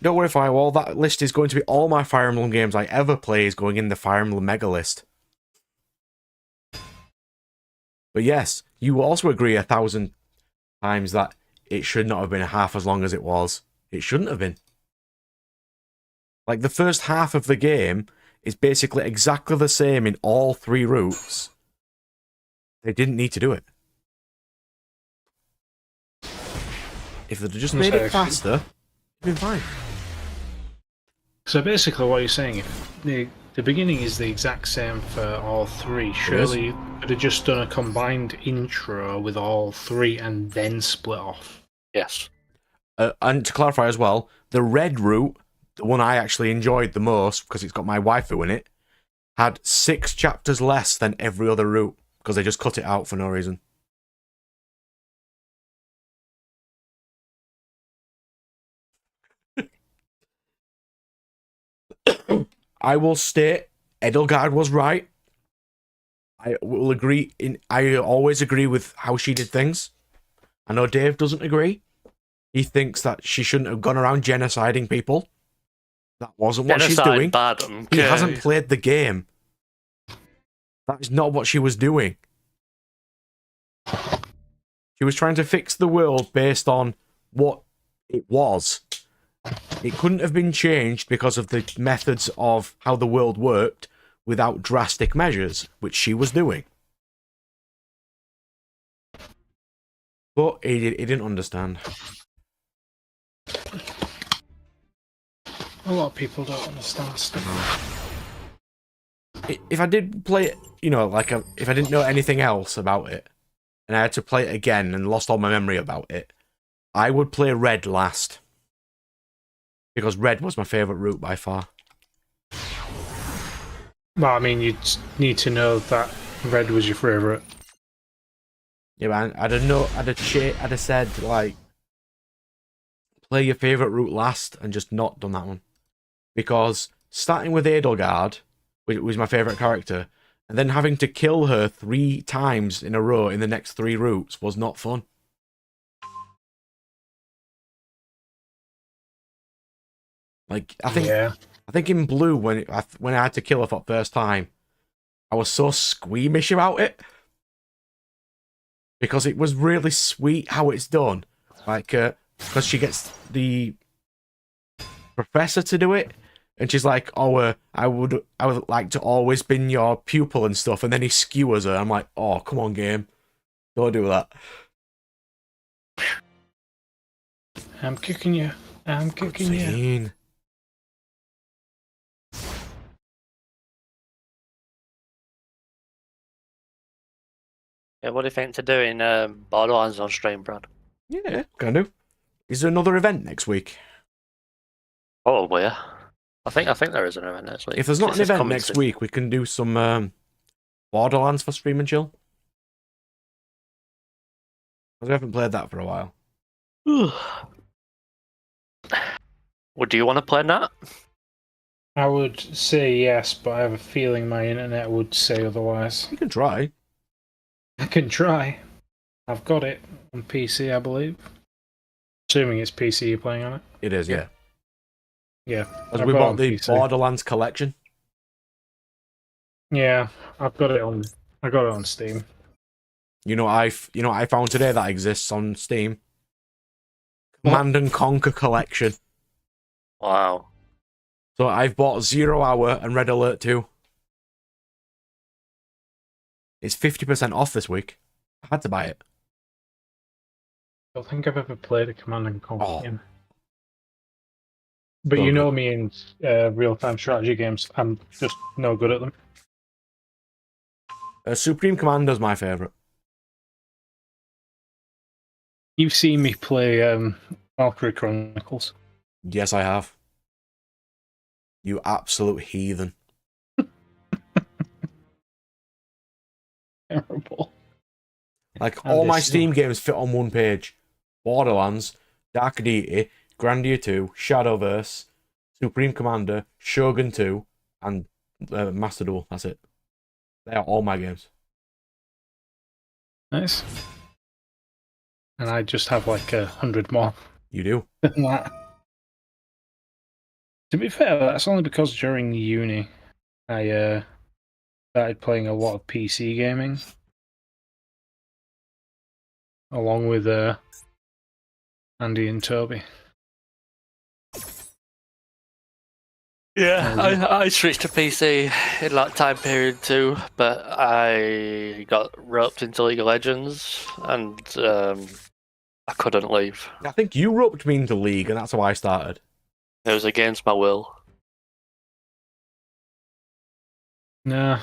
Don't worry, Firewall. That list is going to be all my Fire Emblem games I ever play is going in the Fire Emblem Mega list. But yes, you also agree 1,000 times that it should not have been half as long as it was. It shouldn't have been. Like, the first half of the game is basically exactly the same in all 3 routes. They didn't need to do it. If they'd just made it faster, it'd been fine. So basically, what you're saying, if the beginning is the exact same for all 3, surely you could have just done a combined intro with all 3 and then split off. Yes. And to clarify as well, the red route, the one I actually enjoyed the most because it's got my waifu in it, had 6 chapters less than every other route because they just cut it out for no reason. I will state Edelgard was right. I will agree. I always agree with how she did things. I know Dave doesn't agree. He thinks that she shouldn't have gone around genociding people. That wasn't what she's doing. Bad, He hasn't played the game. That is not what she was doing. She was trying to fix the world based on what it was. It couldn't have been changed because of the methods of how the world worked without drastic measures, which she was doing. But he didn't understand. A lot of people don't understand stuff. If I did play it, you know, like if I didn't know anything else about it, and I had to play it again and lost all my memory about it, I would play Red last. Because Red was my favourite route by far. Well, I mean, you'd need to know that Red was your favourite. Yeah, man, I'd have said, like, play your favourite route last and just not done that one. Because starting with Edelgard, which was my favourite character, and then having to kill her 3 times in a row in the next 3 routes was not fun. Like, I think in Blue, when I had to kill her for the first time, I was so squeamish about it. Because it was really sweet how it's done. Like, because she gets the professor to do it, and she's like, "Oh, I would like to always been your pupil and stuff," and then he skewers her. I'm like, "Oh, come on, game, don't do that." I'm kicking you. I'm kicking you. Zane. Yeah, what do you think to doing Borderlands on stream, Brad? Yeah, can do. Is there another event next week? Probably, yeah. I think there is an event next week. If there's not an It's event coming next soon. week, we can do some Borderlands for Stream and Chill. Because we haven't played that for a while. Well, do you want to play that? I would say yes, but I have a feeling my internet would say otherwise. You can try. I can try. I've got it on PC, I believe. Assuming it's PC you're playing on it. It is, yeah. Yeah. As I've we got it bought on the PC. Borderlands collection. Yeah, I've got it on. I got it on Steam. You know what I found today that exists on Steam? What? Command and Conquer collection. Wow. So I've bought 0 Hour and Red Alert 2. It's 50% off this week. I had to buy it. I don't think I've ever played a Command and Conquer Oh. game. But So you good. know me in real-time strategy games, I'm just no good at them. Supreme Commander's my favourite. You've seen me play Valkyrie Chronicles. Yes, I have. You absolute heathen. Terrible. Like, And all my this- Steam games fit on one page. Borderlands, Dark Deity, Grandia 2, Shadowverse, Supreme Commander, Shogun 2, and Master Duel. That's it. They are all my games. Nice. And I just have like 100 more You do. than that. To be fair, that's only because during uni I started playing a lot of PC gaming. Along with Andy and Toby. Yeah, I switched to PC in that time period too, but I got roped into League of Legends and I couldn't leave. I think you roped me into League, and that's how I started. It was against my will. Nah,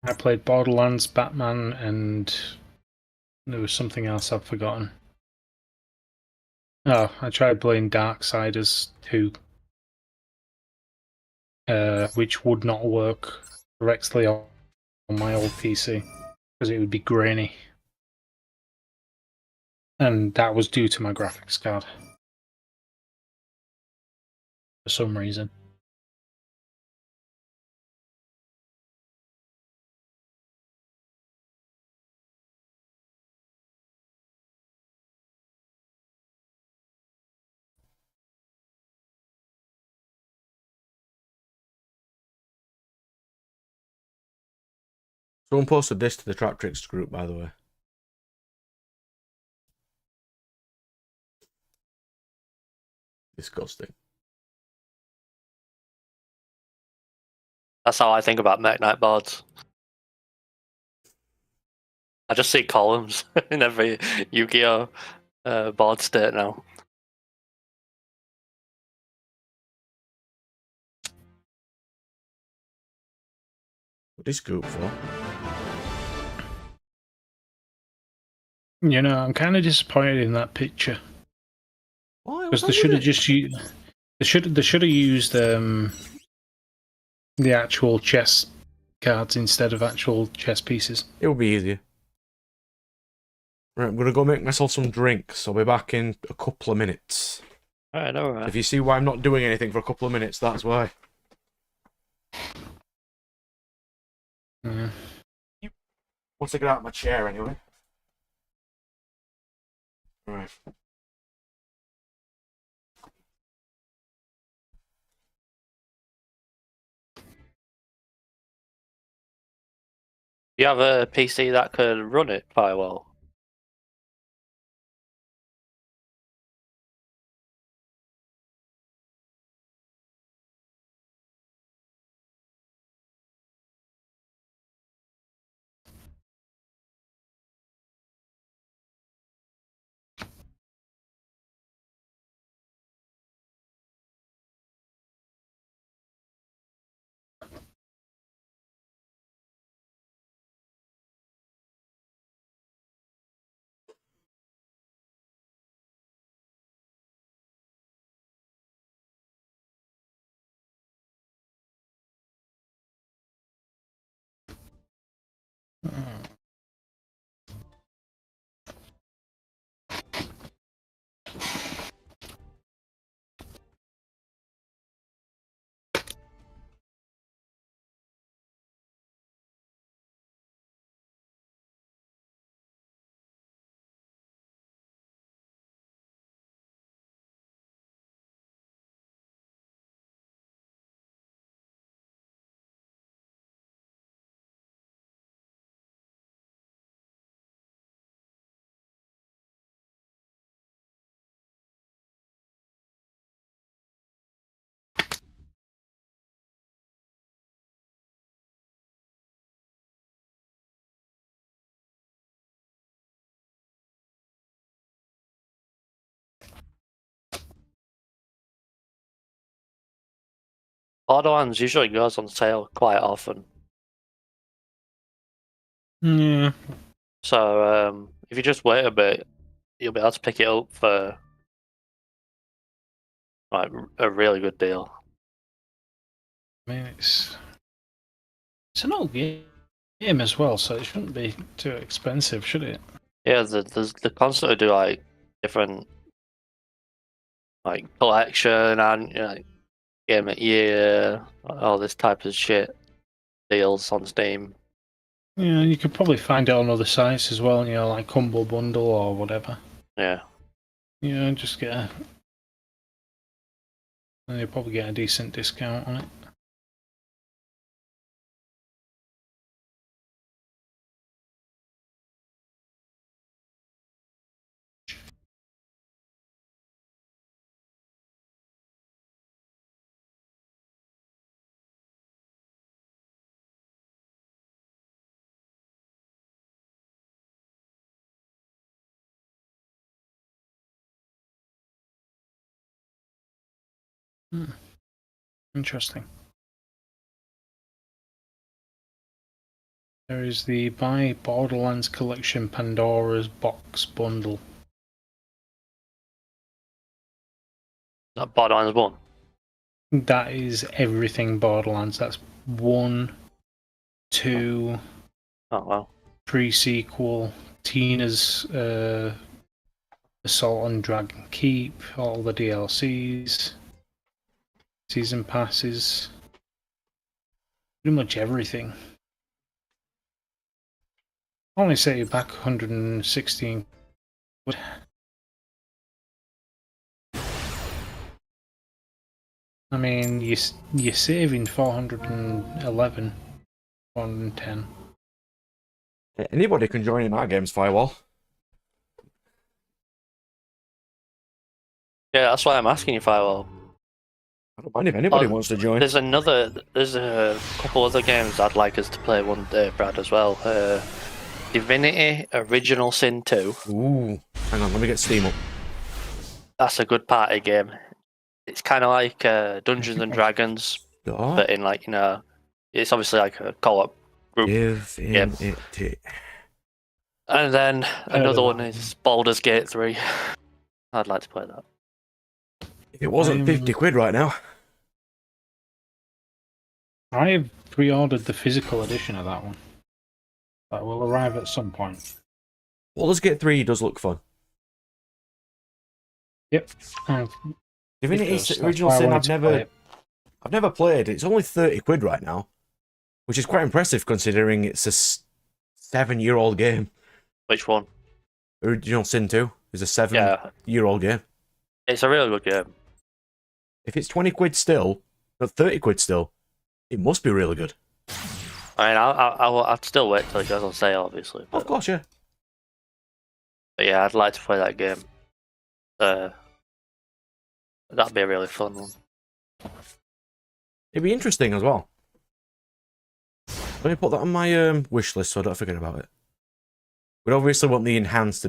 I played Borderlands, Batman, and there was something else I've forgotten. Oh, I tried playing Darksiders 2. Which would not work correctly on my old PC because it would be grainy, and that was due to my graphics card for some reason. Someone posted this to the Trap Tricks group, by the way. Disgusting. That's how I think about Mech Knight boards. I just see columns in every Yu-Gi-Oh board state now. What is scoop for? You know, I'm kind of disappointed in that picture Why? because What's they wrong should have with it? just used. They should have used the actual chess cards instead of actual chess pieces. It would be easier. Right, I'm gonna go make myself some drinks. I'll be back in a couple of minutes. Alright. If you see why I'm not doing anything for a couple of minutes, that's why. Yeah. Once I get out of my chair, anyway. Right. You have a PC that could run it quite well. Borderlands usually goes on sale quite often. Yeah. So if you just wait a bit, you'll be able to pick it up for like a really good deal. I mean, it's an old game as well, so it shouldn't be too expensive, should it? Yeah, they constantly do like different like collection and like game of year, all this type of shit deals on Steam. Yeah, you could probably find it on other sites as well, you know, like Humble Bundle or whatever. Yeah. You know, just get a. And you'll probably get a decent discount on it. Interesting. There is the Buy Borderlands Collection Pandora's Box Bundle. That Borderlands 1. That is everything Borderlands. That's 1, 2, Oh wow. pre-sequel, Tina's Assault on Dragon Keep, all the DLCs, season passes, pretty much everything. Only set you back 116. I mean, you're saving 411, 410. Anybody can join in our games, Firewall. Yeah, that's why I'm asking you, Firewall. I don't mind if anybody wants to join. There's a couple other games I'd like us to play one day, Brad, as well. Divinity Original Sin 2. Ooh, hang on, let me get Steam up. That's a good party game. It's kind of like Dungeons and Dragons, Oh, but in like, you know, it's obviously like a co-op group. Give him it. And then another one that is Baldur's Gate 3. I'd like to play that. If it wasn't 50 quid right now. I've pre-ordered the physical edition of that one. That will arrive at some point. Baldur's Gate 3 does look fun. Yep. Divinity's Original Sin I've never played. It's only 30 quid right now, which is quite impressive considering it's a 7-year-old game. Which one? Original Sin 2 is a 7-year-old game. It's a really good game. If it's 20 quid still, or 30 quid still, it must be really good. I mean, I'd still wait till it goes on sale, obviously. But, Of course, yeah. but yeah, I'd like to play that game. That'd be a really fun one. It'd be interesting as well. Let me put that on my wish list so I don't forget about it. We'd obviously want the enhanced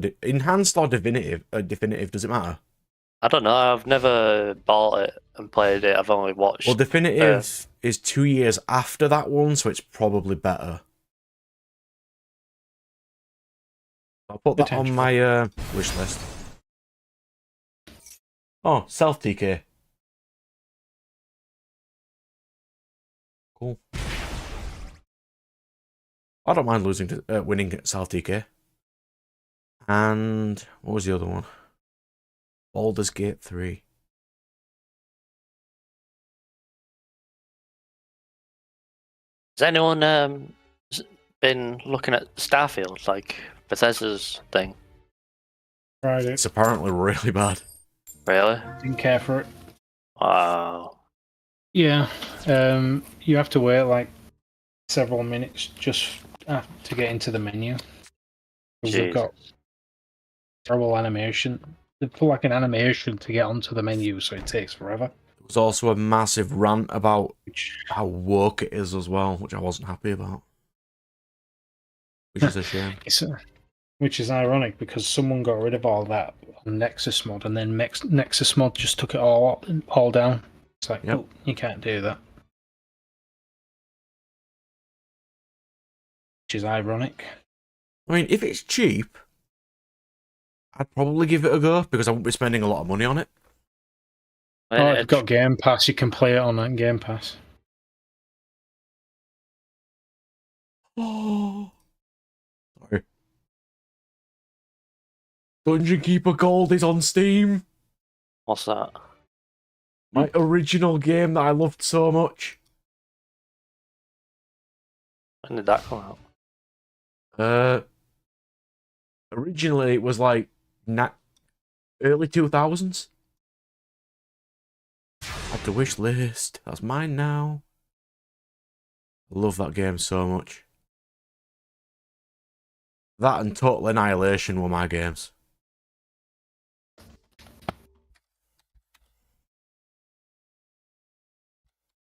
or definitive, does it matter? I don't know, I've never bought it and played it, I've only watched. Well, definitive is 2 years after that one, so it's probably better. I'll put that on my wish list. Oh, Self TK. Cool. I don't mind losing to winning at Self TK. And what was the other one? Baldur's Gate 3. Has anyone been looking at Starfield, like Bethesda's thing? Tried it. It's apparently really bad. Really? Didn't care for it. Wow. Yeah. You have to wait like several minutes just to get into the menu. Because they've got terrible animation. They put like an animation to get onto the menu, so it takes forever. There was also a massive rant about how woke it is as well, which I wasn't happy about. Which is a shame. Which is ironic because someone got rid of all that on Nexus mod, and then Nexus mod just took it all down. It's like, oh, you can't do that. Which is ironic. I mean, if it's cheap, I'd probably give it a go because I won't be spending a lot of money on it. Oh, if you've got Game Pass, you can play it on Game Pass. Oh, sorry. Dungeon Keeper Gold is on Steam. What's that? My original game that I loved so much. When did that come out? Originally it was like early 2000s. Add to wish list. That's mine now. I love that game so much. That and Total Annihilation were my games.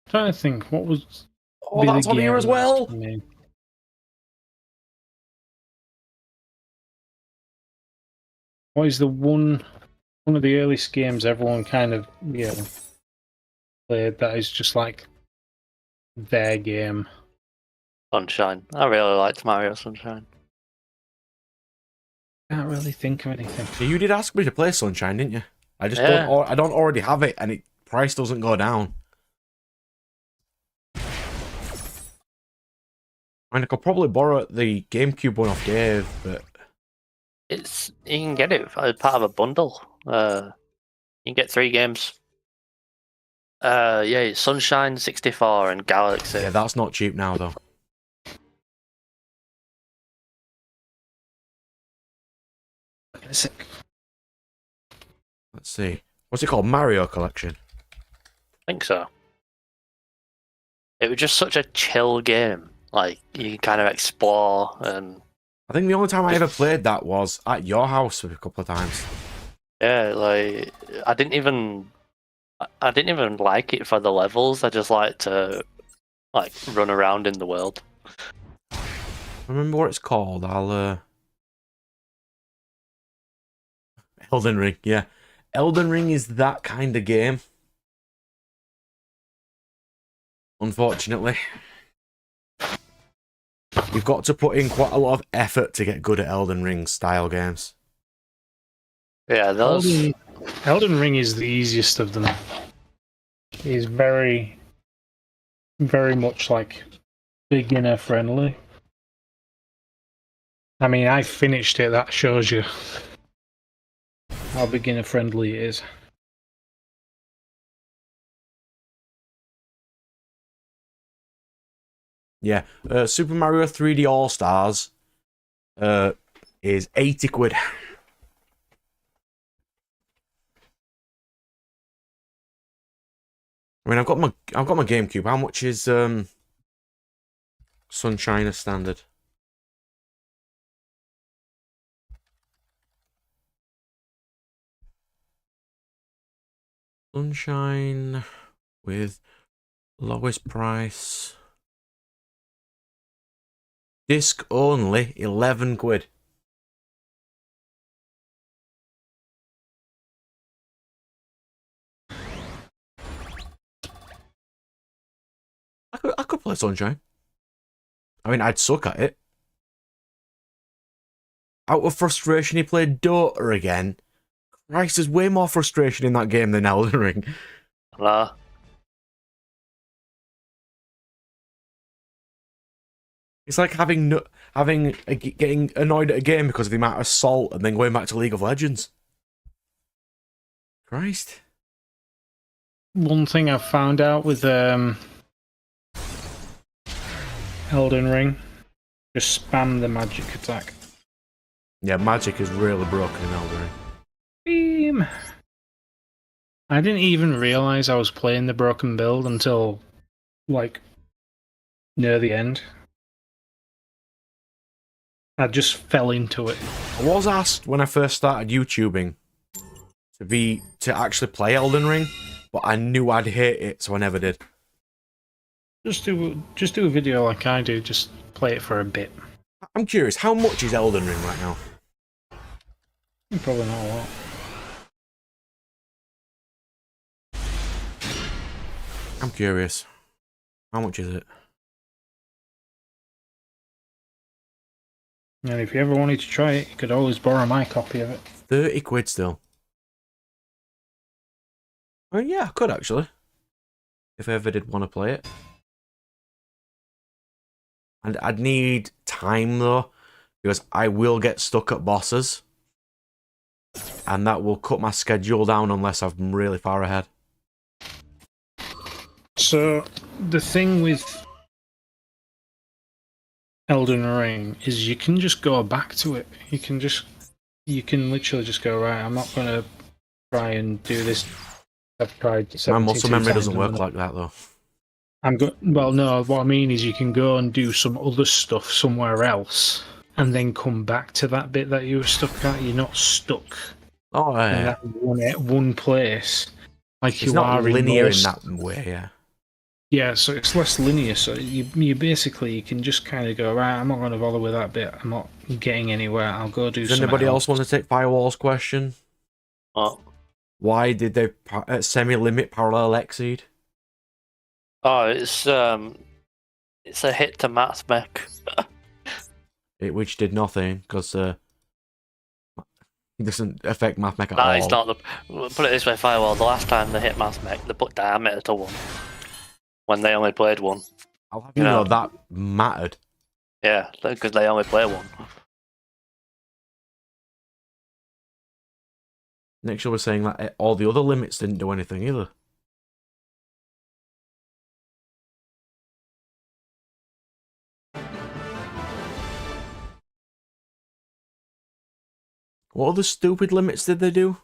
I'm trying to think, what was... Oh, that's on here as well! What is the one of the earliest games everyone kind of, played that is just like their game? Sunshine. I really liked Mario Sunshine. Can't really think of anything. So you did ask me to play Sunshine, didn't you? I just don't. I don't already have it, and price doesn't go down. I mean, I could probably borrow the GameCube one off Dave, but You can get it as part of a bundle. You can get 3 games. Yeah, Sunshine, 64, and Galaxy. yeah, that's not cheap now though. Let's see. What's it called? Mario Collection. I think so. It was just such a chill game. Like, you can kind of explore and... I think the only time I ever played that was at your house a couple of times. Yeah, like, I didn't even like it for the levels. I just like to, like, run around in the world. I remember what it's called. Elden Ring, yeah. Elden Ring is that kind of game. Unfortunately. You've got to put in quite a lot of effort to get good at Elden Ring style games. Yeah, those. Elden Ring is the easiest of them. It's very, very much like beginner friendly. I mean, I finished it. That shows you how beginner friendly it is. Yeah, Super Mario 3D All Stars is 80 quid. I mean, I've got my GameCube. How much is Sunshine as standard? Sunshine with lowest price. Disc only, 11 quid. I could play Sunshine. I mean, I'd suck at it. Out of frustration, he played Dota again. Christ, there's way more frustration in that game than Elden Ring. Nah. It's like getting annoyed at a game because of the amount of salt and then going back to League of Legends. Christ. One thing I've found out with Elden Ring, just spam the magic attack. Yeah, magic is really broken in Elden Ring. Beam. I didn't even realize I was playing the broken build until, like, near the end. I just fell into it. I was asked when I first started YouTubing to actually play Elden Ring, but I knew I'd hate it, so I never did. Just do a video like I do. Just play it for a bit. I'm curious, how much is Elden Ring right now? Probably not a lot. I'm curious. How much is it? And if you ever wanted to try it, you could always borrow my copy of it. 30 quid still. I mean, yeah, I could actually. If I ever did want to play it. And I'd need time though, because I will get stuck at bosses. And that will cut my schedule down unless I'm really far ahead. So, the thing with Elden Ring is you can just go back to it. You can literally just go, right, I'm not going to try and do this. I've tried 72 My muscle memory times doesn't work like that though. Well, no, what I mean is you can go and do some other stuff somewhere else and then come back to that bit that you were stuck at. You're not stuck Oh, in yeah. that one place like It's you not are linear in in that way, yeah. Yeah, so it's less linear. So you basically you can just kind of go, right, I'm not going to bother with that bit. I'm not getting anywhere. I'll go do. Does anybody else want to take Firewall's question? What? Why did they semi-limit parallel exceed? Oh, it's a hit to math mech. Which did nothing because it doesn't affect math mech at Nah, all. it's not the. Put it this way, Firewall. The last time they hit math mech, they put diameter to 1 when they only played 1. I'll have you know that mattered. Yeah, because they only play 1. Next year we're saying that all the other limits didn't do anything either. What other stupid limits did they do?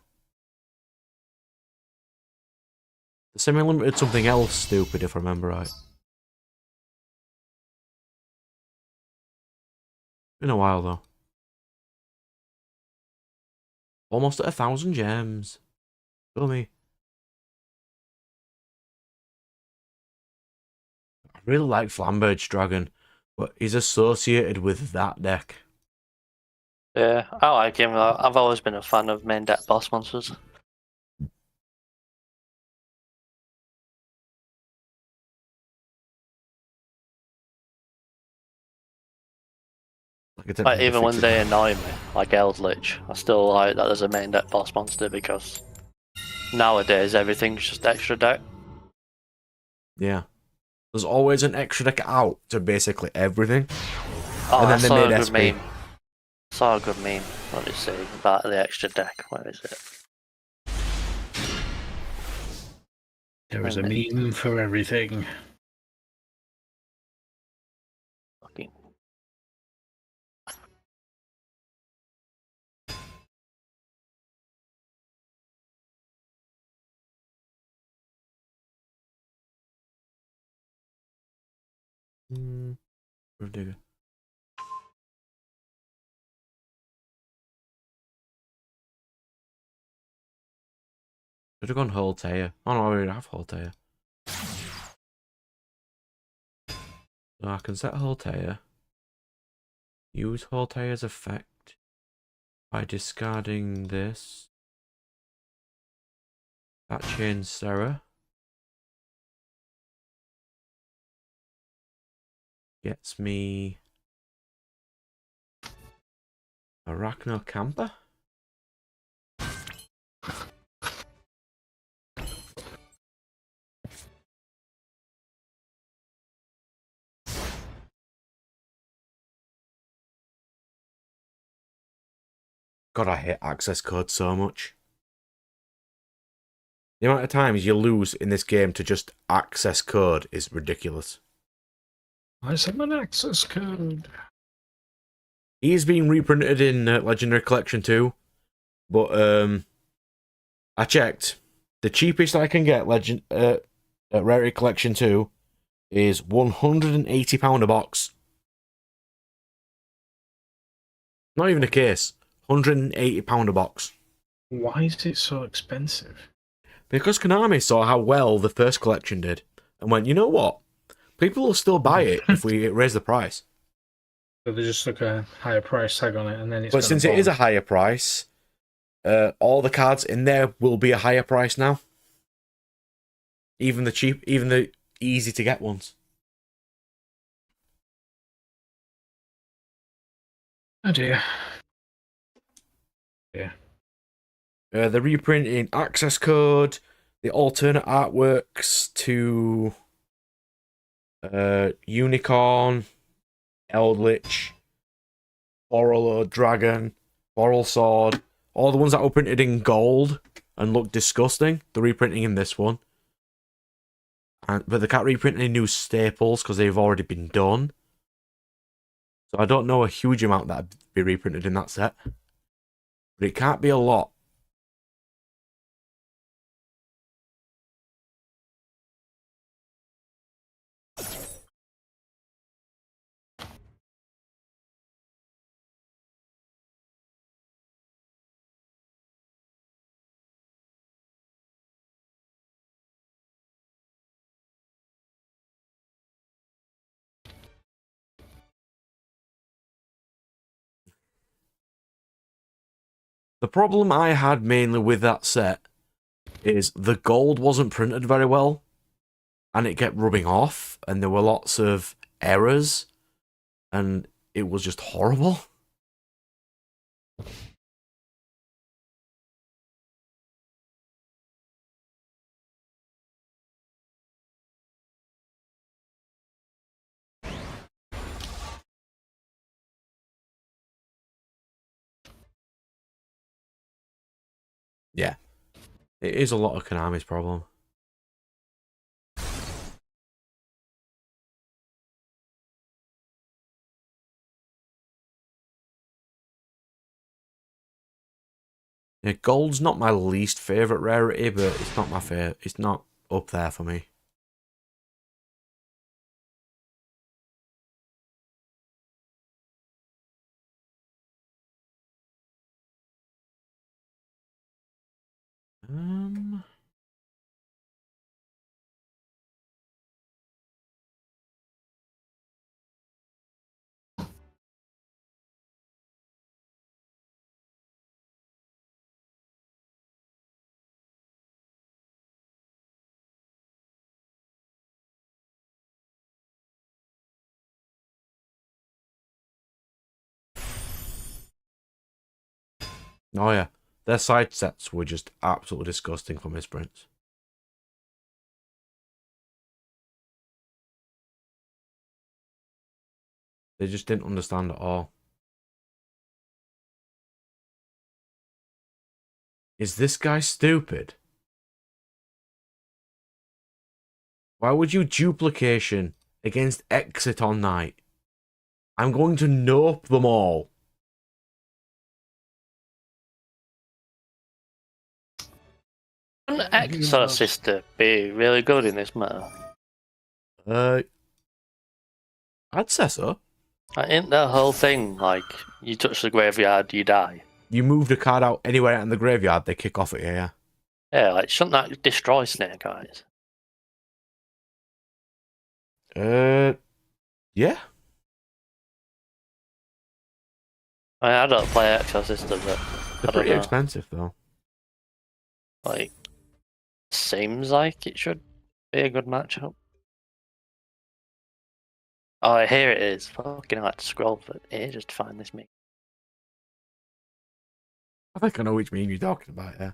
The semi-limited something else stupid, if I remember right. Been a while though. Almost at 1,000 gems. Feel me. I really like Flamberge Dragon, but he's associated with that deck. Yeah, I like him. I've always been a fan of main deck boss monsters. Like, even when they annoy me, like Eldritch, I still like that there's a main deck boss monster because nowadays everything's just extra deck. Yeah. There's always an extra deck out to basically everything. Oh, And I then they saw made a good SP. meme. Saw a good meme. Let me see about the extra deck. Where is it? There is a meme for everything. Fucking. Ridiculous. Should have gone Holteia. Oh no, I already have Holteia. So I can set Holteia. Use Holteia's effect by discarding this. That chains Sarah. Gets me Arachno Camper. God, I hate access codes so much. The amount of times you lose in this game to just access code is ridiculous. I have an access code. He's being reprinted in Legendary Collection 2, but I checked. The cheapest I can get Rarity Collection 2 is £180 a box. Not even a case. £180 a box. Why is it so expensive? Because Konami saw how well the first collection did and went, you know what? People will still buy it if we raise the price. So they just took a higher price tag on it, and then it's. But since it is a higher price, all the cards in there will be a higher price now. Even the easy to get ones. Oh dear. Yeah. They're reprinting access code, the alternate artworks to Unicorn, Eldritch, Boral Dragon, Boral Sword, all the ones that were printed in gold and look disgusting. They're reprinting in this one. But they can't reprint any new staples because they've already been done. So I don't know a huge amount that'd be reprinted in that set. But it can't be a lot. The problem I had mainly with that set is the gold wasn't printed very well, and it kept rubbing off, and there were lots of errors, and it was just horrible. Yeah, it is a lot of Konami's problem. Yeah, gold's not my least favourite rarity, but it's not my favorite. It's not up there for me. Um, Oh yeah, their side sets were just absolutely disgusting for misprints. They just didn't understand at all. Is this guy stupid? Why would you duplication against exit on night? I'm going to nope them all. Wouldn't Exorcist be really good in this meta? I'd say so. Ain't the whole thing like you touch the graveyard, you die? You move the card out anywhere in the graveyard, they kick off at you, yeah. Yeah, like shouldn't that destroy Snake Eyes? Yeah. I don't play Exorcist, but They're pretty expensive though. Like, seems like it should be a good matchup. Oh, here it is. Fucking hell, I had to scroll for ages to find this meme. I think I know which meme you're talking about, yeah.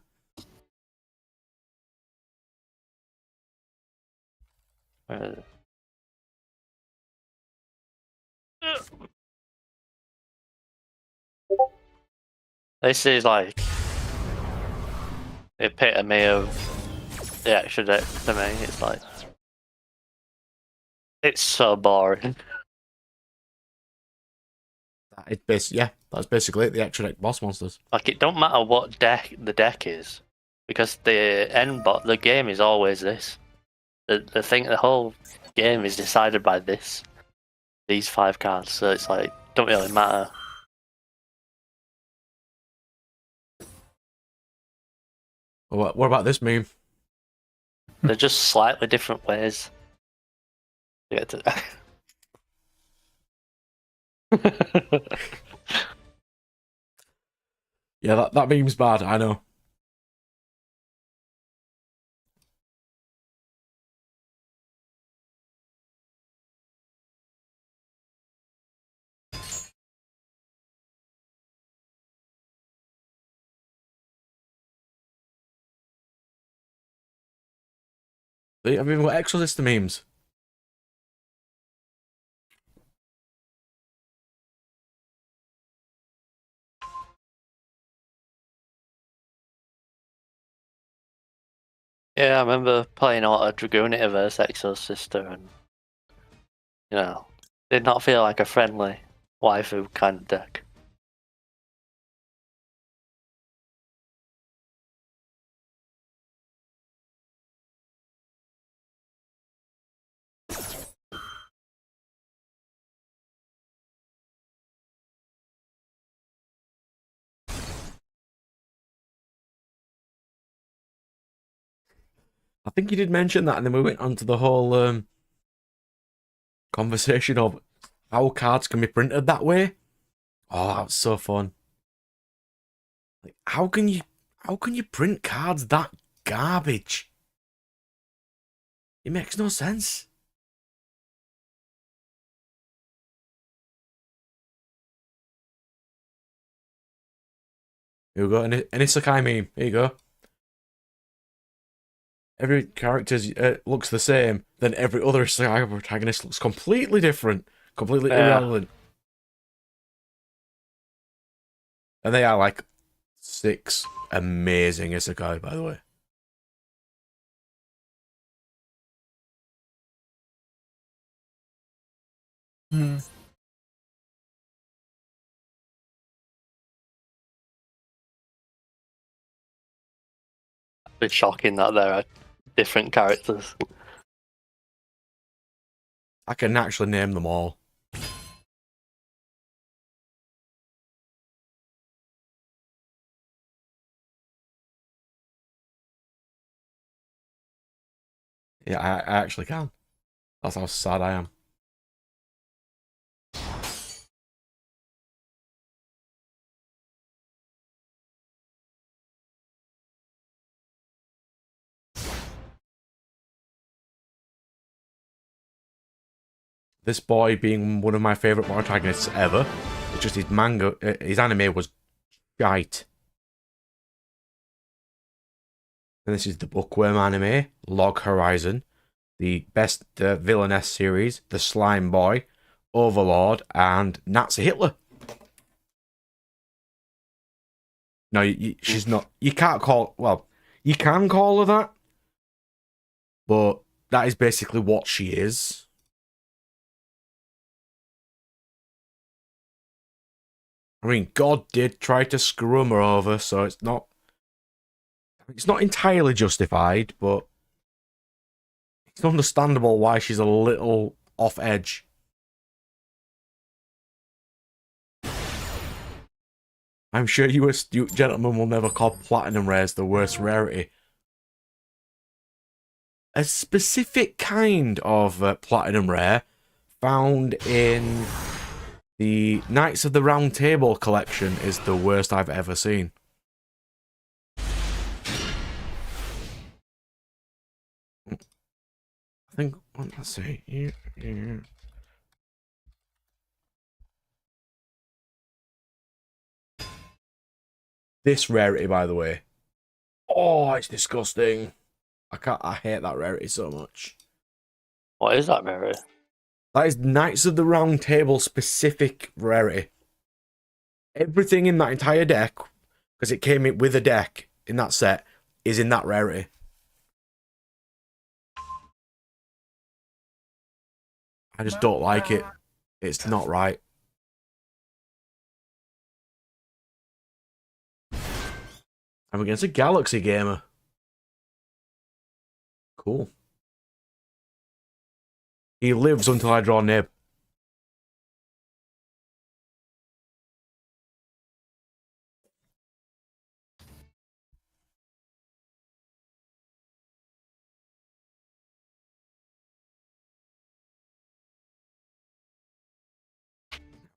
This is like the epitome of the extra deck to me. It's like it's so boring. It's basically, yeah, that's basically it, the extra deck boss monsters. Like it don't matter what deck the deck is, because the game is always this. The whole game is decided by these 5 cards. So it's like don't really matter. What about this meme? They're just slightly different ways to get to. Yeah, that meme's bad, I know. I've even got Exorcist memes. Yeah, I remember playing a lot of Dragoonita vs Exorcist, and did not feel like a friendly waifu kind of deck. I think you did mention that, and then we went on to the whole conversation of how cards can be printed that way. Oh, that's so fun. Like, how can you print cards that garbage? It makes no sense. Here we go, an Isekai meme. Here you go. Every character looks the same, then every other Isekai protagonist looks completely different, completely irrelevant. And they are like 6 amazing Isekai, by the way. It's shocking that there are different characters. I can actually name them all. Yeah, I actually can. That's how sad I am. This boy being one of my favourite protagonists ever. It's just his manga, his anime was shite. And this is the Bookworm anime, Log Horizon, the best villainess series, The Slime Boy, Overlord, and Nazi Hitler. No, she's not. You can't call. Well, you can call her that, but that is basically what she is. I mean, God did try to screw her over, so it's not entirely justified, but it's understandable why she's a little off edge. I'm sure you astute gentlemen will never call platinum rares the worst rarity. A specific kind of platinum rare found in the Knights of the Round Table collection is the worst I've ever seen. I think, let's see. Yeah. This rarity, by the way. Oh, it's disgusting. I hate that rarity so much. What is that rarity? That is Knights of the Round Table specific rarity. Everything in that entire deck, because it came in with a deck in that set, is in that rarity. I just don't like it. It's not right. I'm against a Galaxy gamer. Cool. He lives until I draw Nib.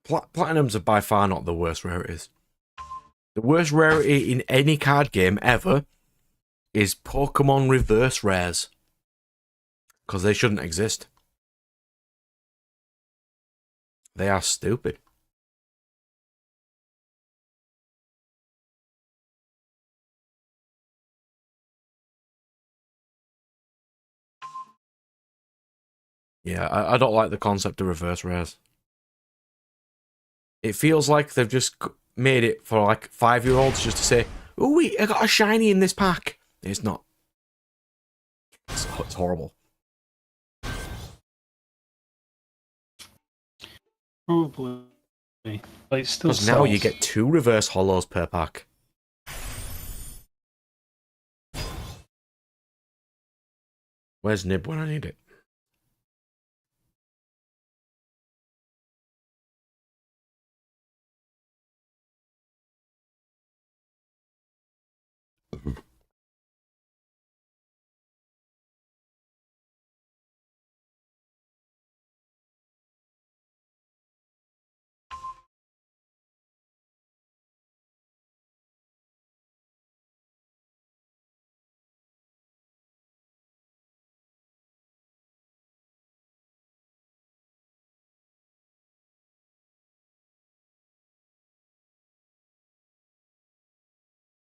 Platinums are by far not the worst rarities. The worst rarity in any card game ever is Pokemon reverse rares. Because they shouldn't exist. They are stupid. Yeah, I don't like the concept of reverse rares. It feels like they've just made it for like 5-year-olds just to say, "Ooh, I got a shiny in this pack." It's not. It's horrible. Probably. But it's still Because now you get 2 reverse hollows per pack. Where's Nib when I need it?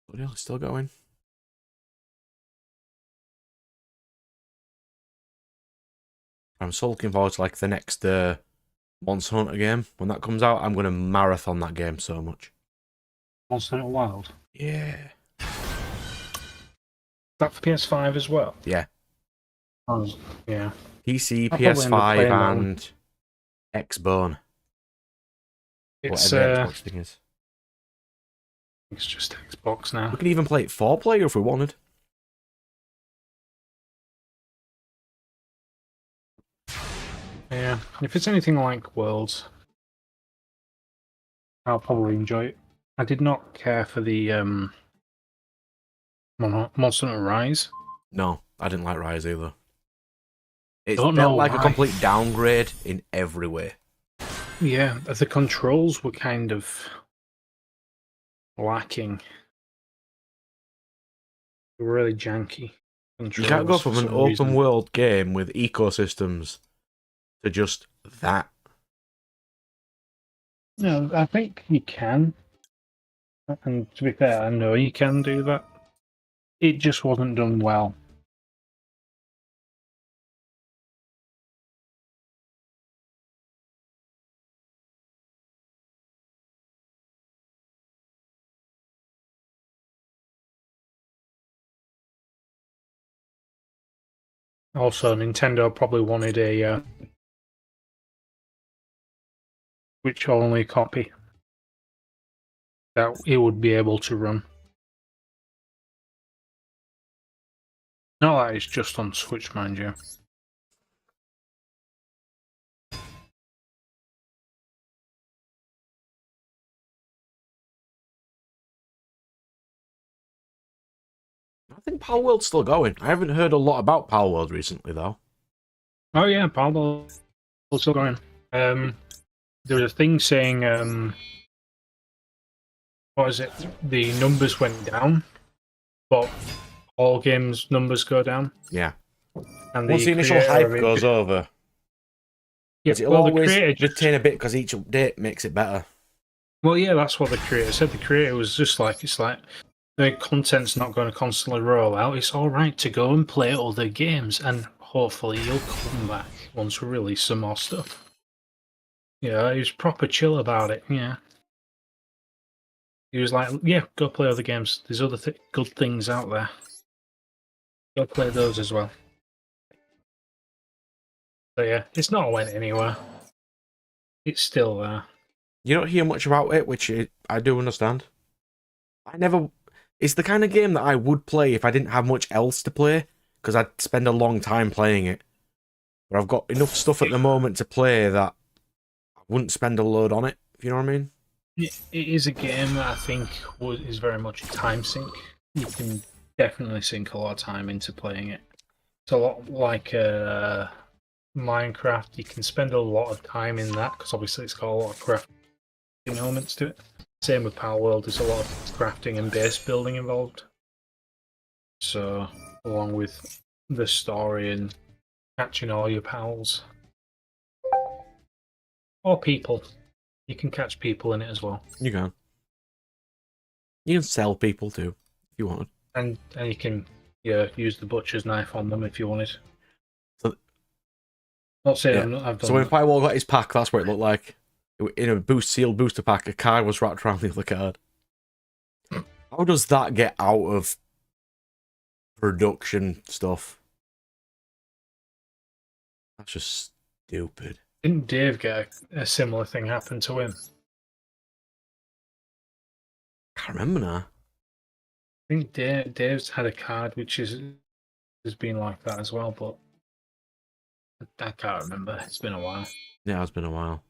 Bloody hell, it's still going. I'm so looking forward to like the next Monster Hunter game. When that comes out, I'm going to marathon that game so much. Monster Hunter Wild. Yeah. That for PS5 as well? Yeah. Oh, yeah. PC, I'll probably end up PS5, playing that and Xbone. It's Whatever Xbox thing is. it's just Xbox now. We could even play it 4-player if we wanted. Yeah, if it's anything like Worlds, I'll probably enjoy it. I did not care for the Monster Hunter Rise. No, I didn't like Rise either. It Don't felt know like a why. complete downgrade in every way. Yeah, the controls were kind of lacking. They were really janky. You can't go from an open world game with ecosystems to just that. No, I think you can. And to be fair, I know you can do that. it just wasn't done well. Also, Nintendo probably wanted a Switch-only copy that it would be able to run. Not that it's just on Switch, mind you. I think Power World's still going. I haven't heard a lot about Power World recently, though. Oh yeah, Pablo also going. There was a thing saying, what is it? The numbers went down, but all games' numbers go down. Yeah. And Once the initial hype goes over, yeah, it'll well, always the creator retain a bit because each update makes it better. Well, yeah, that's what the creator said. The creator was just like, it's like, the content's not going to constantly roll out. It's all right to go and play other games, and hopefully you'll come back once we release some more stuff. Yeah, he was proper chill about it. Yeah, he was like, yeah, go play other games. There's other good things out there. Go play those as well. So yeah, it's not went anywhere. It's still there. You don't hear much about it, which I do understand. It's the kind of game that I would play if I didn't have much else to play, because I'd spend a long time playing it. But I've got enough stuff at the moment to play that I wouldn't spend a load on it, if you know what I mean? It is a game that I think is very much a time sink. You can definitely sink a lot of time into playing it. It's a lot like Minecraft. You can spend a lot of time in that because obviously it's got a lot of crafting elements to it. Same with Power World. There's a lot of crafting and base building involved. So, along with the story and catching all your pals or people. You can catch people in it as well. You can. You can sell people too, if you wanted. And you can use the butcher's knife on them if you wanted. So, not saying I've done so when that. Firewall got his pack, that's what it looked like. In a sealed booster pack, a card was wrapped around the other card. How does that get out of production stuff? That's just stupid. Didn't Dave get a similar thing happen to him? I can't remember now. I think Dave's had a card which has been like that as well, but I can't remember. It's been a while. Yeah, it's been a while.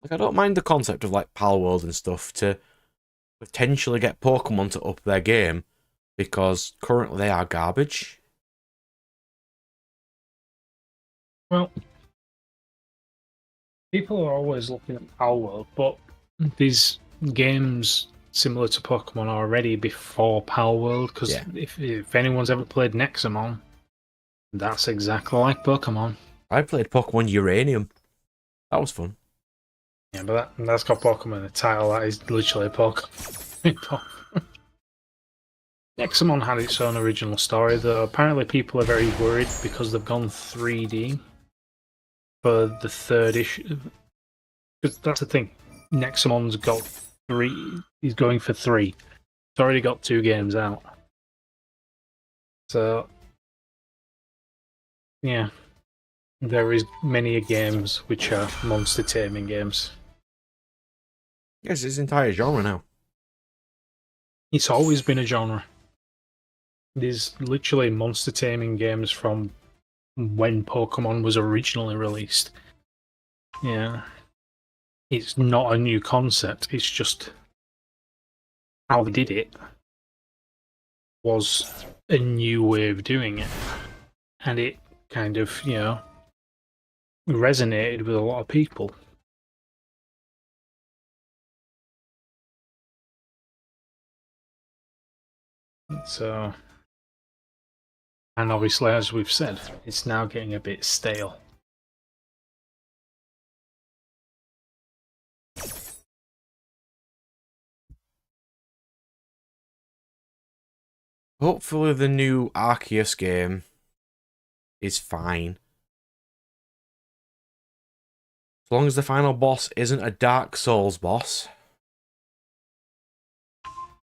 Like, I don't mind the concept of like Pal World and stuff to potentially get Pokemon to up their game, because currently they are garbage. Well, people are always looking at Pal World, but these games similar to Pokemon are already before Pal World, because if anyone's ever played Nexamon, that's exactly like Pokemon. I played Pokemon Uranium. That was fun. Yeah, but that's got Pokemon in the title. That is literally a Pokemon. Nexamon had its own original story, though apparently people are very worried because they've gone 3D for the third issue. Because that's the thing. Nexamon's got 3. He's going for 3. He's already got 2 games out. So, yeah. There is many games which are monster taming games. Yes, it's entire genre now. It's always been a genre. There's literally monster taming games from when Pokemon was originally released. Yeah. It's not a new concept, it's just how they did it was a new way of doing it. And it kind of, resonated with a lot of people. So, and obviously, as we've said, it's now getting a bit stale. Hopefully the new Arceus game is fine. As long as the final boss isn't a Dark Souls boss.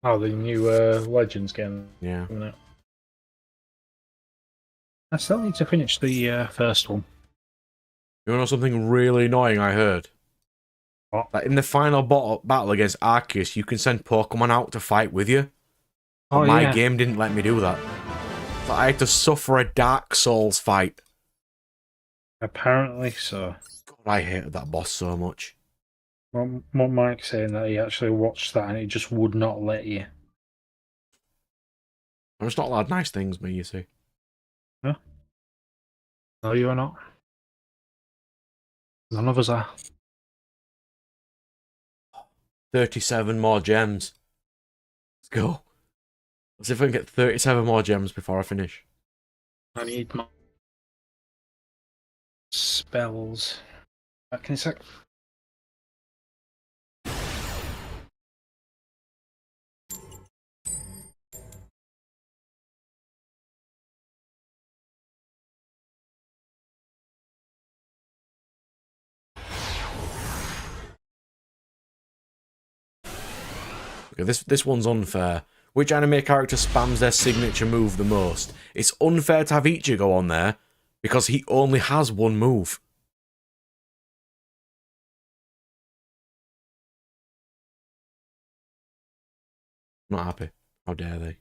Oh, the new Legends game. Yeah. I still need to finish the first one. You know something really annoying I heard? What? That in the final battle against Arceus, you can send Pokemon out to fight with you. But Oh, my yeah. game didn't let me do that. So I had to suffer a Dark Souls fight. Apparently so. God, I hated that boss so much. Well, Mike's saying that he actually watched that and it just would not let you. I'm just not allowed nice things, me, you see. No? No, you are not. None of us are. 37 more gems. Let's go. Let's see if I can get 37 more gems before I finish. I need my spells. Back in a sec. Okay, this one's unfair. Which anime character spams their signature move the most? It's unfair to have Ichigo on there, because he only has one move. Not happy. How dare they?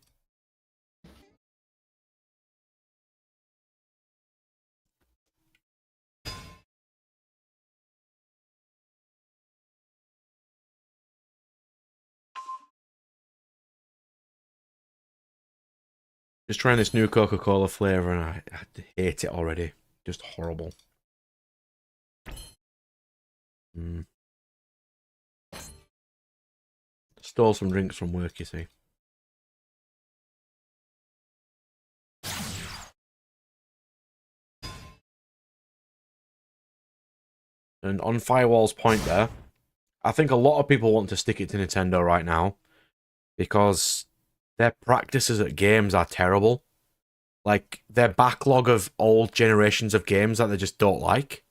Just trying this new Coca-Cola flavour and I hate it already. Just horrible. Stole some drinks from work, you see. And on Firewall's point there, I think a lot of people want to stick it to Nintendo right now because their practices at games are terrible. Like, their backlog of old generations of games that they just don't like.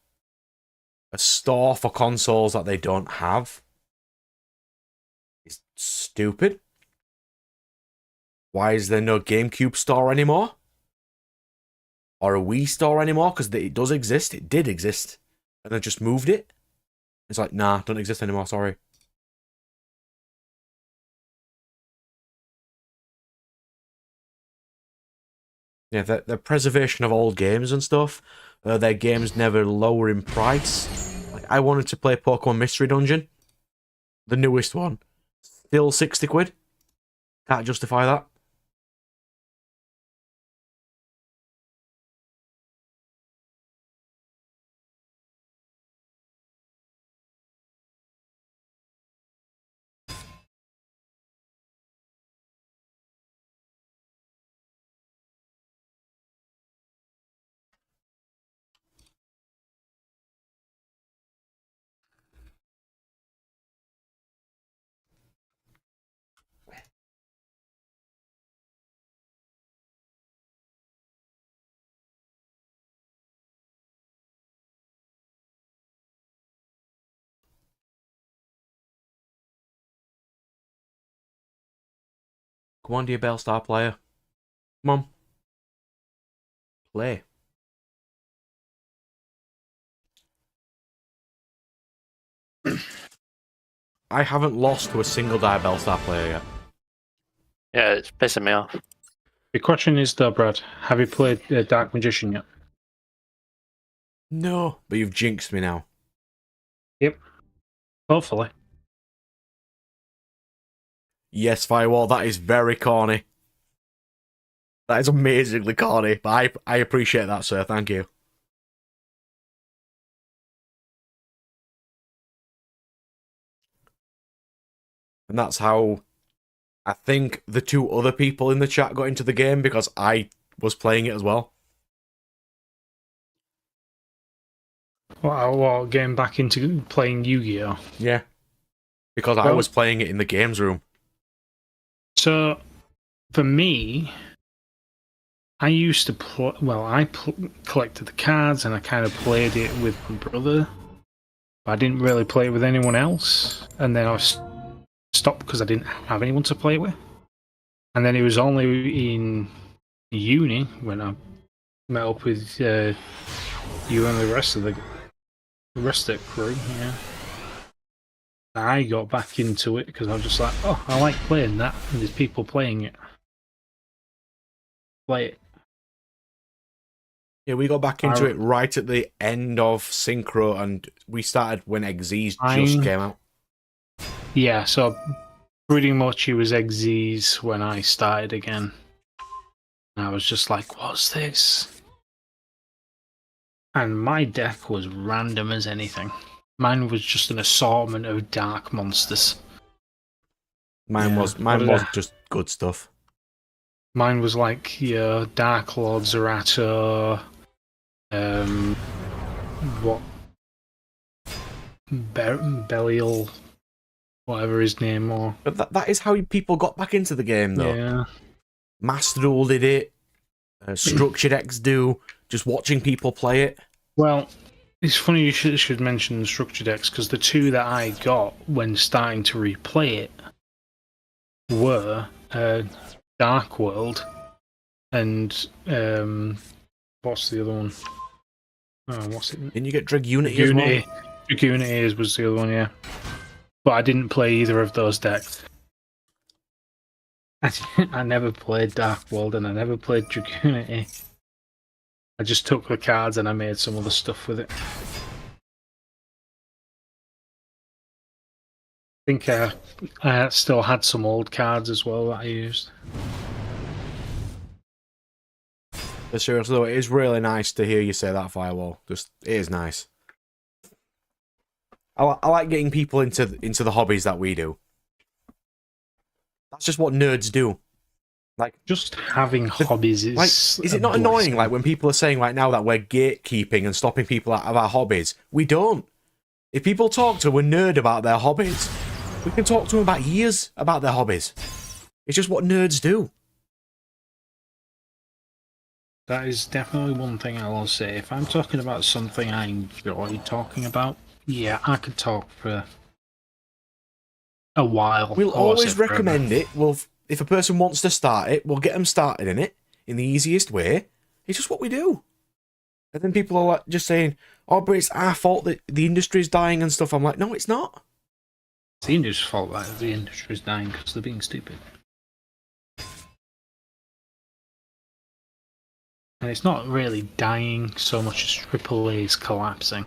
A store for consoles that they don't have. Is stupid. Why is there no GameCube store anymore? Or a Wii store anymore? Because it does exist. It did exist. And they just moved it. It's like, nah, don't exist anymore, sorry. Yeah, the preservation of old games and stuff. Their games never lower in price. Like, I wanted to play Pokemon Mystery Dungeon. The newest one. Still 60 quid. Can't justify that. Come on, dear Bellstar player. Come on. Play. I haven't lost to a single dire Bellstar player yet. Yeah, it's pissing me off. The question is though, Brad, have you played Dark Magician yet? No, but you've jinxed me now. Yep. Hopefully. Yes, Firewall, that is very corny. That is amazingly corny, but I appreciate that, sir. Thank you. And that's how I think the two other people in the chat got into the game because I was playing it as well. What, getting back into playing Yu-Gi-Oh? Yeah. Because I was playing it in the games room. So, for me, I used to play. Well, I collected the cards and I kind of played it with my brother. But I didn't really play it with anyone else. And then I stopped because I didn't have anyone to play with. And then it was only in uni when I met up with you and the rest of the crew. Yeah, I got back into it because I was just like, oh, I like playing that, and there's people playing it. Play it. Yeah, we got back into it right at the end of Synchro, and we started when Xyz just came out. Yeah, so pretty much it was Xyz when I started again. And I was just like, what's this? And my deck was random as anything. Mine was just an assortment of dark monsters. Mine was just good stuff. Mine was like your Dark Lord Zerato, what Belial, whatever his name was. But that is how people got back into the game, though. Yeah. Master Duel did it. Structured X do. Just watching people play it. Well, it's funny you should mention Structured X because the two that I got when starting to replay it were Dark World and what's the other one? Oh, what's it? Didn't you get Dragunity as well? Dragunity was the other one, yeah. But I didn't play either of those decks. I never played Dark World and I never played Dragunity. I just took the cards and I made some other stuff with it. I think I still had some old cards as well that I used. But seriously, though, it is really nice to hear you say that, Firewall. Just, it is nice. I like getting people into the hobbies that we do. That's just what nerds do. Like, just having hobbies is like, is it not annoying? Like when people are saying right now that we're gatekeeping and stopping people out of our hobbies, we don't. If people talk to a nerd about their hobbies, we can talk to them about years about their hobbies. It's just what nerds do. That is definitely one thing I will say. If I'm talking about something I enjoy talking about, yeah, I could talk for a while. We'll always recommend it. If a person wants to start it, we'll get them started in it in the easiest way. It's just what we do. And then people are like just saying, oh, but it's our fault that the industry's dying and stuff. I'm like, no, it's not. It's the industry's fault that the industry's dying because they're being stupid. And it's not really dying so much as AAA is collapsing.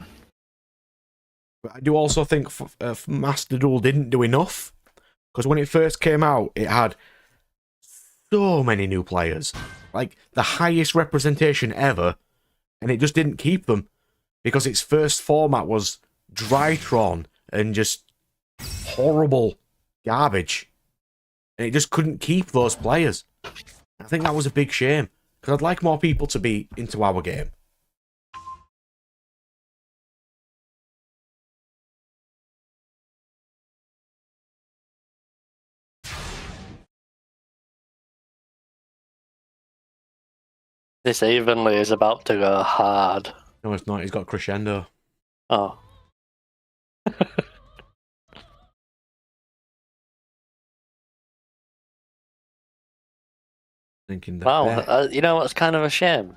But I do also think Master Duel didn't do enough. Because when it first came out, it had so many new players. Like, the highest representation ever. And it just didn't keep them. Because its first format was Drytron and just horrible garbage. And it just couldn't keep those players. I think that was a big shame. Because I'd like more people to be into our game. This evenly is about to go hard. No, it's not. He's got crescendo. Oh. Thinking that. Wow, you know what's kind of a shame?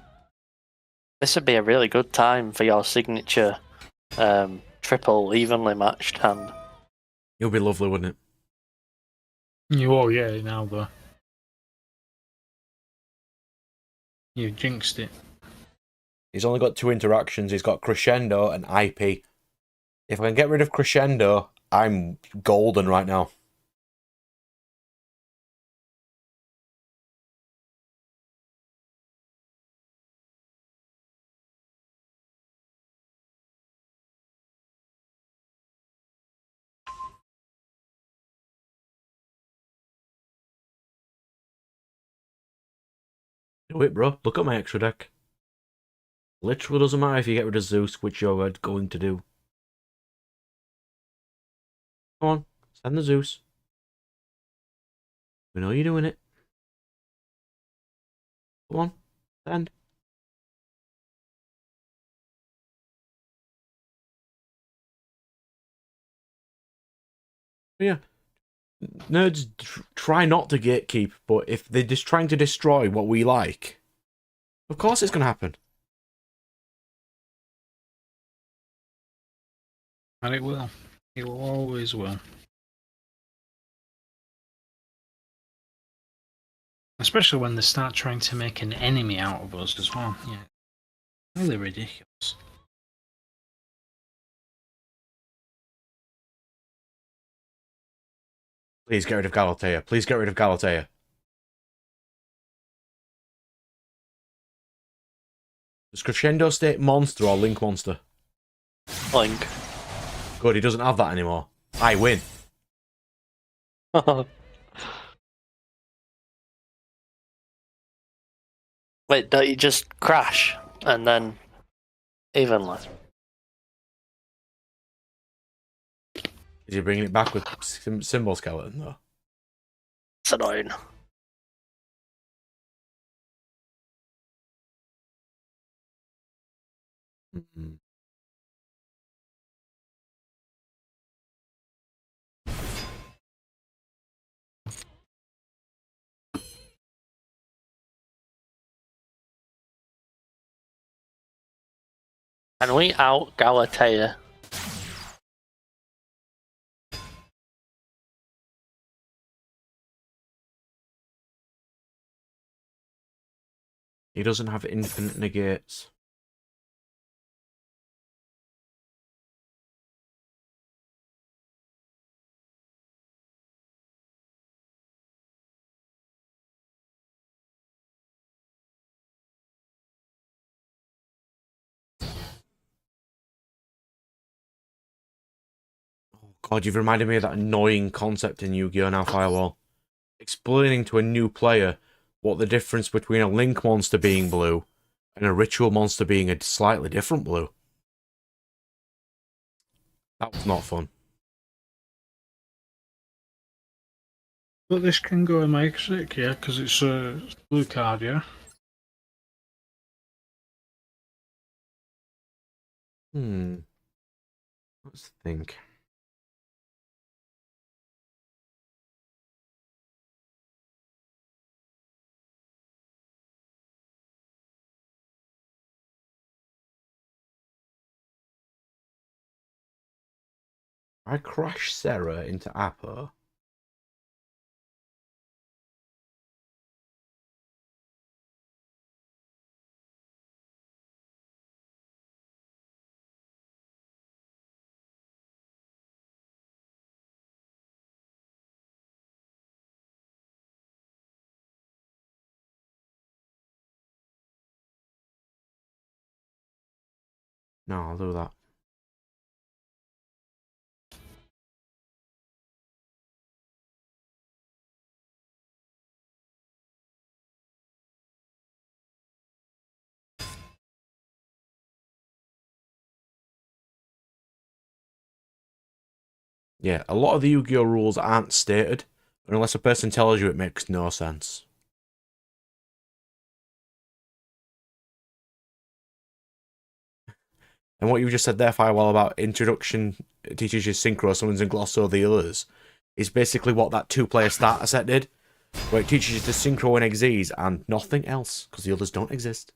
This would be a really good time for your signature triple evenly matched hand. It would be lovely, wouldn't it? You all get it now, though. You jinxed it. He's only got 2 interactions. He's got Crescendo and IP. If I can get rid of Crescendo, I'm golden right now. Do it, bro. Look at my extra deck. Literally doesn't matter if you get rid of Zeus, which you're going to do. Come on, send the Zeus. We know you're doing it. Come on, send. Yeah. Nerds try not to gatekeep, but if they're just trying to destroy what we like, of course it's going to happen. And it will. It will always will. Especially when they start trying to make an enemy out of us as well. Yeah. Really ridiculous. Please get rid of Galatea. Please get rid of Galatea. Does Crescendo State Monster or Link Monster? Link. Good, he doesn't have that anymore. I win. Wait, don't you just crash and then evenly? Is he bringing it back with Symbol Skeleton, though? It's annoying. Mm-hmm. Can we out Galatea? He doesn't have infinite negates. Oh god, you've reminded me of that annoying concept in Yu-Gi-Oh! Now Firewall. Explaining to a new player what the difference between a Link monster being blue and a Ritual monster being a slightly different blue. That was not fun. But this can go in my exit, yeah, because it's a blue card, yeah? Let's think. I crash Sarah into Apo. No, I'll do that. Yeah, a lot of the Yu-Gi-Oh! Rules aren't stated, and unless a person tells you, it makes no sense. And what you just said there, Firewall, about introduction teaches you synchro summons and glosso the others, is basically what that two-player starter set did, where it teaches you to synchro and exes and nothing else, because the others don't exist.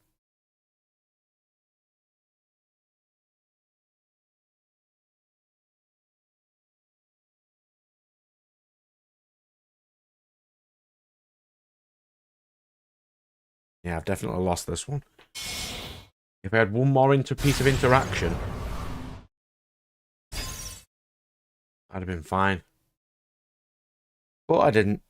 Yeah, I've definitely lost this one. If I had one more piece of interaction, I'd have been fine. But I didn't.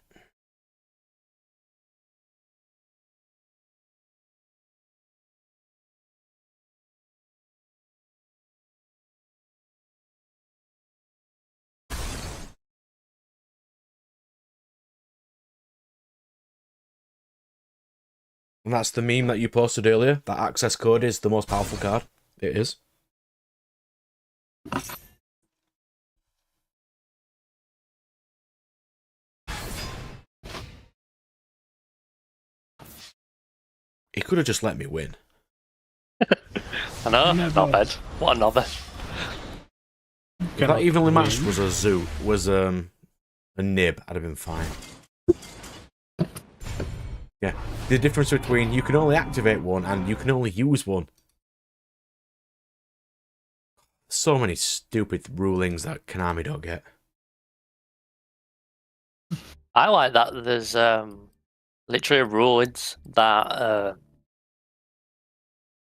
And that's the meme that you posted earlier. That access code is the most powerful card. It is. He could have just let me win. I know, not bad. What a novice. If that evenly matched was a nib, I'd have been fine. Yeah, the difference between you can only activate one and you can only use one. So many stupid rulings that Konami don't get. I like that there's literally rulings that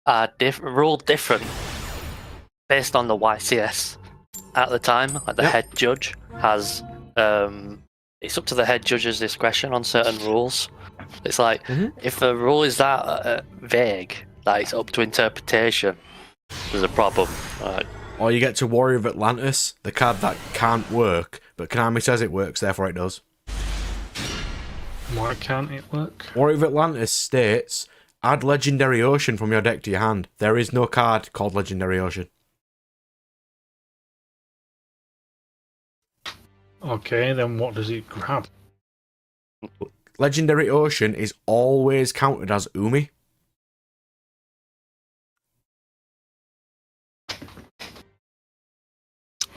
are ruled different based on the YCS at the time. Like the head judge has, it's up to the head judge's discretion on certain rules. It's like, if a rule is that vague, that it's up to interpretation, there's a problem. Or you get to Warrior of Atlantis, the card that can't work, but Konami says it works, therefore it does. Why can't it work? Warrior of Atlantis states, add Legendary Ocean from your deck to your hand. There is no card called Legendary Ocean. Okay, then what does it grab? Legendary Ocean is always counted as Umi.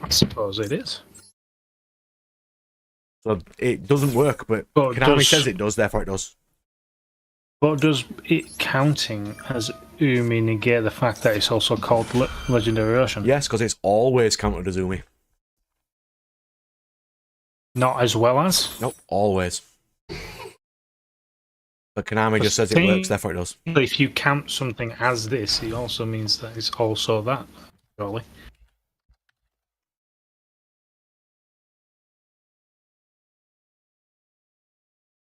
I suppose it is. So it doesn't work, but Konami says it does, therefore it does. But does it counting as Umi negate the fact that it's also called Legendary Ocean? Yes, because it's always counted as Umi. Not as well as? Nope, always. But Konami just says it works, therefore it does. But if you count something as this, it also means that it's also that, surely.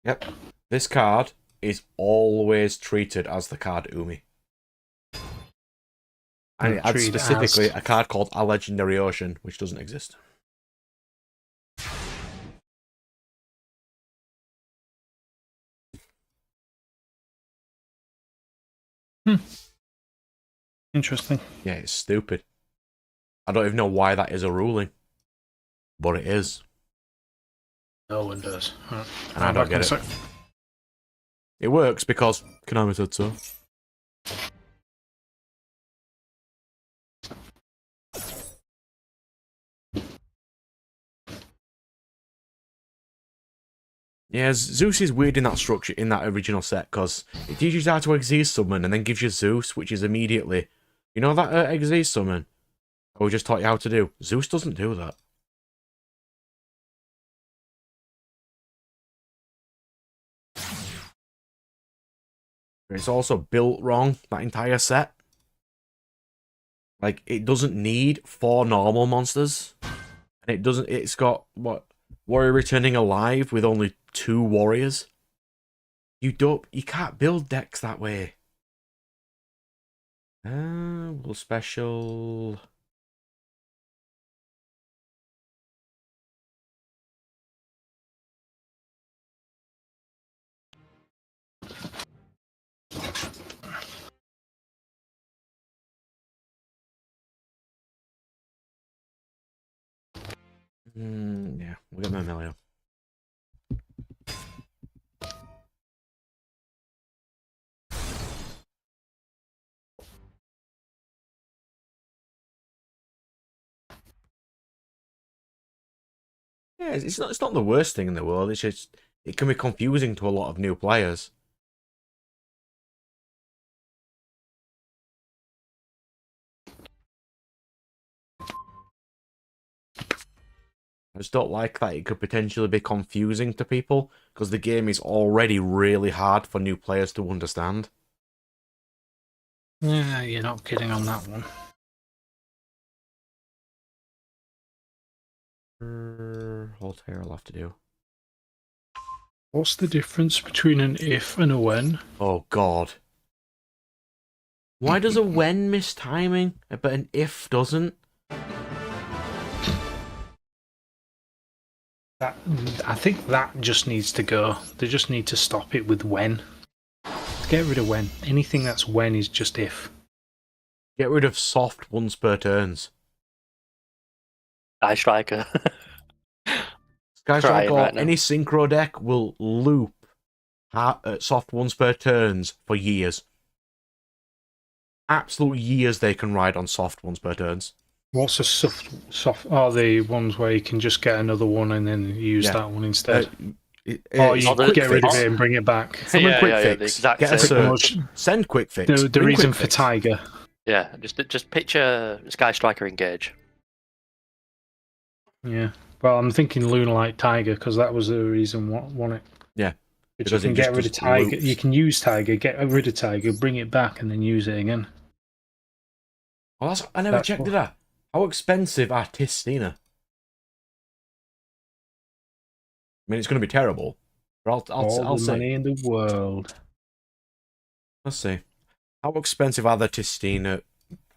Yep. This card is always treated as the card Umi. And it adds specifically a card called A Legendary Ocean, which doesn't exist. Interesting. Yeah, it's stupid. I don't even know why that is a ruling. But it is. No one does. And I don't get it. It works because Konami said so. Yeah, Zeus is weird in that structure, in that original set, because it teaches you how to Exceed summon and then gives you Zeus, which is immediately... You know that Exceed summon? We just taught you how to do. Zeus doesn't do that. It's also built wrong, that entire set. Like, it doesn't need 4 normal monsters. And it's got, what, Warrior Returning Alive with only 2 warriors. You can't build decks that way. Well, special... Yeah, we'll get Mermelio. Yeah, it's not the worst thing in the world. It's just it can be confusing to a lot of new players. I just don't like that it could potentially be confusing to people, because the game is already really hard for new players to understand. Yeah, you're not kidding on that one. Voltaire I'll have to do. What's the difference between an if and a when? Oh, God. Why does a when miss timing, but an if doesn't? I think that just needs to go. They just need to stop it with when. Get rid of when. Anything that's when is just if. Get rid of soft once per turns. Eye Striker. Sky Strike Crying or right now. any synchro deck will loop soft once per turns for years. Absolute years they can ride on soft once per turns. What's a soft? Are the ones where you can just get another one and then use that one instead? Or you get rid of it and bring it back. Summon quick fix. The exact Get a same. search. Send quick fix. The reason for Tiger. Yeah, just picture Sky Striker engage. Yeah. Well, I'm thinking Lunalight Tiger because that was the reason won it. Yeah. But you can get rid of Tiger. Loops. You can use Tiger, get rid of Tiger, bring it back, and then use it again. Oh, I never checked that. How expensive are Tistina? I mean, it's going to be terrible. But I'll the money in the world. Let's see. How expensive are the Tistina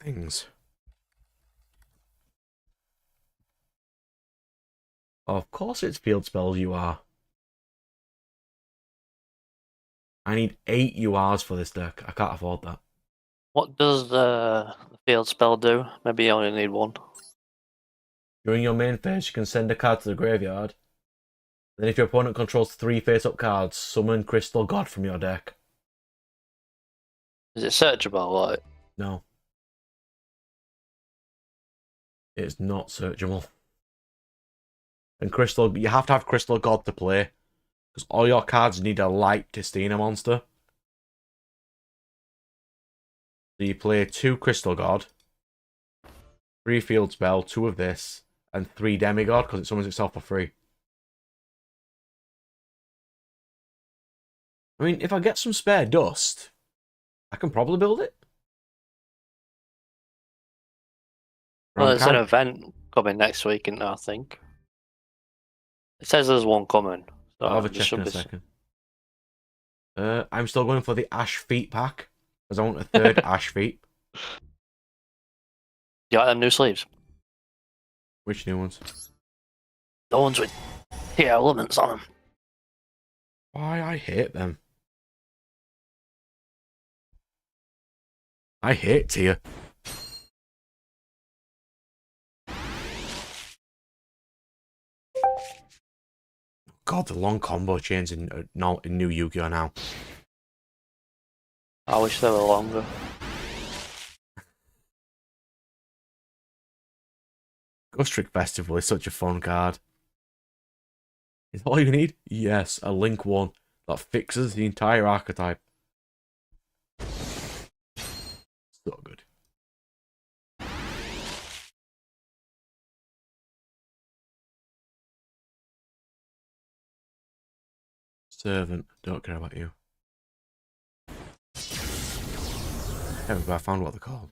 things? Of course it's field spells you are. I need 8 URs for this deck. I can't afford that. What does the field spell do? Maybe you only need 1. During your main phase, you can send a card to the graveyard. Then if your opponent controls 3 face-up cards, summon Crystal God from your deck. Is it searchable? Like? No. It's not searchable. And you have to have Crystal God to play. Because all your cards need a light Tistina monster. So you play 2 Crystal God, 3 Field Spell, 2 of this, and 3 Demigod, because it summons itself for free. I mean, if I get some spare dust, I can probably build it. Well, there's an event coming next week, isn't there, I think. It says there's one coming. So I'll have a check in a second. I'm still going for the Ash Feet pack, because I want a 3rd Ash Feet. You like them new sleeves? Which new ones? The ones with elements on them. Why, I hate them. I hate Tia. God, the long combo chains in new Yu-Gi-Oh! Now. I wish they were longer. Ghost Trick Festival is such a fun card. Is that all you need? Yes, a Link 1 that fixes the entire archetype. So good. Servant, don't care about you. There we go, I found what they're called.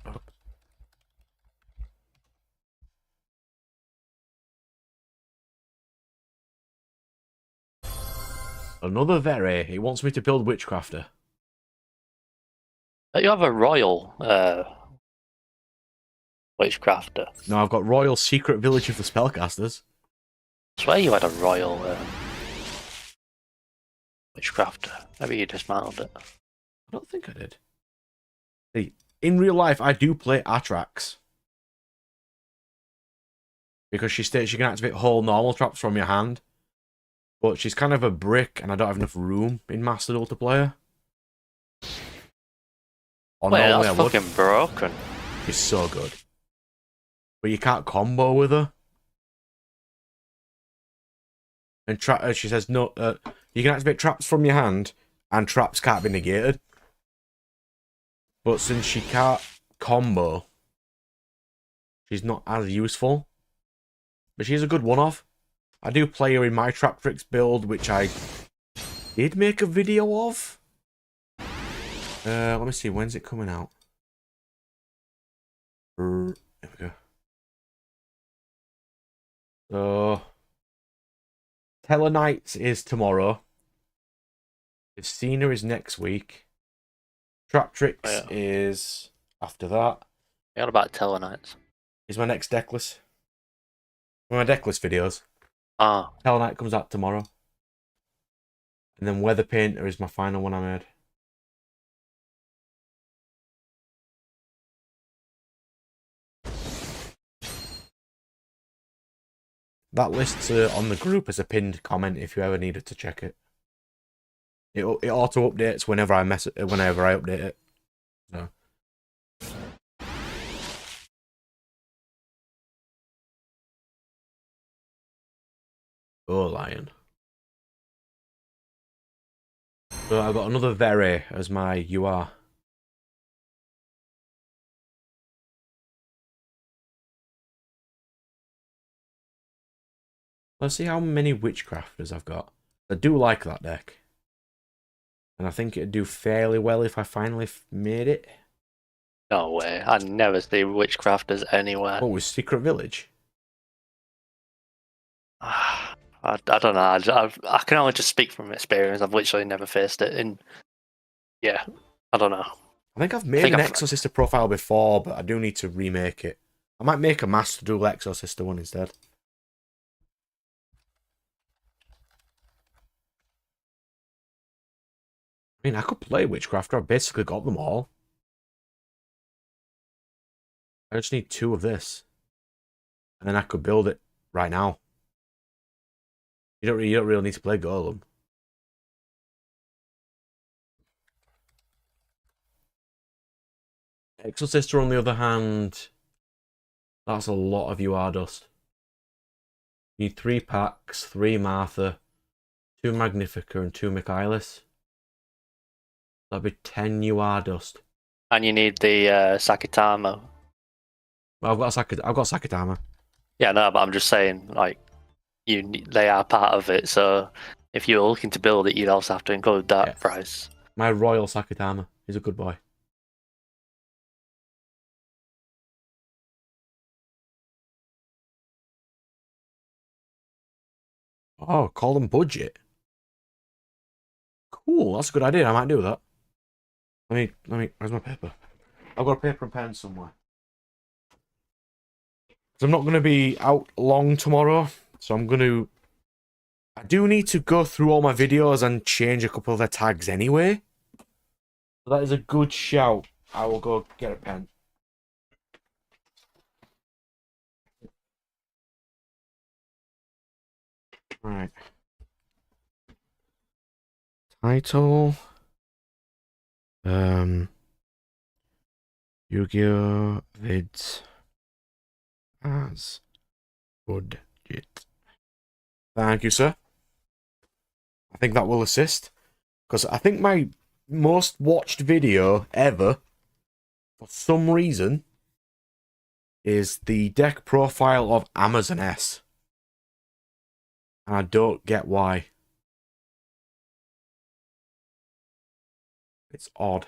Up. Another Very. He wants me to build Witchcrafter. You have a royal Witchcrafter. No, I've got Royal Secret Village of the Spellcasters. I swear you had a royal Witchcrafter. Maybe you dismantled it. I don't think I did. See, in real life, I do play Atrax. Because she states you can activate whole normal traps from your hand. But she's kind of a brick, and I don't have enough room in Master Duel to play her. Wait, that's fucking broken. She's so good. But you can't combo with her. And she says, no, you can activate traps from your hand, and traps can't be negated. But since she can't combo, she's not as useful. But she's a good one-off. I do play her in my Trap Tricks build, which I did make a video of. Let me see, when's it coming out? There we go. So, Telenites is tomorrow. Festina is next week. Trap Tricks is after that. What about Telenites? Is my next decklist. my deck list videos. Ah. Hell Knight comes out tomorrow. And then Weather Painter is my final one I made. That list's on the group as a pinned comment if you ever needed to check it. It auto updates whenever I update it. So. Oh, Lion. So I've got another Very as my UR. Let's see how many Witchcrafters I've got. I do like that deck. And I think it'd do fairly well if I finally made it. No way. I never see Witchcrafters anywhere. What was Secret Village? I don't know. I can only just speak from experience. I've literally never faced it. And yeah, I don't know. I think I've made an Exorcister profile before, but I do need to remake it. I might make a Master Duel Exorcister one instead. I mean, I could play Witchcrafter. I've basically got them all. I just need 2 of this. And then I could build it right now. You don't really need to play Golem. Exorcister, on the other hand, that's a lot of UR dust. You need 3 packs, 3 Martha, 2 Magnifica, and 2 Michaelis. That'd be 10 UR dust. And you need the Sakitama. Well, I've got Sakitama. Yeah, no, but I'm just saying, like, they are part of it. So if you're looking to build it, you'd also have to include that price. My Royal Sakitama. He's a good boy. Oh, call them budget. Cool, that's a good idea. I might do that. Let me, where's my paper? I've got a paper and pen somewhere. So I'm not going to be out long tomorrow, so I do need to go through all my videos and change a couple of their tags anyway. So that is a good shout. I will go get a pen. Right. Title. Yu-Gi-Oh! Vids as budget. Thank you, sir. I think that will assist. Because I think my most watched video ever, for some reason, is the deck profile of Amazon S. And I don't get why. It's odd.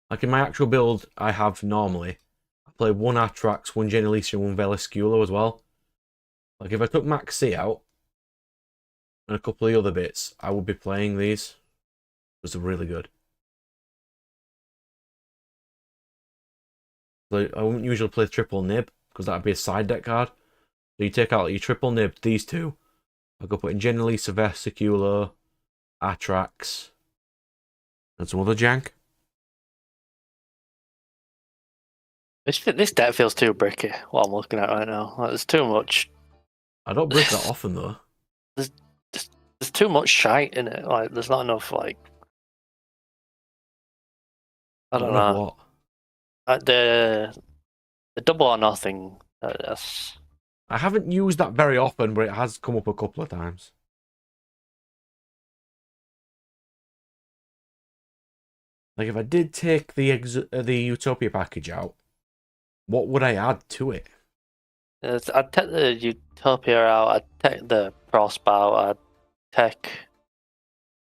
Like in my actual build I have normally, I play 1 Atrax, 1 Genelisa, and 1 Velasculo as well. Like if I took Max C out, and a couple of the other bits, I would be playing these. Those are really good. Like, I wouldn't usually play triple nib, because that would be a side deck card. So you take out your triple nib, these 2. I go put in Genelisa, Velasculo, Atrax, and some other jank. This deck feels too bricky, what I'm looking at right now. Like, there's too much. I don't brick that often, though. There's too much shite in it. Like, there's not enough, like... I don't know. What? Like, the double or nothing, that's... I haven't used that very often, but it has come up a couple of times. Like, if I did take the Utopia package out, what would I add to it? I'd take the Utopia out, I'd take the Prosp out, I'd take...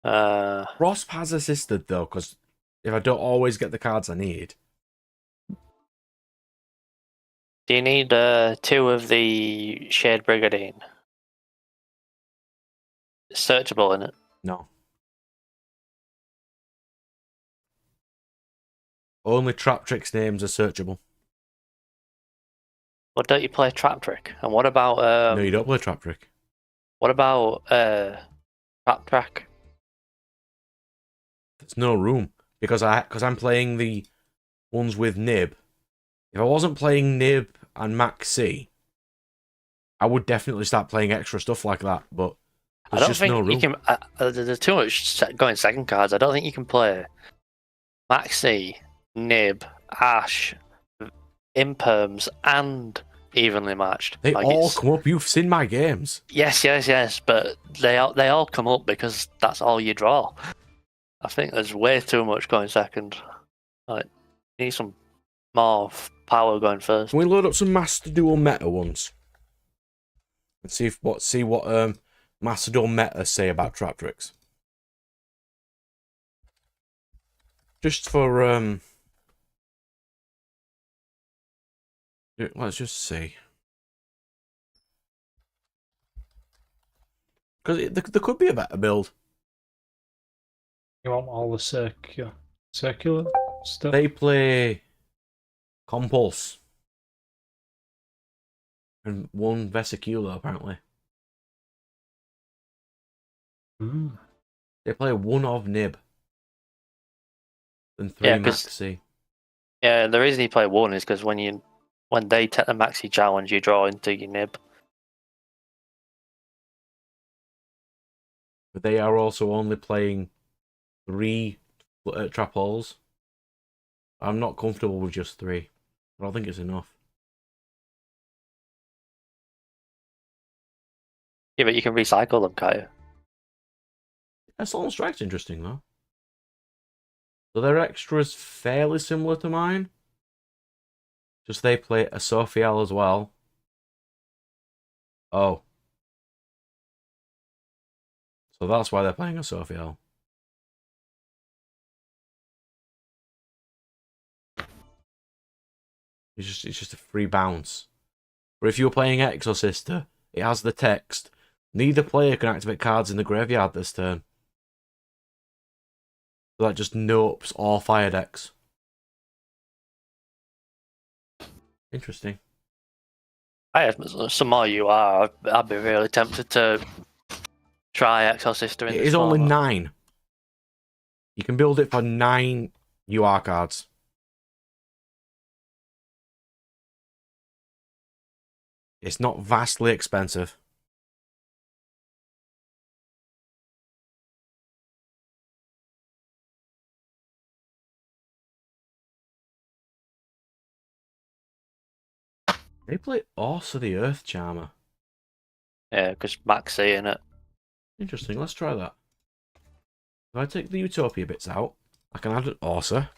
Prosp has assisted, though, because if I don't always get the cards I need... Do you need 2 of the Shade Brigandine? It's searchable, in it? No. Only Trap Trick's names are searchable. Well, don't you play Trap Trick? And what about No, you don't play Trap Trick. what about Trap Track? There's no room because I'm playing the ones with Nib. If I wasn't playing Nib and Max C, I would definitely start playing extra stuff like that. But I there's don't just think no you room. can. There's too much going second cards. I don't think you can play Maxi, Nib, Ash, Imperms, and evenly matched. They Like, all come up. You've seen my games. yes, but they all come up because that's all you draw. I think there's way too much going second. Like, you need some more power going first. Can we load up some Master Duel meta ones and see what Master Duel meta say about Trap Tricks? Just for let's just see. Because there could be a better build. You want all the circular stuff? They play Compulse and one Vesicular apparently. Mm. They play one of Nib and three Yeah, 'cause- Maxi. Yeah, the reason you play one is because when they take the Maxi challenge, you draw into your Nib. But they are also only playing 3 trap holes. I'm not comfortable with just 3. I don't think it's enough. Yeah, but you can recycle them, can't you? Assault Strike's interesting though. So their extra's fairly similar to mine. Just they play a Sophiel as well. Oh. So that's why they're playing a Sophiel. It's just a free bounce. But if you're playing Exorcister, it has the text. Neither player can activate cards in the graveyard this turn. So that just nopes all fire decks. Interesting. Some more you are. I'd be really tempted to try Exorcister in It this is only format. 9. You can build it for 9 UR cards. It's not vastly expensive. They play also the Earth Charmer. Yeah, because Maxi in it. Interesting, let's try that. If I take the Utopia bits out, I can add an Orsa.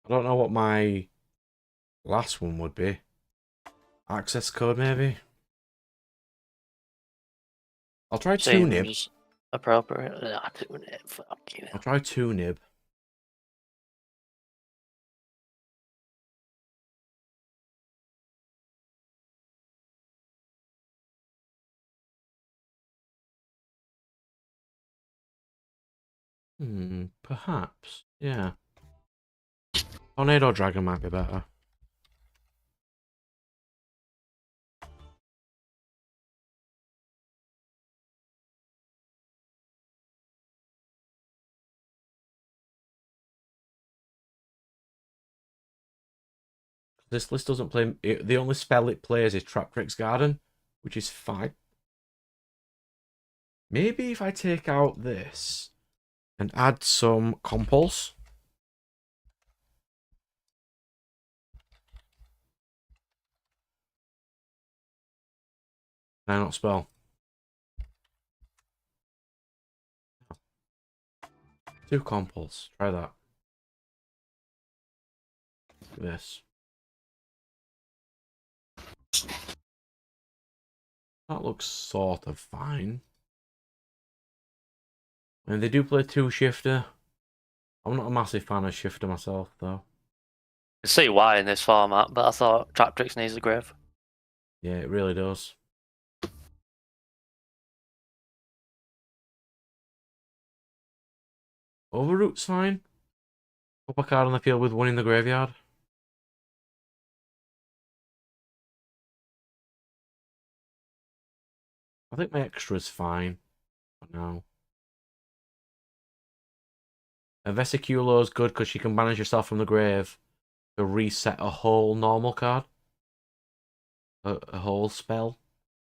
I don't know what my last one would be. Access code, maybe? I'll try 2 Nib. Seems appropriate. Nah, 2 Nib. Fucking hell. I'll try 2 Nib. Perhaps. Yeah. Tornado Dragon might be better. This list doesn't play... The only spell it plays is Trap Trick's Garden, which is fine. Maybe if I take out this and add some Compulse. Can I not spell? 2 Compulse. Try that. This. That looks sort of fine. And they do play 2 Shifter. I'm not a massive fan of Shifter myself, though. I see why in this format, but I thought Trap Tricks needs a grave. Yeah, it really does. Overroot's fine. Pop a card on the field with one in the graveyard. I think my extra's fine for now. A Vesiculo's good because you can banish yourself from the grave to reset a whole normal card. A whole spell,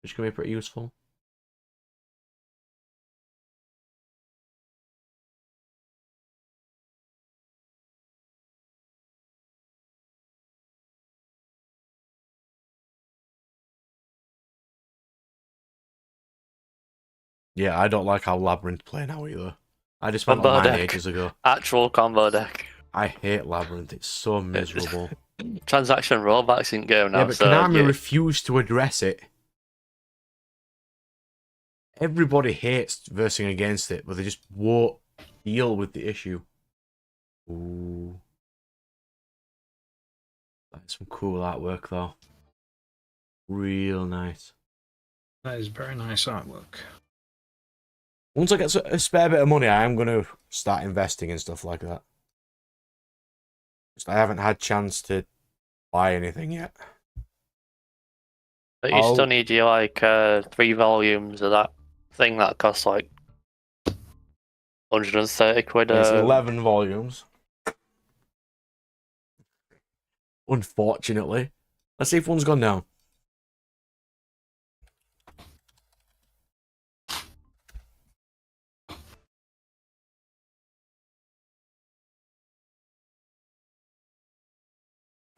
which can be pretty useful. Yeah, I don't like how Labyrinth play now either. I just went Combo online deck. ages ago. Actual combo deck. I hate Labyrinth. It's so miserable. Transaction rollbacks in game now. Yeah, but so Konami refused to address it. Everybody hates versing against it, but they just won't deal with the issue. Ooh. That's some cool artwork, though. Real nice. That is very nice artwork. Once I get a spare bit of money, I am going to start investing in stuff like that. Just I haven't had chance to buy anything yet. But you still need your 3 volumes of that thing that costs like 130 quid. It's 11 volumes. Unfortunately. Let's see if one's gone down.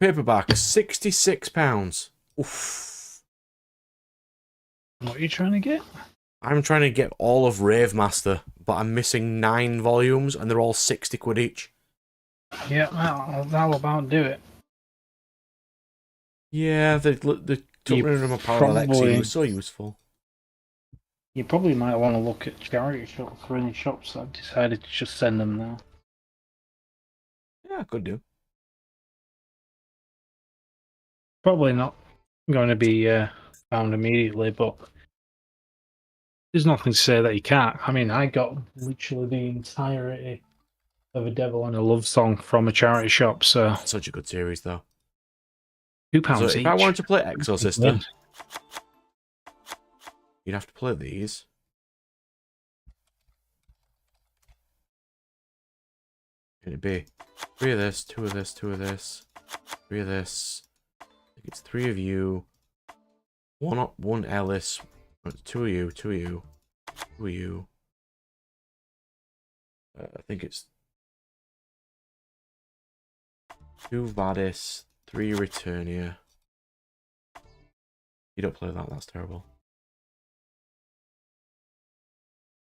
Paperback, £66. Oof. What are you trying to get? I'm trying to get all of Ravemaster, but I'm missing 9 volumes, and they're all 60 quid each. Yeah, that'll about do it. Yeah, they took rid of my Parallax. It was so useful. You probably might want to look at charity shops for any shops that have decided to just send them now. Yeah, I could do. Probably not going to be found immediately, but there's nothing to say that you can't. I mean, I got literally the entirety of A Devil and a Love Song from a charity shop, so... Such a good series, though. £2 so each. if I wanted to play Exorcister, you'd have to play these. It'd be 3 of this, 2 of this, 2 of this, 3 of this. I think it's 3 of you. One Ellis. 2 of you, 2 of you, 2 of you. I think it's 2 Vadis, 3 Returnia. You don't play that, that's terrible.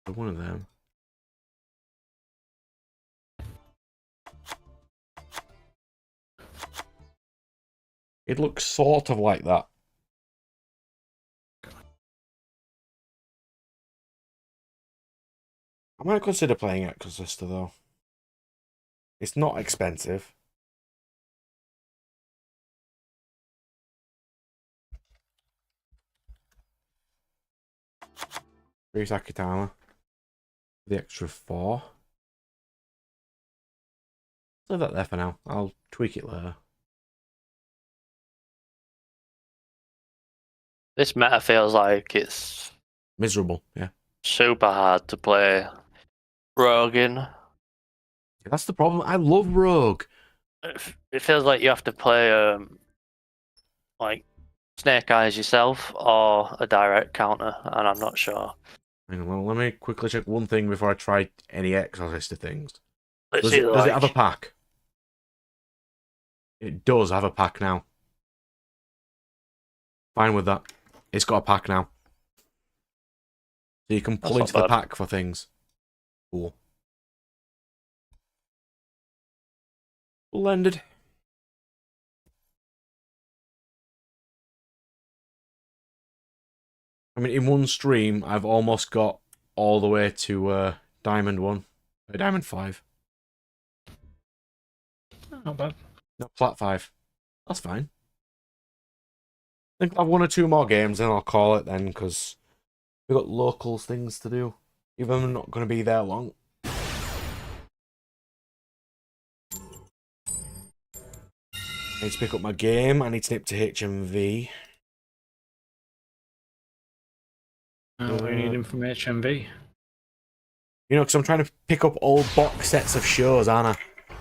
But one of them. It looks sort of like that. I might consider playing Exorcister though. It's not expensive. Three Sakitama. The extra 4. Leave that there for now. I'll tweak it later. This meta feels like it's Miserable, yeah. super hard to play Rogue in. Yeah, that's the problem. I love Rogue. It feels like you have to play like Snake Eyes yourself or a direct counter, and I'm not sure. Hang on, well, let me quickly check one thing before I try any Exorcister things. Does Does it have a pack? It does have a pack now. Fine with that. It's got a pack now. So you can pull into the pack for things. Cool. Blended. I mean, in one stream, I've almost got all the way to Diamond 1. Diamond 5. Not bad. No, Plat 5. That's fine. I think I'll have 1 or 2 more games, and I'll call it then, because we've got locals things to do. Even though I'm not going to be there long. I need to pick up my game. I need to nip to HMV. What do you need him from HMV? You know, because I'm trying to pick up old box sets of shows, aren't I?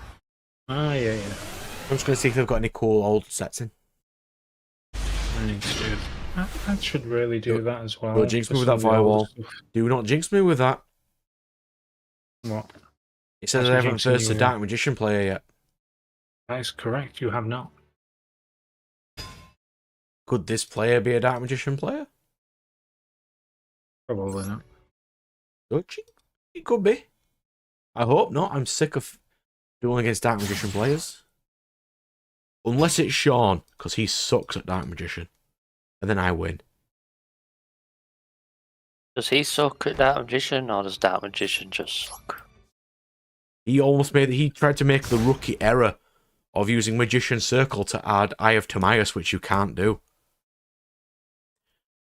Ah, yeah. I'm just going to see if they've got any cool old sets in. I need to do that. Should really do that as well. Don't jinx me with that firewall. Do not jinx me with that. What? It says I haven't first a Dark Magician player yet. That is correct, you have not. Could this player be a Dark Magician player? Probably not. It could be. I hope not. I'm sick of dueling against Dark Magician players. Unless it's Sean, because he sucks at Dark Magician. And then I win. Does he suck at Dark Magician, or does Dark Magician just suck? He tried to make the rookie error of using Magician Circle to add Eye of Timaeus, which you can't do.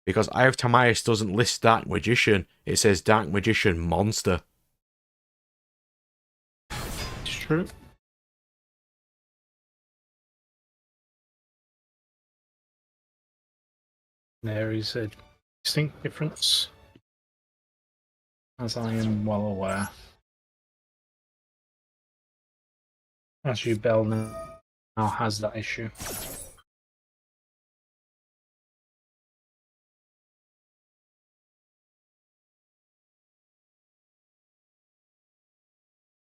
Because Eye of Timaeus doesn't list Dark Magician, it says Dark Magician Monster. It's true. There is a distinct difference, as I am well aware. As you Bell now has that issue.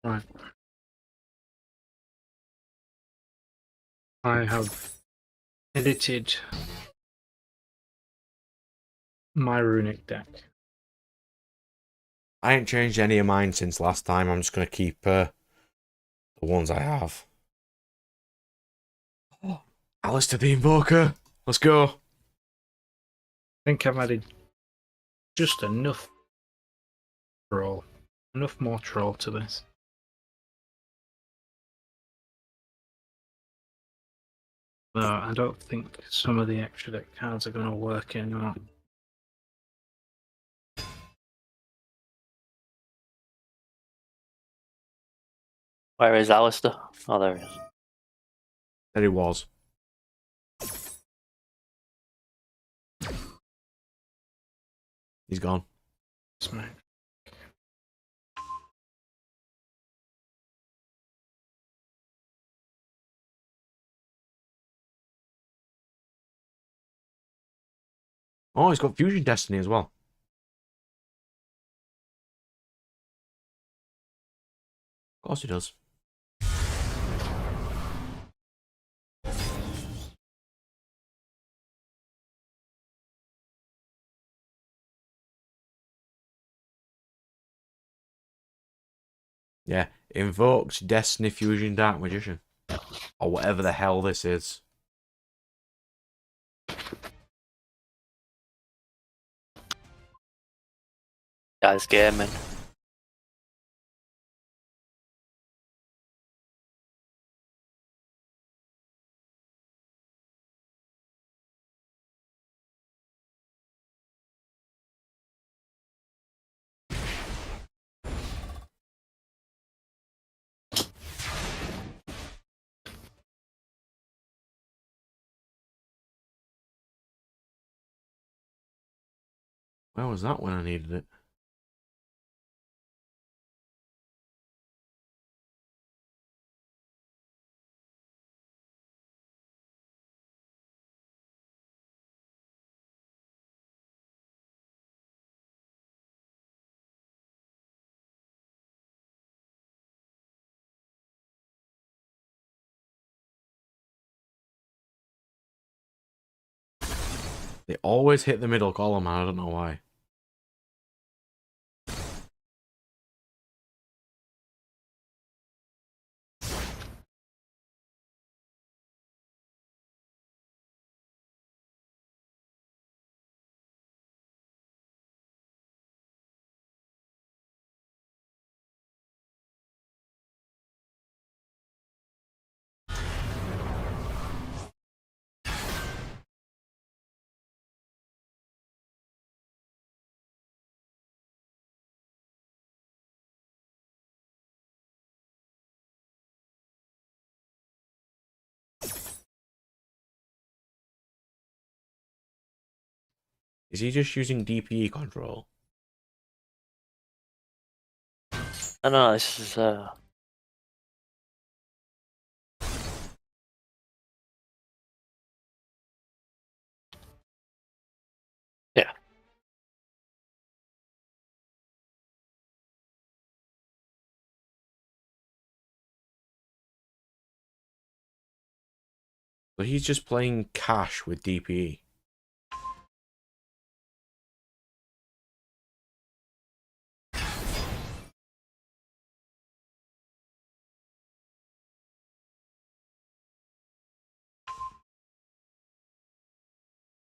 Right. I have edited my runic deck. I ain't changed any of mine since last time. I'm just going to keep the ones I have. Oh, Alistair the Invoker. Let's go. I think I've added just enough troll. Enough more troll to this. But I don't think some of the extra deck cards are going to work anymore. Where is Alistair? Oh, there he is. There he was. He's gone. Smack. Oh, he's got Fusion Destiny as well. Of course he does. Yeah, invoked Destiny Fusion Dark Magician. Or whatever the hell this is. Guy's gaming. Where was that when I needed it? They always hit the middle column, and I don't know why. Is he just using DPE control? I know this is yeah. So he's just playing cash with DPE.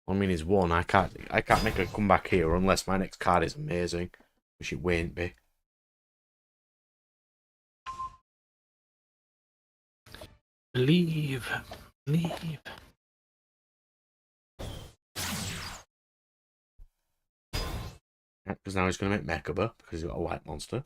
I mean, he's won. I can't make a comeback here unless my next card is amazing, which it won't be. Believe. Because now he's going to make Mechaba because he's got a white monster.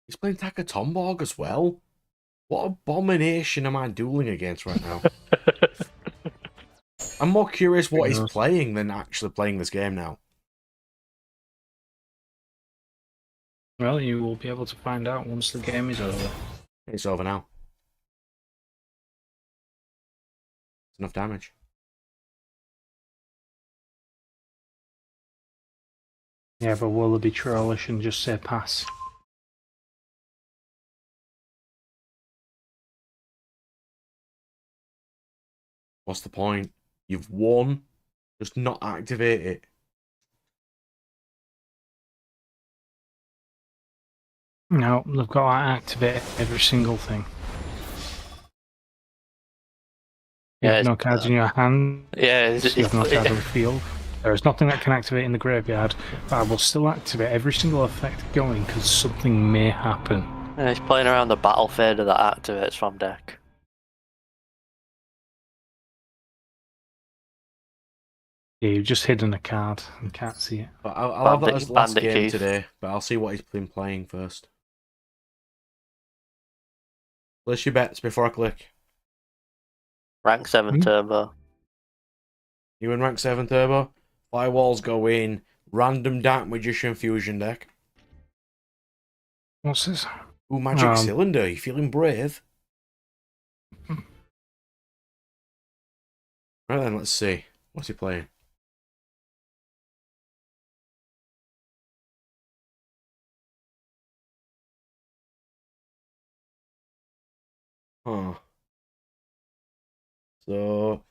He's playing Takatomborg as well. What abomination am I dueling against right now? I'm more curious what he's playing than actually playing this game now. Well, you will be able to find out once the game is over. It's over now. It's enough damage. Yeah, but will they be trollish and just say pass? What's the point? You've won. Just not activate it. No, they've got to activate every single thing. You Yeah, have no cards in your hand. Yeah, You have no cards on the field. There is nothing that can activate in the graveyard, but I will still activate every single effect going because something may happen. Yeah, he's playing around the battle fader that activates from deck. Yeah, you've just hidden a card and can't see it. But I'll have that as the last Bandit game Keith. today. But I'll see what he's been playing first. Place your bets before I click. Rank 7 turbo. You in rank 7 turbo? Firewalls go in. Random Dark Magician fusion deck. What's this? Ooh, Magic Cylinder. You feeling brave? Right then, let's see. What's he playing? Huh. So,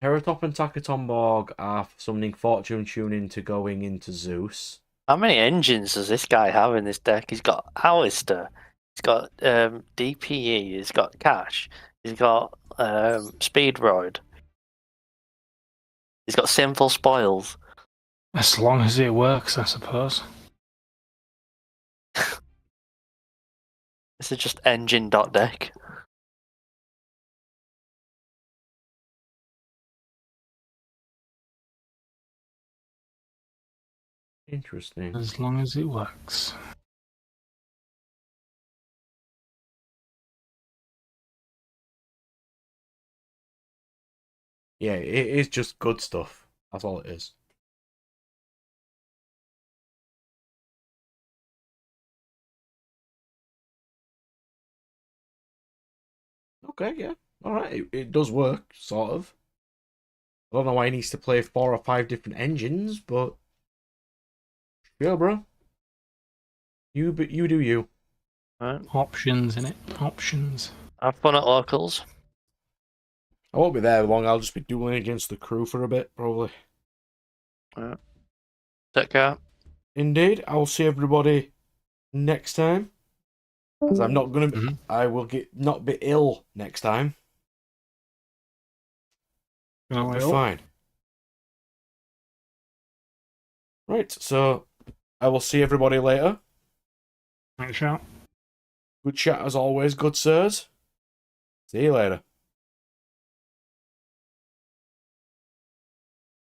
Teratop and Takatomborg are summoning Fortune Tuning to going into Zeus. How many engines does this guy have in this deck? He's got Alistair, he's got DPE, he's got Cash, he's got Speedroid, he's got Sinful Spoils. As long as it works, I suppose. This is just engine dot deck. Interesting. As long as it works. Yeah, it is just good stuff. That's all it is. Okay, yeah. Alright, it does work, sort of. I don't know why he needs to play 4 or 5 different engines, but... Sure, bro. You do you. Right. Options in it. Options. Have fun at locals. I won't be there long, I'll just be dueling against the crew for a bit, probably. Right. Take care. Indeed, I will see everybody next time. As I'm not gonna be, I will not be ill next time. I'll be fine. Right, so I will see everybody later. Thanks, shout. Good chat as always, good sirs. See you later.